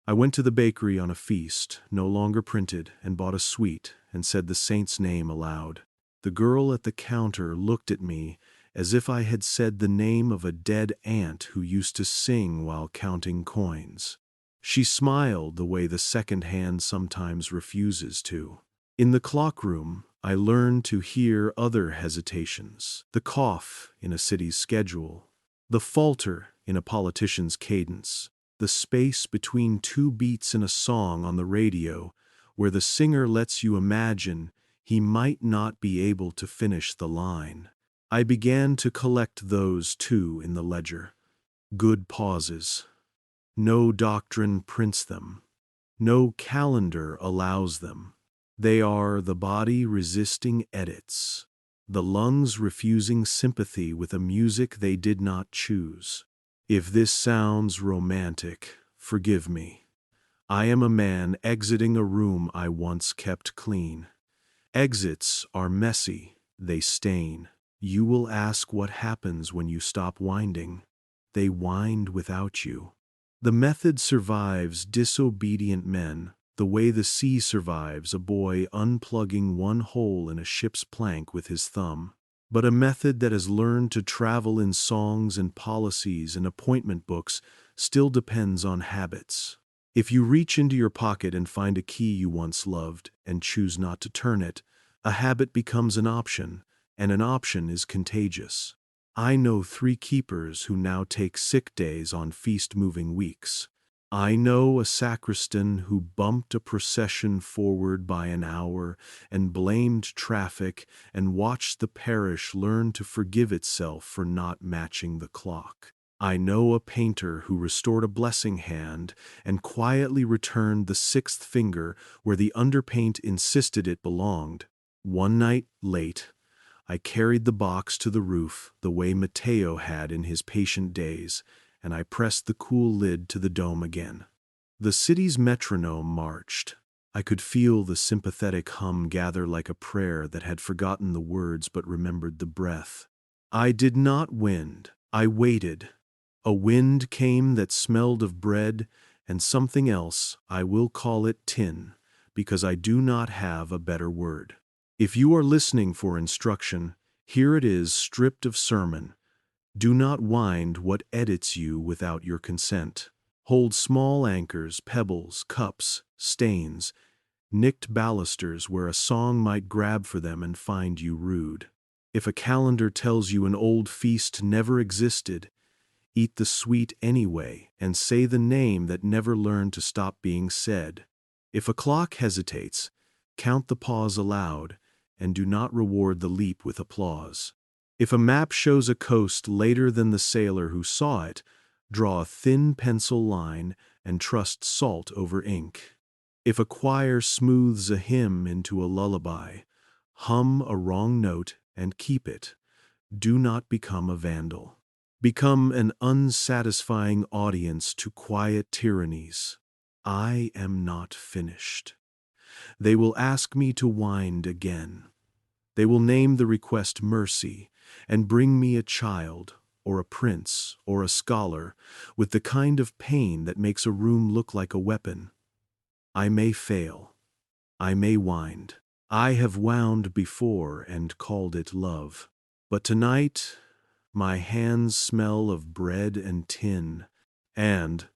I went to the bakery on a feast, no longer printed, and bought a sweet and said the saint's name aloud. The girl at the counter looked at me as if I had said the name of a dead aunt who used to sing while counting coins. She smiled the way the second hand sometimes refuses to. In the clockroom, I learned to hear other hesitations, the cough in a city's schedule, the falter in a politician's cadence, the space between two beats in a song on the radio where the singer lets you imagine he might not be able to finish the line. I began to collect those too in the ledger. Good pauses. No doctrine prints them. No calendar allows them. They are the body resisting edits, the lungs refusing sympathy with a music they did not choose. If this sounds romantic, forgive me. I am a man exiting a room I once kept clean. Exits are messy, they stain. You will ask what happens when you stop winding. They wind without you. The method survives disobedient men, the way the sea survives a boy unplugging one hole in a ship's plank with his thumb. But a method that has learned to travel in songs and policies and appointment books still depends on habits. If you reach into your pocket and find a key you once loved and choose not to turn it, a habit becomes an option, and an option is contagious. I know 3 keepers who now take sick days on feast-moving weeks. I know a sacristan who bumped a procession forward by an hour and blamed traffic and watched the parish learn to forgive itself for not matching the clock. I know a painter who restored a blessing hand and quietly returned the 6th finger where the underpaint insisted it belonged. One night, late, I carried the box to the roof the way Matteo had in his patient days, and I pressed the cool lid to the dome again. The city's metronome marched. I could feel the sympathetic hum gather like a prayer that had forgotten the words but remembered the breath. I did not wind. I waited. A wind came that smelled of bread and something else. I will call it tin, because I do not have a better word. If you are listening for instruction, here it is stripped of sermon. Do not wind what edits you without your consent. Hold small anchors, pebbles, cups, stains, nicked balusters where a song might grab for them and find you rude. If a calendar tells you an old feast never existed, eat the sweet anyway and say the name that never learned to stop being said. If a clock hesitates, count the pause aloud and do not reward the leap with applause. If a map shows a coast later than the sailor who saw it, draw a thin pencil line and trust salt over ink. If a choir smooths a hymn into a lullaby, hum a wrong note and keep it. Do not become a vandal. Become an unsatisfying audience to quiet tyrannies. I am not finished. They will ask me to wind again. They will name the request mercy and bring me a child or a prince or a scholar with the kind of pain that makes a room look like a weapon. I may fail. I may wind. I have wound before and called it love. But tonight, my hands smell of bread and tin, and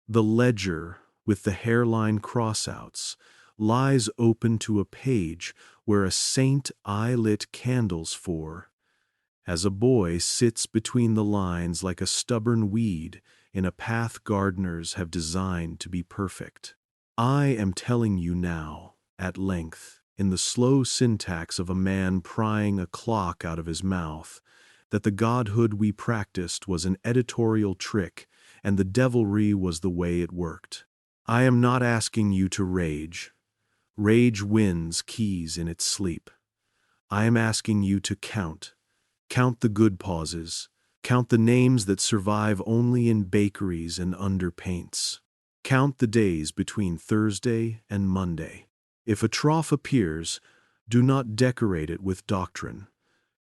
the ledger with the hairline crossouts lies open to a page where a saint I lit candles for, as a boy sits between the lines like a stubborn weed in a path gardeners have designed to be perfect. I am telling you now, at length, in the slow syntax of a man prying a clock out of his mouth, that the godhood we practiced was an editorial trick, and the devilry was the way it worked. I am not asking you to rage. Rage wins keys in its sleep. I am asking you to count. Count the good pauses. Count the names that survive only in bakeries and under paints. Count the days between Thursday and Monday. If a trough appears, do not decorate it with doctrine.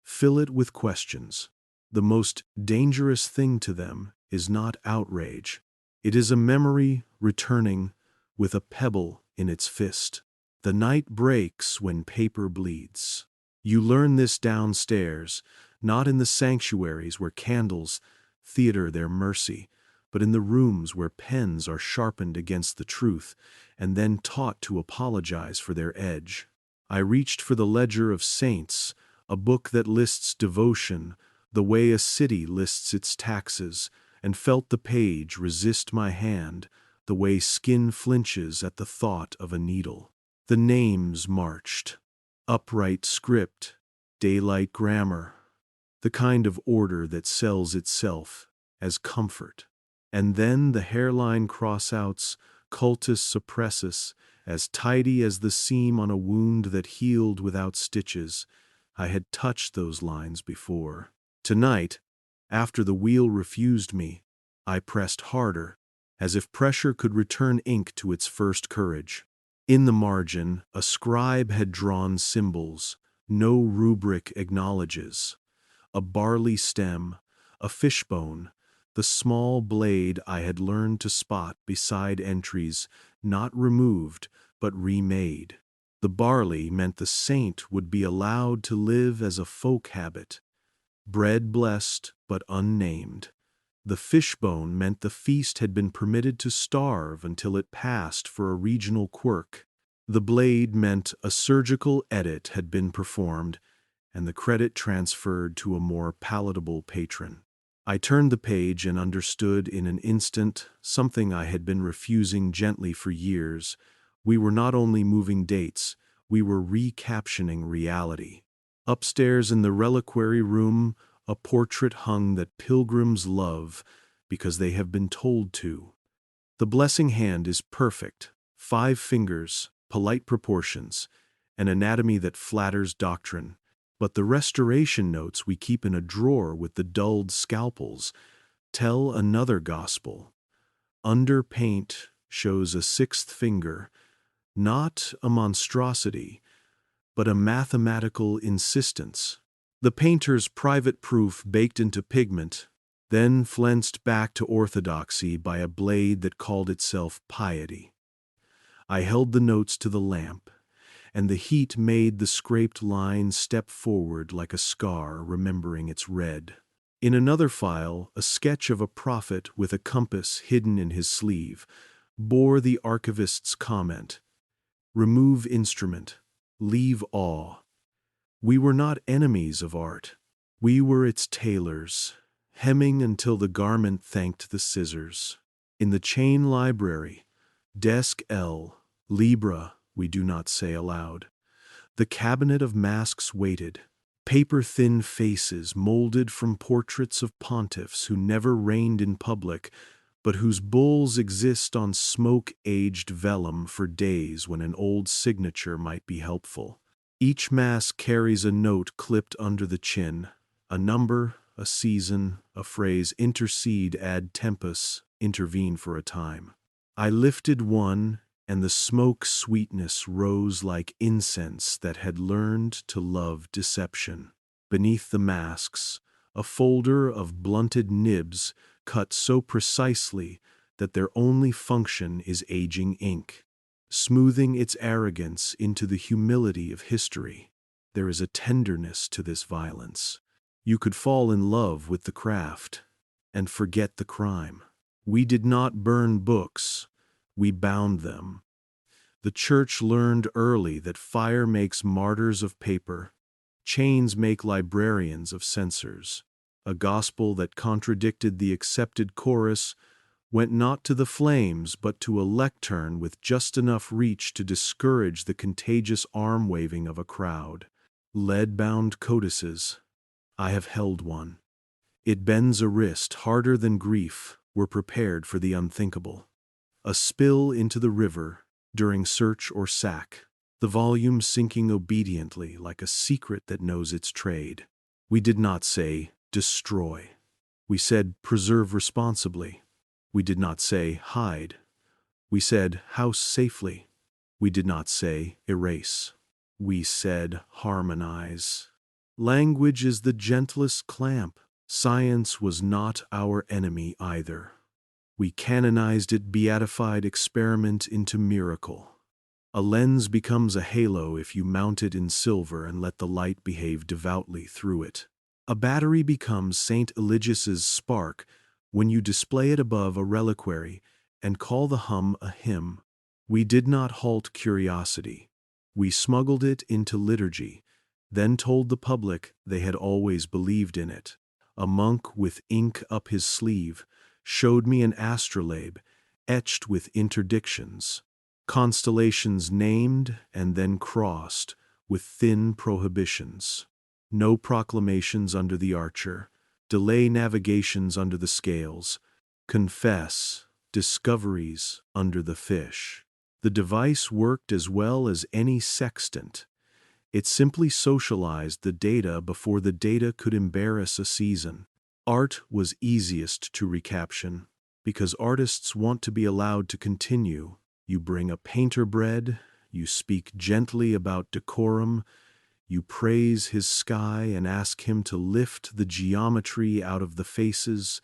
Fill it with questions. The most dangerous thing to them is not outrage. It is a memory returning with a pebble in its fist. The night breaks when paper bleeds. You learn this downstairs, not in the sanctuaries where candles theater their mercy, but in the rooms where pens are sharpened against the truth and then taught to apologize for their edge. I reached for the Ledger of Saints, a book that lists devotion the way a city lists its taxes, and felt the page resist my hand the way skin flinches at the thought of a needle. The names marched. Upright script, daylight grammar, the kind of order that sells itself as comfort. And then the hairline crossouts, cultus suppressus, as tidy as the seam on a wound that healed without stitches. I had touched those lines before. Tonight, after the wheel refused me, I pressed harder, as if pressure could return ink to its first courage. In the margin, a scribe had drawn symbols no rubric acknowledges. A barley stem, a fishbone, the small blade I had learned to spot beside entries not removed but remade. The barley meant the saint would be allowed to live as a folk habit, bread blessed but unnamed. The fishbone meant the feast had been permitted to starve until it passed for a regional quirk. The blade meant a surgical edit had been performed, and the credit transferred to a more palatable patron. I turned the page and understood in an instant something I had been refusing gently for years. We were not only moving dates, we were recaptioning reality. Upstairs in the reliquary room, a portrait hung that pilgrims love because they have been told to. The blessing hand is perfect, 5 fingers, polite proportions, an anatomy that flatters doctrine. But the restoration notes we keep in a drawer with the dulled scalpels tell another gospel. Under paint shows a 6th finger, not a monstrosity, but a mathematical insistence. The painter's private proof baked into pigment, then flensed back to orthodoxy by a blade that called itself piety. I held the notes to the lamp, and the heat made the scraped line step forward like a scar remembering its red. In another file, a sketch of a prophet with a compass hidden in his sleeve bore the archivist's comment, "Remove instrument, leave awe." We were not enemies of art. We were its tailors, hemming until the garment thanked the scissors. In the chain library, desk L, Libra, we do not say aloud. The cabinet of masks waited, paper-thin faces molded from portraits of pontiffs who never reigned in public, but whose bulls exist on smoke-aged vellum for days when an old signature might be helpful. Each mask carries a note clipped under the chin, a number, a season, a phrase intercede ad tempus, intervene for a time. I lifted one, and the smoke sweetness rose like incense that had learned to love deception. Beneath the masks, a folder of blunted nibs cut so precisely that their only function is aging ink, smoothing its arrogance into the humility of history. There is a tenderness to this violence. You could fall in love with the craft and forget the crime. We did not burn books, we bound them. The church learned early that fire makes martyrs of paper, chains make librarians of censors. A gospel that contradicted the accepted chorus went not to the flames but to a lectern with just enough reach to discourage the contagious arm-waving of a crowd. Lead-bound codices. I have held one. It bends a wrist harder than grief were prepared for the unthinkable. A spill into the river during search or sack, the volume sinking obediently like a secret that knows its trade. We did not say, destroy. We said, preserve responsibly. We did not say, hide. We said, house safely. We did not say, erase. We said, harmonize. Language is the gentlest clamp. Science was not our enemy either. We canonized it beatified experiment into miracle. A lens becomes a halo if you mount it in silver and let the light behave devoutly through it. A battery becomes St. Eligius's spark when you display it above a reliquary and call the hum a hymn. We did not halt curiosity. We smuggled it into liturgy, then told the public they had always believed in it. A monk with ink up his sleeve showed me an astrolabe etched with interdictions, constellations named and then crossed with thin prohibitions. No proclamations under the archer, delay navigations under the scales, confess, discoveries under the fish. The device worked as well as any sextant. It simply socialized the data before the data could embarrass a season. Art was easiest to recaption, because artists want to be allowed to continue. You bring a painter bread, you speak gently about decorum, you praise his sky and ask him to lift the geometry out of the faces,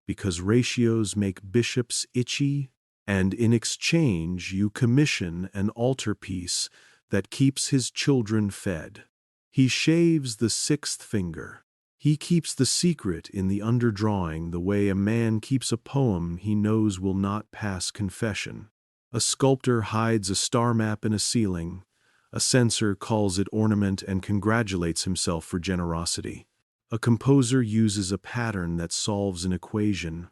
because ratios make bishops itchy, and in exchange you commission an altarpiece that keeps his children fed. He shaves the sixth finger. He keeps the secret in the underdrawing the way a man keeps a poem he knows will not pass confession. A sculptor hides a star map in a ceiling. A censor calls it ornament and congratulates himself for generosity. A composer uses a pattern that solves an equation.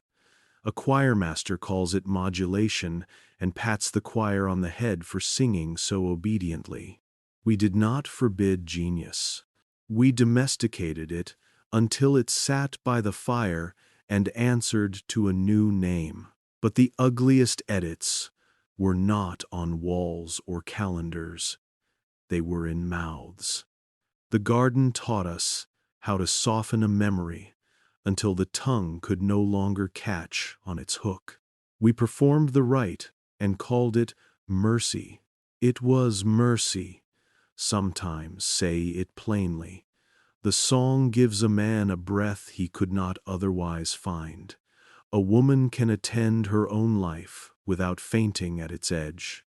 A choirmaster calls it modulation and pats the choir on the head for singing so obediently. We did not forbid genius. We domesticated it until it sat by the fire and answered to a new name. But the ugliest edits were not on walls or calendars. They were in mouths. The garden taught us how to soften a memory until the tongue could no longer catch on its hook. We performed the rite and called it mercy. It was mercy. Sometimes say it plainly. The song gives a man a breath he could not otherwise find. A woman can attend her own life without fainting at its edge.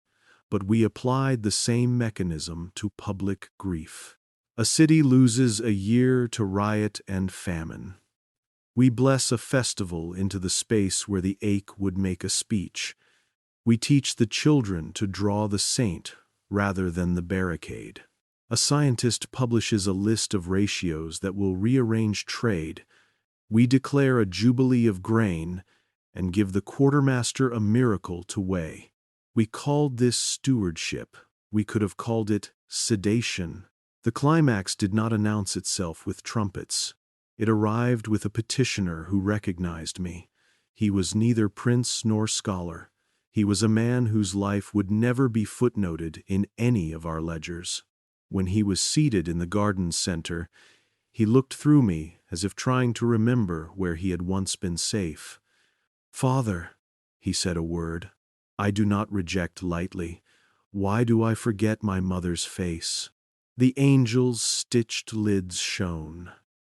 But we applied the same mechanism to public grief. A city loses a year to riot and famine. We bless a festival into the space where the ache would make a speech. We teach the children to draw the saint rather than the barricade. A scientist publishes a list of ratios that will rearrange trade. We declare a jubilee of grain and give the quartermaster a miracle to weigh. We called this stewardship. We could have called it sedation. The climax did not announce itself with trumpets. It arrived with a petitioner who recognized me. He was neither prince nor scholar. He was a man whose life would never be footnoted in any of our ledgers. When he was seated in the garden center, he looked through me as if trying to remember where he had once been safe. "Father," he said a word, "I do not reject lightly. Why do I forget my mother's face?" The angels' stitched lids shone.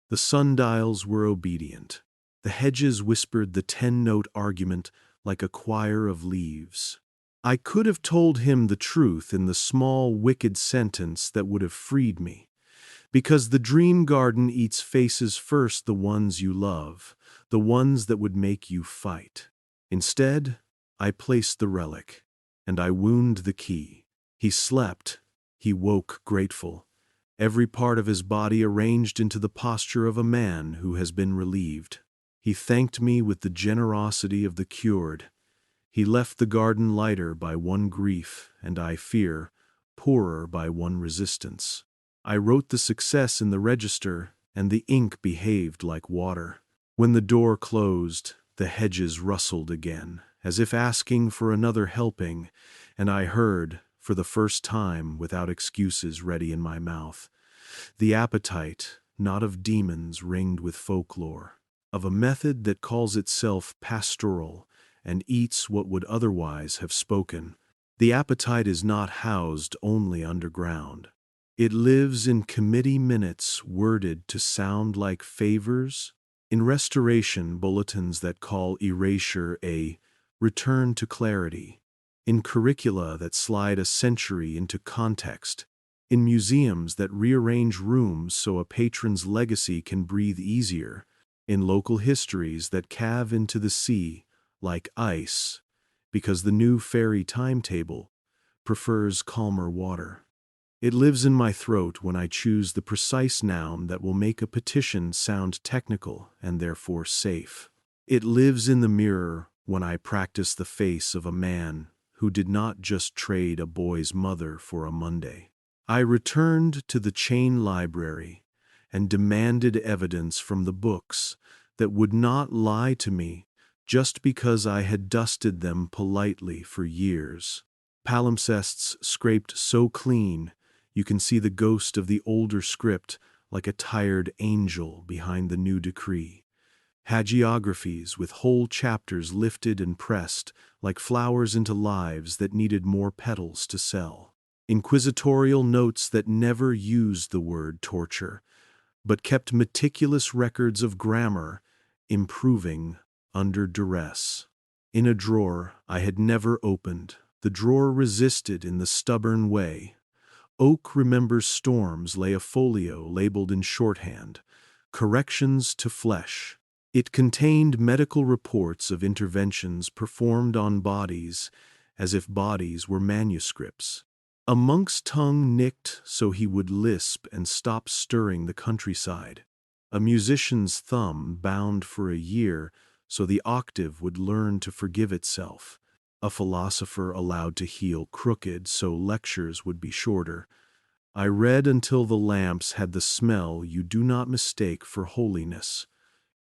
The sundials were obedient. The hedges whispered the 10-note argument like a choir of leaves. I could have told him the truth in the small, wicked sentence that would have freed me. Because the dream garden eats faces first, the ones you love, the ones that would make you fight. Instead, I placed the relic, and I wound the key. He slept. He woke grateful, every part of his body arranged into the posture of a man who has been relieved. He thanked me with the generosity of the cured. He left the garden lighter by one grief, and I fear, poorer by one resistance. I wrote the success in the register, and the ink behaved like water. When the door closed, the hedges rustled again, as if asking for another helping, and I heard, for the first time without excuses ready in my mouth, the appetite, not of demons ringed with folklore, of a method that calls itself pastoral and eats what would otherwise have spoken. The appetite is not housed only underground. It lives in committee minutes worded to sound like favors, in restoration bulletins that call erasure a return to clarity, in curricula that slide a century into context, in museums that rearrange rooms so a patron's legacy can breathe easier, in local histories that calve into the sea like ice, because the new ferry timetable prefers calmer water. It lives in my throat when I choose the precise noun that will make a petition sound technical and therefore safe. It lives in the mirror when I practice the face of a man who did not just trade a boy's mother for a Monday. I returned to the chain library and demanded evidence from the books that would not lie to me just because I had dusted them politely for years. Palimpsests scraped so clean you can see the ghost of the older script like a tired angel behind the new decree. Hagiographies with whole chapters lifted and pressed like flowers into lives that needed more petals to sell. Inquisitorial notes that never used the word torture, but kept meticulous records of grammar, improving under duress. In a drawer I had never opened, the drawer resisted in the stubborn way. Oak Remembers Storms lay a folio labeled in shorthand, Corrections to Flesh. It contained medical reports of interventions performed on bodies, as if bodies were manuscripts. A monk's tongue nicked so he would lisp and stop stirring the countryside. A musician's thumb bound for a year so the octave would learn to forgive itself. A philosopher allowed to heal crooked so lectures would be shorter. I read until the lamps had the smell you do not mistake for holiness.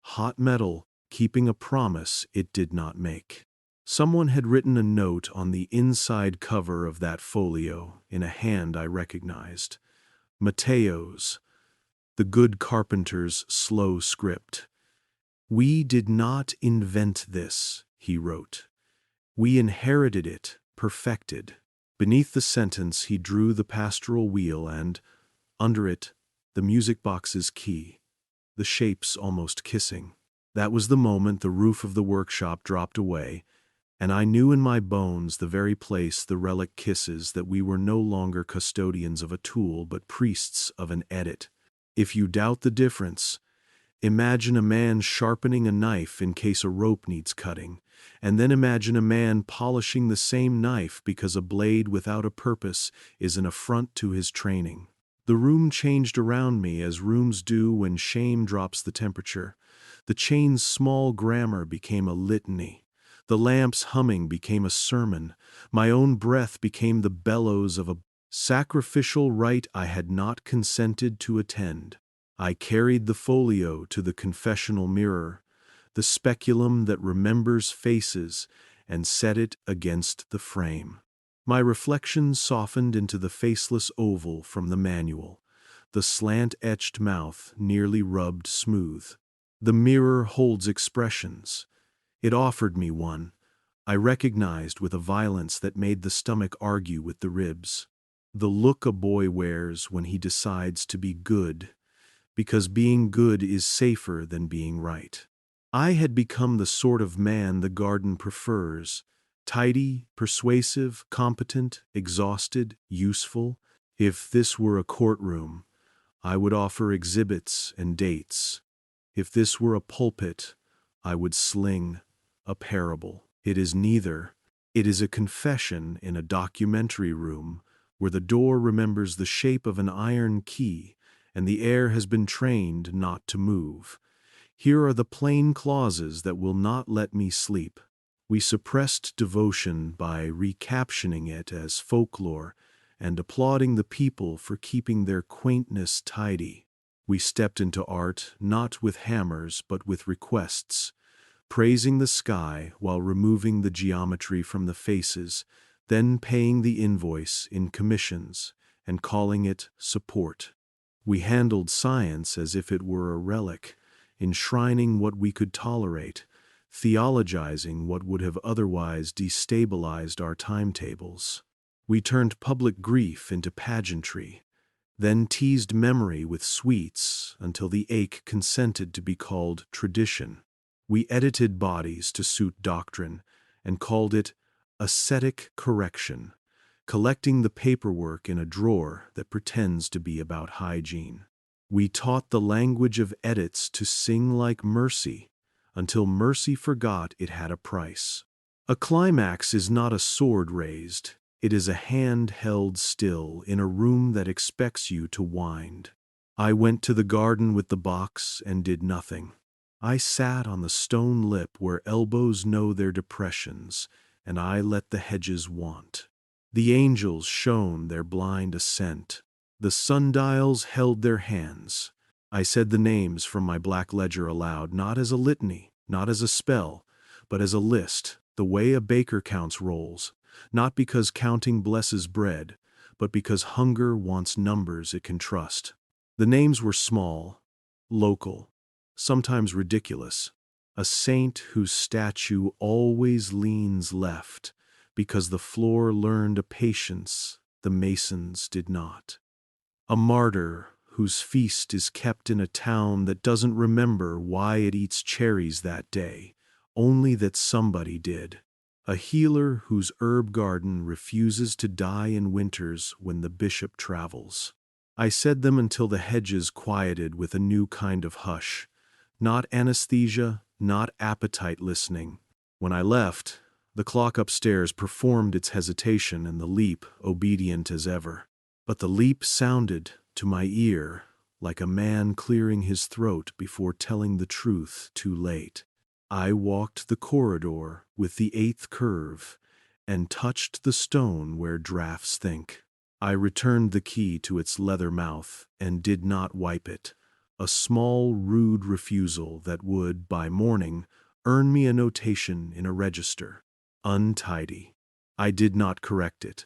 Hot metal, keeping a promise it did not make. Someone had written a note on the inside cover of that folio in a hand I recognized. Mateo's, the good carpenter's slow script. We did not invent this, he wrote. We inherited it, perfected. Beneath the sentence he drew the pastoral wheel and, under it, the music box's key, the shapes almost kissing. That was the moment the roof of the workshop dropped away, and I knew in my bones the very place the relic kisses that we were no longer custodians of a tool but priests of an edit. If you doubt the difference, imagine a man sharpening a knife in case a rope needs cutting, and then imagine a man polishing the same knife because a blade without a purpose is an affront to his training. The room changed around me as rooms do when shame drops the temperature. The chain's small grammar became a litany. The lamp's humming became a sermon. My own breath became the bellows of a sacrificial rite I had not consented to attend. I carried the folio to the confessional mirror, the speculum that remembers faces, and set it against the frame. My reflection softened into the faceless oval from the manual, the slant-etched mouth nearly rubbed smooth. The mirror holds expressions. It offered me one, I recognized with a violence that made the stomach argue with the ribs. The look a boy wears when he decides to be good, because being good is safer than being right. I had become the sort of man the garden prefers, tidy, persuasive, competent, exhausted, useful. If this were a courtroom, I would offer exhibits and dates. If this were a pulpit, I would sling a parable. It is neither. It is a confession in a documentary room where the door remembers the shape of an iron key and the air has been trained not to move. Here are the plain clauses that will not let me sleep. We suppressed devotion by recaptioning it as folklore and applauding the people for keeping their quaintness tidy. We stepped into art not with hammers but with requests, praising the sky while removing the geometry from the faces, then paying the invoice in commissions and calling it support. We handled science as if it were a relic, enshrining what we could tolerate, theologizing what would have otherwise destabilized our timetables. We turned public grief into pageantry, then teased memory with sweets until the ache consented to be called tradition. We edited bodies to suit doctrine and called it ascetic correction, collecting the paperwork in a drawer that pretends to be about hygiene. We taught the language of edits to sing like mercy until mercy forgot it had a price. A climax is not a sword raised, it is a hand held still in a room that expects you to wind. I went to the garden with the box and did nothing. I sat on the stone lip where elbows know their depressions, and I let the hedges want. The angels shone their blind assent. The sundials held their hands. I said the names from my black ledger aloud, not as a litany, not as a spell, but as a list, the way a baker counts rolls, not because counting blesses bread, but because hunger wants numbers it can trust. The names were small, local, sometimes ridiculous. A saint whose statue always leans left, because the floor learned a patience the masons did not. A martyr whose feast is kept in a town that doesn't remember why it eats cherries that day, only that somebody did. A healer whose herb garden refuses to die in winters when the bishop travels. I said them until the hedges quieted with a new kind of hush. Not anesthesia, not appetite listening. When I left, the clock upstairs performed its hesitation and the leap obedient as ever. But the leap sounded, to my ear, like a man clearing his throat before telling the truth too late. I walked the corridor with the eighth curve and touched the stone where drafts think. I returned the key to its leather mouth and did not wipe it, a small rude refusal that would, by morning, earn me a notation in a register. Untidy. I did not correct it.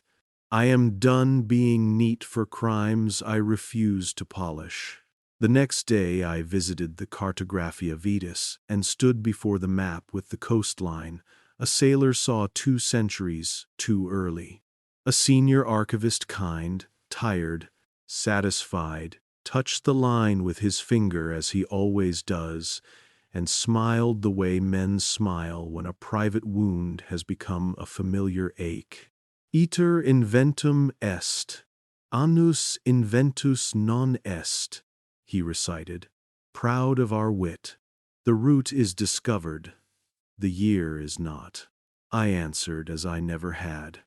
I am done being neat for crimes I refuse to polish. The next day I visited the Cartographia Vetus and stood before the map with the coastline. A sailor saw 2 centuries too early. A senior archivist, kind, tired, satisfied, touched the line with his finger as he always does, and smiled the way men smile when a private wound has become a familiar ache. Iter inventum est, annus inventus non est, he recited, proud of our wit. The root is discovered, the year is not. I answered as I never had.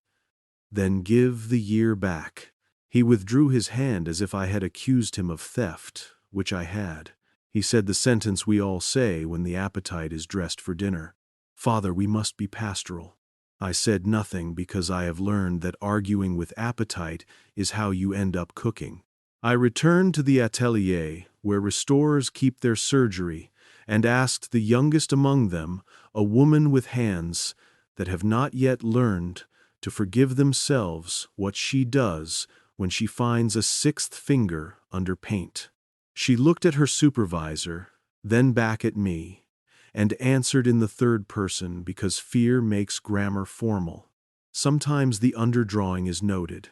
Then give the year back. He withdrew his hand as if I had accused him of theft, which I had. He said the sentence we all say when the appetite is dressed for dinner. Father, we must be pastoral. I said nothing because I have learned that arguing with appetite is how you end up cooking. I returned to the atelier, where restorers keep their surgery, and asked the youngest among them, a woman with hands that have not yet learned to forgive themselves, what she does when she finds a 6th finger under paint. She looked at her supervisor, then back at me, and answered in the 3rd person because fear makes grammar formal. Sometimes the underdrawing is noted.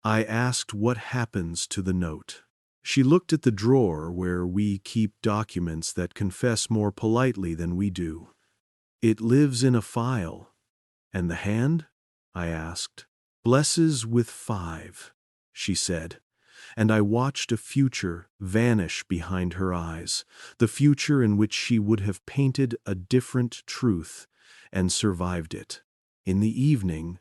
I asked what happens to the note. She looked at the drawer where we keep documents that confess more politely than we do. It lives in a file. And the hand? I asked. Blesses with 5, she said. And I watched a future vanish behind her eyes, the future in which she would have painted a different truth and survived it. In the evening,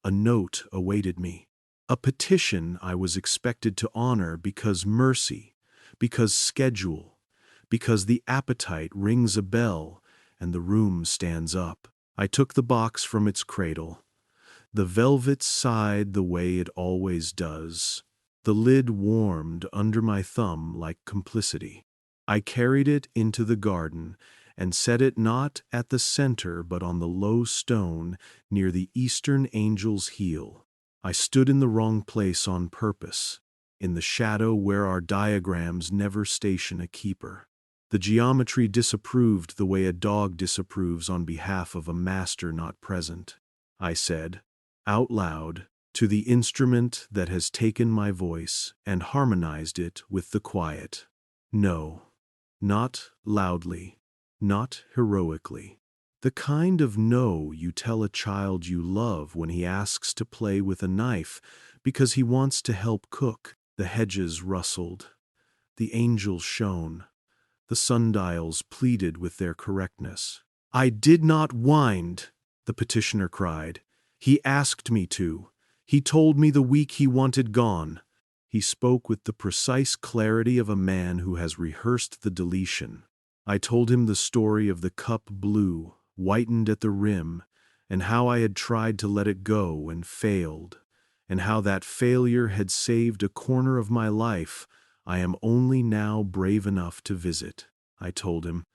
a note awaited me. A petition I was expected to honor because mercy, because schedule, because the appetite rings a bell and the room stands up. I took the box from its cradle. The velvet sighed the way it always does. The lid warmed under my thumb like complicity. I carried it into the garden and set it not at the center but on the low stone near the eastern angel's heel. I stood in the wrong place on purpose, in the shadow where our diagrams never station a keeper. The geometry disapproved the way a dog disapproves on behalf of a master not present. I said, out loud, to the instrument that has taken my voice and harmonized it with the quiet. No, not loudly, not heroically. The kind of no you tell a child you love when he asks to play with a knife because he wants to help cook. The hedges rustled. The angels shone. The sundials pleaded with their correctness. I did not whine, the petitioner cried. He asked me to. He told me the week he wanted gone. He spoke with the precise clarity of a man who has rehearsed the deletion. I told him the story of the cup blue, whitened at the rim, and how I had tried to let it go and failed, and how that failure had saved a corner of my life I am only now brave enough to visit. I told him,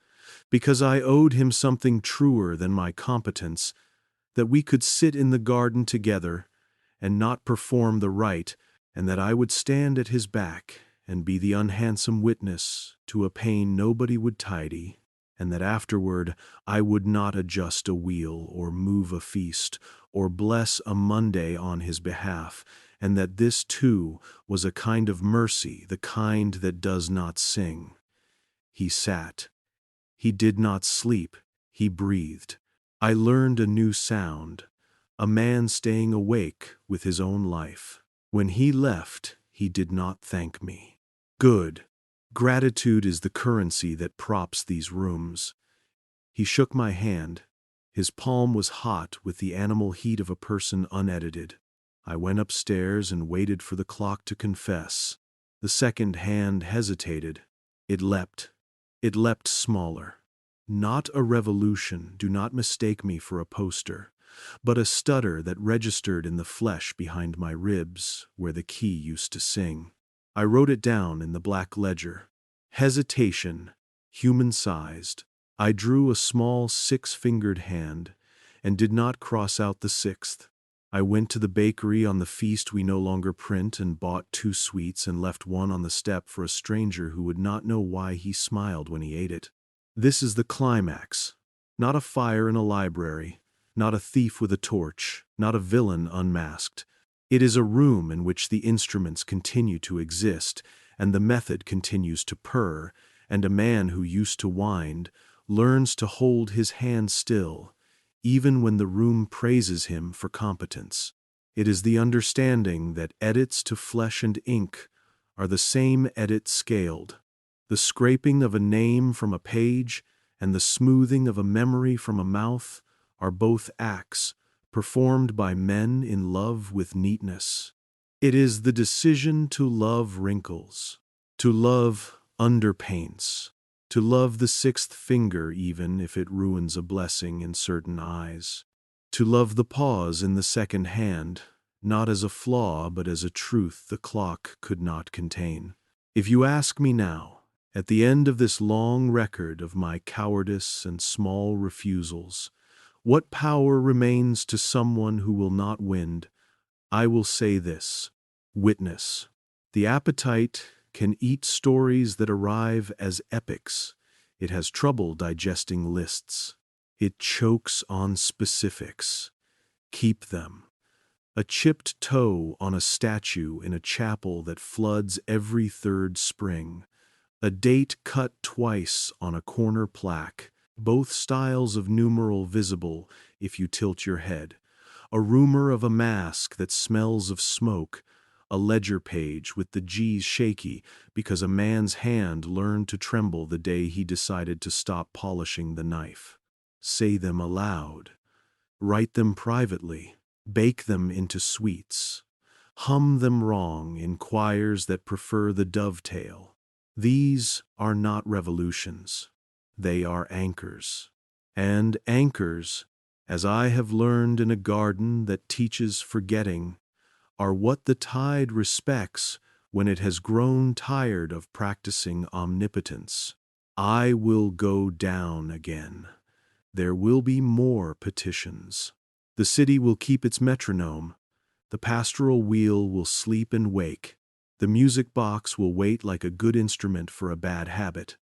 because I owed him something truer than my competence, that we could sit in the garden together and not perform the rite, and that I would stand at his back and be the unhandsome witness to a pain nobody would tidy, and that afterward I would not adjust a wheel or move a feast or bless a Monday on his behalf, and that this too was a kind of mercy, the kind that does not sing. He sat. He did not sleep. He breathed. I learned a new sound, a man staying awake with his own life. When he left, he did not thank me. Good. Gratitude is the currency that props these rooms. He shook my hand. His palm was hot with the animal heat of a person unedited. I went upstairs and waited for the clock to confess. The second hand hesitated. It leapt. It leapt smaller. Not a revolution, do not mistake me for a poster, but a stutter that registered in the flesh behind my ribs, where the key used to sing. I wrote it down in the black ledger. Hesitation, human-sized. I drew a small six-fingered hand, and did not cross out the sixth. I went to the bakery on the feast we no longer print and bought 2 sweets and left one on the step for a stranger who would not know why he smiled when he ate it. This is the climax. Not a fire in a library, not a thief with a torch, not a villain unmasked. It is a room in which the instruments continue to exist, and the method continues to purr, and a man who used to wind learns to hold his hand still, even when the room praises him for competence. It is the understanding that edits to flesh and ink are the same edit scaled. The scraping of a name from a page and the smoothing of a memory from a mouth are both acts performed by men in love with neatness. It is the decision to love wrinkles, to love underpaints, to love the sixth finger even if it ruins a blessing in certain eyes, to love the pause in the second hand, not as a flaw but as a truth the clock could not contain. If you ask me now, at the end of this long record of my cowardice and small refusals, what power remains to someone who will not wind, I will say this: witness. The appetite can eat stories that arrive as epics. It has trouble digesting lists. It chokes on specifics. Keep them. A chipped toe on a statue in a chapel that floods every third spring. A date cut twice on a corner plaque, both styles of numeral visible if you tilt your head. A rumor of a mask that smells of smoke. A ledger page with the G's shaky because a man's hand learned to tremble the day he decided to stop polishing the knife. Say them aloud. Write them privately, bake them into sweets. Hum them wrong in choirs that prefer the dovetail. These are not revolutions. They are anchors. And anchors, as I have learned in a garden that teaches forgetting, are what the tide respects when it has grown tired of practicing omnipotence. I will go down again. There will be more petitions. The city will keep its metronome. The pastoral wheel will sleep and wake. The music box will wait like a good instrument for a bad habit.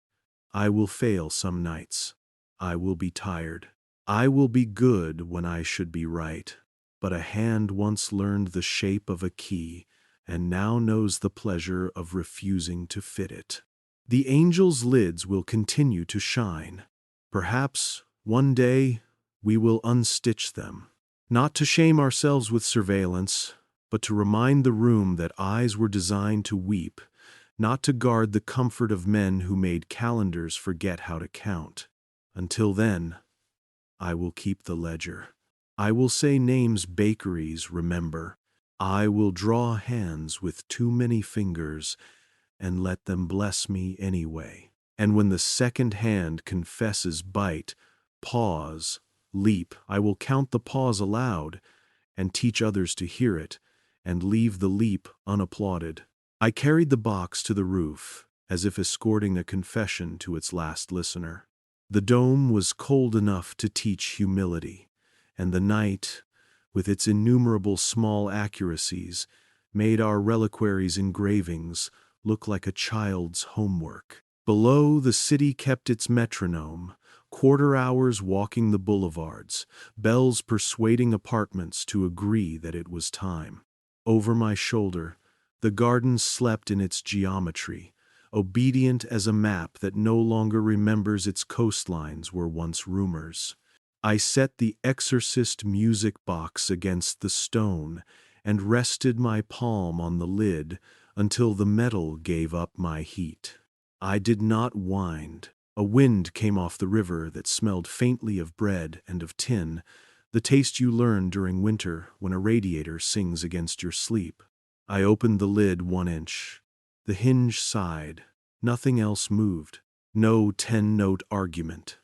I will fail some nights. I will be tired. I will be good when I should be right. But a hand once learned the shape of a key and now knows the pleasure of refusing to fit it. The angel's lids will continue to shine. Perhaps one day we will unstitch them. Not to shame ourselves with surveillance, but to remind the room that eyes were designed to weep, not to guard the comfort of men who made calendars forget how to count. Until then, I will keep the ledger. I will say names bakeries remember. I will draw hands with too many fingers and let them bless me anyway. And when the second hand confesses bite, pause, leap, I will count the pause aloud and teach others to hear it and leave the leap unapplauded. I carried the box to the roof as if escorting a confession to its last listener. The dome was cold enough to teach humility, and the night, with its innumerable small accuracies, made our reliquary's engravings look like a child's homework. Below, the city kept its metronome, quarter hours walking the boulevards, bells persuading apartments to agree that it was time. Over my shoulder, the garden slept in its geometry, obedient as a map that no longer remembers its coastlines were once rumors. I set the Exorcist Music Box against the stone and rested my palm on the lid until the metal gave up my heat. I did not wind. A wind came off the river that smelled faintly of bread and of tin, the taste you learn during winter when a radiator sings against your sleep. I opened the lid 1 inch. The hinge sighed. Nothing else moved. No 10-note argument.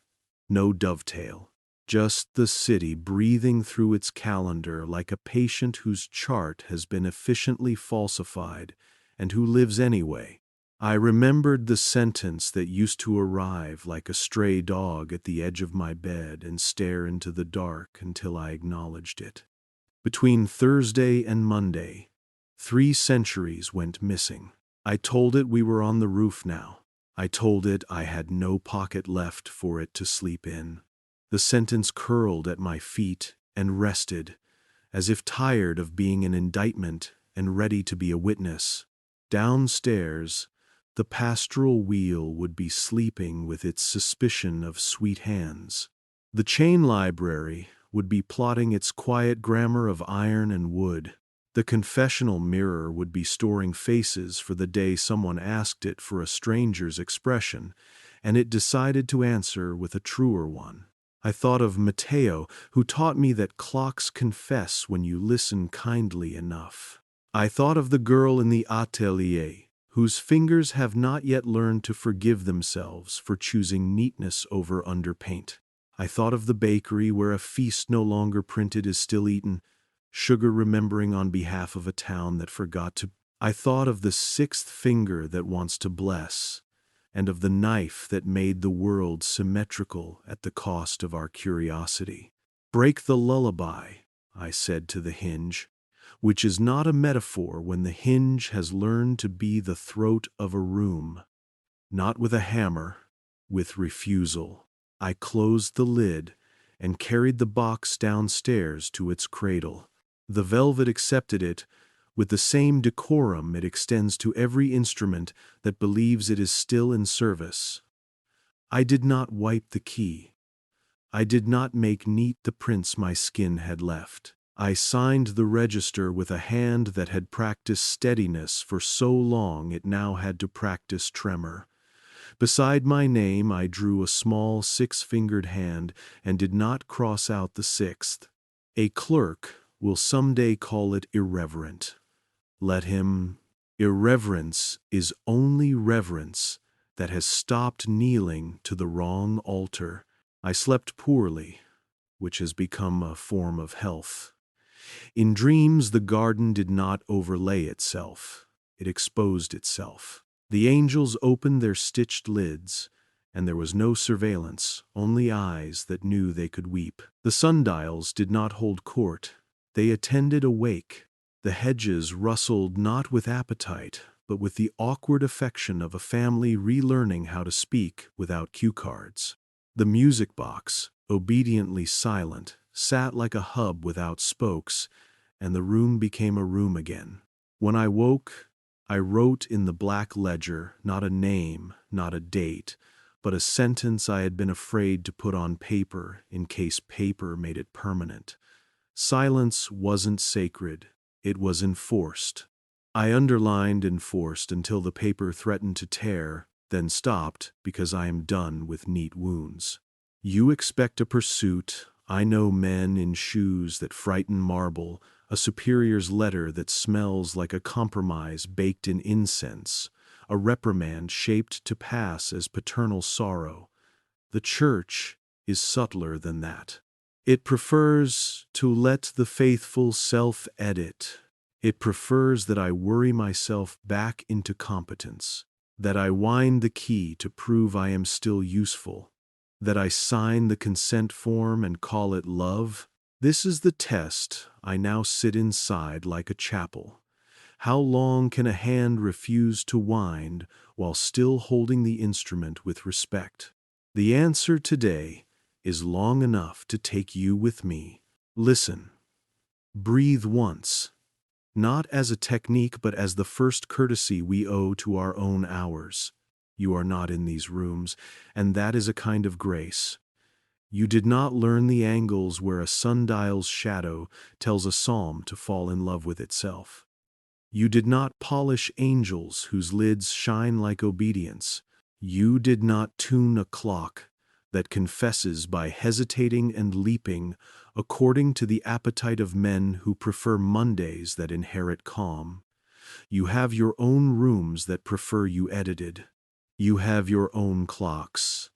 No dovetail. Just the city breathing through its calendar like a patient whose chart has been efficiently falsified and who lives anyway. I remembered the sentence that used to arrive like a stray dog at the edge of my bed and stare into the dark until I acknowledged it. Between Thursday and Monday, 3 centuries went missing. I told it we were on the roof now. I told it I had no pocket left for it to sleep in. The sentence curled at my feet and rested, as if tired of being an indictment and ready to be a witness. Downstairs, the pastoral wheel would be sleeping with its suspicion of sweet hands. The chain library would be plotting its quiet grammar of iron and wood. The confessional mirror would be storing faces for the day someone asked it for a stranger's expression, and it decided to answer with a truer one. I thought of Matteo, who taught me that clocks confess when you listen kindly enough. I thought of the girl in the atelier, whose fingers have not yet learned to forgive themselves for choosing neatness over underpaint. I thought of the bakery where a feast no longer printed is still eaten, sugar remembering on behalf of a town that forgot to. I thought of the 6th finger that wants to bless, and of the knife that made the world symmetrical at the cost of our curiosity. Break the lullaby, I said to the hinge, which is not a metaphor when the hinge has learned to be the throat of a room. Not with a hammer, with refusal. I closed the lid and carried the box downstairs to its cradle. The velvet accepted it with the same decorum it extends to every instrument that believes it is still in service. I did not wipe the key. I did not make neat the prints my skin had left. I signed the register with a hand that had practiced steadiness for so long it now had to practice tremor. Beside my name I drew a small 6-fingered hand and did not cross out the 6th. A clerk will someday call it irreverent. Let him. Irreverence is only reverence that has stopped kneeling to the wrong altar. I slept poorly, which has become a form of health. In dreams, the garden did not overlay itself. It exposed itself. The angels opened their stitched lids, and there was no surveillance, only eyes that knew they could weep. The sundials did not hold court. They attended a wake. The hedges rustled not with appetite, but with the awkward affection of a family relearning how to speak without cue cards. The music box, obediently silent, sat like a hub without spokes, and the room became a room again. When I woke, I wrote in the black ledger not a name, not a date, but a sentence I had been afraid to put on paper in case paper made it permanent. Silence wasn't sacred, it was enforced. I underlined enforced until the paper threatened to tear, then stopped because I am done with neat wounds. You expect a pursuit. I know men in shoes that frighten marble, a superior's letter that smells like a compromise baked in incense, a reprimand shaped to pass as paternal sorrow. The church is subtler than that. It prefers to let the faithful self-edit. It prefers that I worry myself back into competence, that I wind the key to prove I am still useful, that I sign the consent form and call it love. This is the test I now sit inside like a chapel. How long can a hand refuse to wind while still holding the instrument with respect? The answer today is long enough to take you with me. Listen. Breathe once. Not as a technique, but as the first courtesy we owe to our own hours. You are not in these rooms, and that is a kind of grace. You did not learn the angles where a sundial's shadow tells a psalm to fall in love with itself. You did not polish angels whose lids shine like obedience. You did not tune a clock that confesses by hesitating and leaping according to the appetite of men who prefer Mondays that inherit calm. You have your own rooms that prefer you edited. You have your own clocks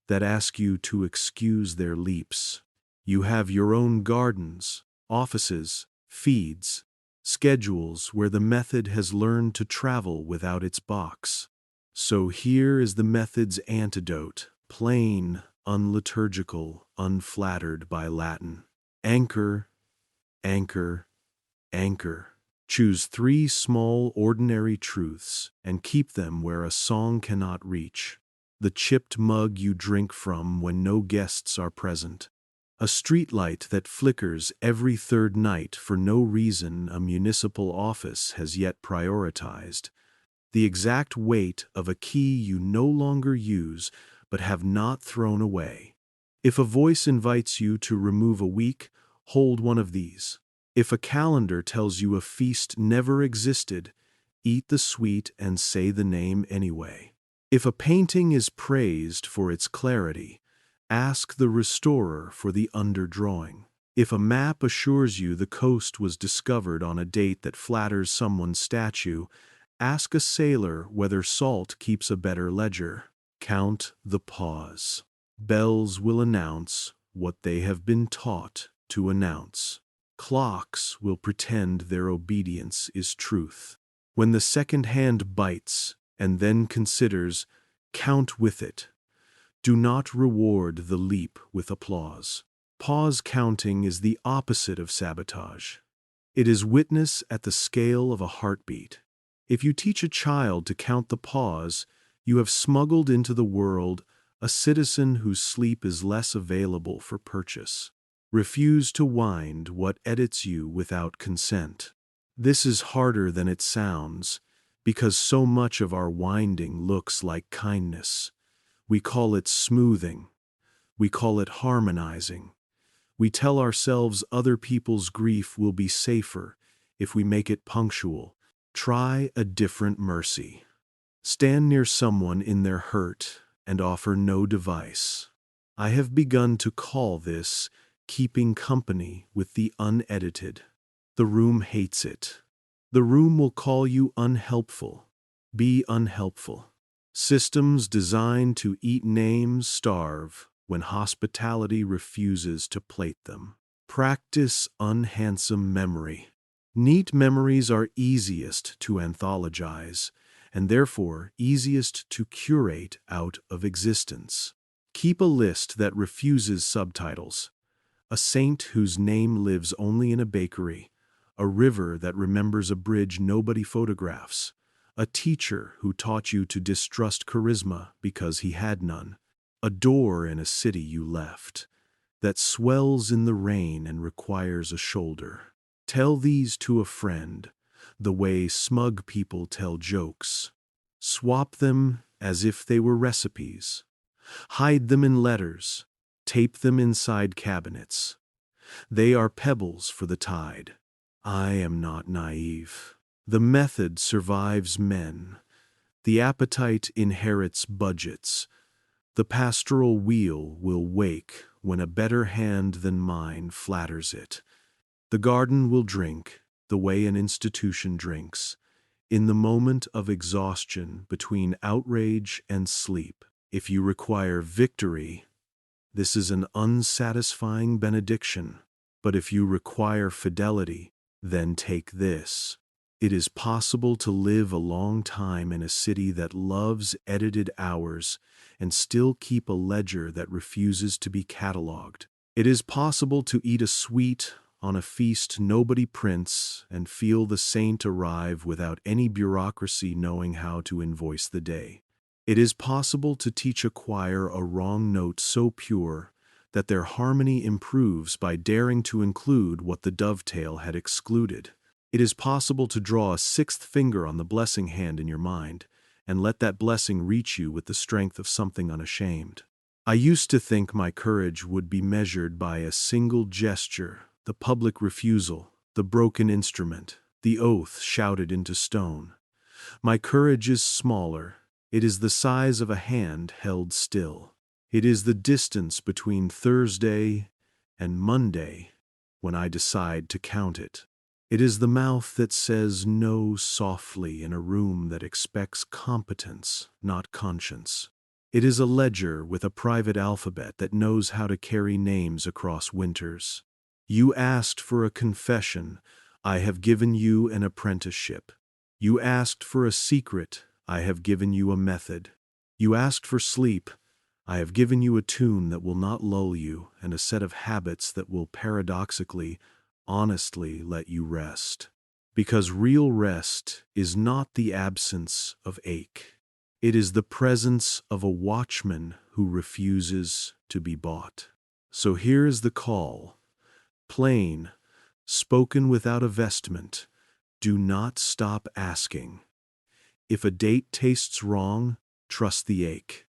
that ask you to excuse their leaps. You have your own gardens, offices, feeds, schedules where the method has learned to travel without its box. So here is the method's antidote, plain, unliturgical, unflattered by Latin. Anchor, anchor, anchor. Choose 3 small, ordinary truths and keep them where a song cannot reach. The chipped mug you drink from when no guests are present. A streetlight that flickers every 3rd night for no reason a municipal office has yet prioritized. The exact weight of a key you no longer use but have not thrown away. If a voice invites you to remove a week, hold one of these. If a calendar tells you a feast never existed, eat the sweet and say the name anyway. If a painting is praised for its clarity, ask the restorer for the underdrawing. If a map assures you the coast was discovered on a date that flatters someone's statue, ask a sailor whether salt keeps a better ledger. Count the pause. Bells will announce what they have been taught to announce. Clocks will pretend their obedience is truth. When the second hand bites and then considers, count with it. Do not reward the leap with applause. Pause counting is the opposite of sabotage. It is witness at the scale of a heartbeat. If you teach a child to count the pause, you have smuggled into the world a citizen whose sleep is less available for purchase. Refuse to wind what edits you without consent. This is harder than it sounds, because so much of our winding looks like kindness. We call it smoothing. We call it harmonizing. We tell ourselves other people's grief will be safer if we make it punctual. Try a different mercy. Stand near someone in their hurt and offer no device. I have begun to call this keeping company with the unedited. The room hates it. The room will call you unhelpful. Be unhelpful. Systems designed to eat names starve when hospitality refuses to plate them. Practice unhandsome memory. Neat memories are easiest to anthologize, and therefore easiest to curate out of existence. Keep a list that refuses subtitles. A saint whose name lives only in a bakery. A river that remembers a bridge nobody photographs. A teacher who taught you to distrust charisma because he had none. A door in a city you left, that swells in the rain and requires a shoulder. Tell these to a friend, the way smug people tell jokes. Swap them as if they were recipes. Hide them in letters. Tape them inside cabinets. They are pebbles for the tide. I am not naive. The method survives men. The appetite inherits budgets. The pastoral wheel will wake when a better hand than mine flatters it. The garden will drink the way an institution drinks, in the moment of exhaustion between outrage and sleep. If you require victory, this is an unsatisfying benediction. But if you require fidelity, then take this. It is possible to live a long time in a city that loves edited hours and still keep a ledger that refuses to be catalogued. It is possible to eat a sweet on a feast nobody prints and feel the saint arrive without any bureaucracy knowing how to invoice the day. It is possible to teach a choir a wrong note so pure that their harmony improves by daring to include what the dovetail had excluded. It is possible to draw a sixth finger on the blessing hand in your mind and let that blessing reach you with the strength of something unashamed. I used to think my courage would be measured by a single gesture, the public refusal, the broken instrument, the oath shouted into stone. My courage is smaller. It is the size of a hand held still. It is the distance between Thursday and Monday when I decide to count it. It is the mouth that says no softly in a room that expects competence, not conscience. It is a ledger with a private alphabet that knows how to carry names across winters. You asked for a confession, I have given you an apprenticeship. You asked for a secret, I have given you a method. You asked for sleep, I have given you a tune that will not lull you and a set of habits that will paradoxically, honestly let you rest. Because real rest is not the absence of ache. It is the presence of a watchman who refuses to be bought. So here is the call. Plain, spoken without a vestment. Do not stop asking. If a date tastes wrong, trust the ache.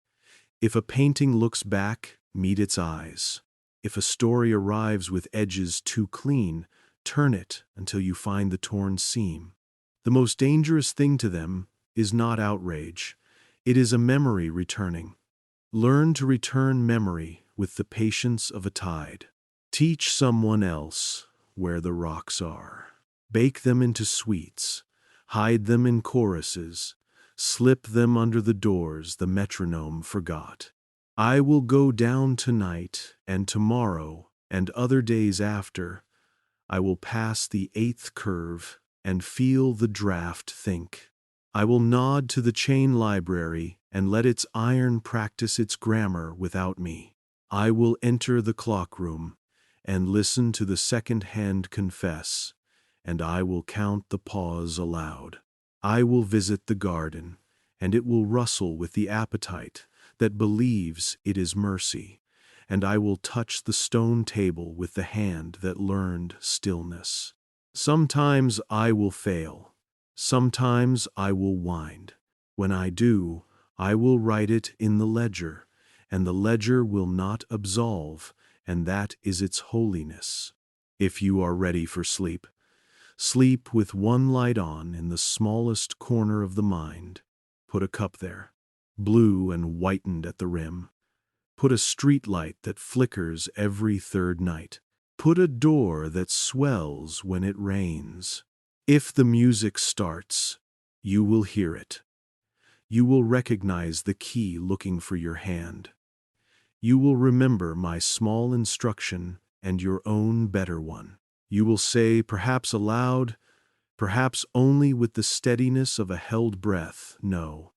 If a painting looks back, meet its eyes. If a story arrives with edges too clean, turn it until you find the torn seam. The most dangerous thing to them is not outrage. It is a memory returning. Learn to return memory with the patience of a tide. Teach someone else where the rocks are. Bake them into sweets. Hide them in choruses. Slip them under the doors the metronome forgot. I will go down tonight and tomorrow and other days after. I will pass the eighth curve and feel the draft think. I will nod to the chain library and let its iron practice its grammar without me. I will enter the clockroom and listen to the second hand confess, and I will count the pause aloud. I will visit the garden, and it will rustle with the appetite that believes it is mercy, and I will touch the stone table with the hand that learned stillness. Sometimes I will fail. Sometimes I will wind. When I do, I will write it in the ledger, and the ledger will not absolve, and that is its holiness. If you are ready for sleep, sleep with one light on in the smallest corner of the mind. Put a cup there, blue and whitened at the rim. Put a street light that flickers every third night. Put a door that swells when it rains. If the music starts, you will hear it. You will recognize the key looking for your hand. You will remember my small instruction and your own better one. You will say, perhaps aloud, perhaps only with the steadiness of a held breath, no,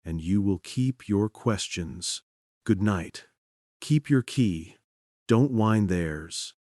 and you will keep your questions. Good night. Keep your key. Don't wind theirs.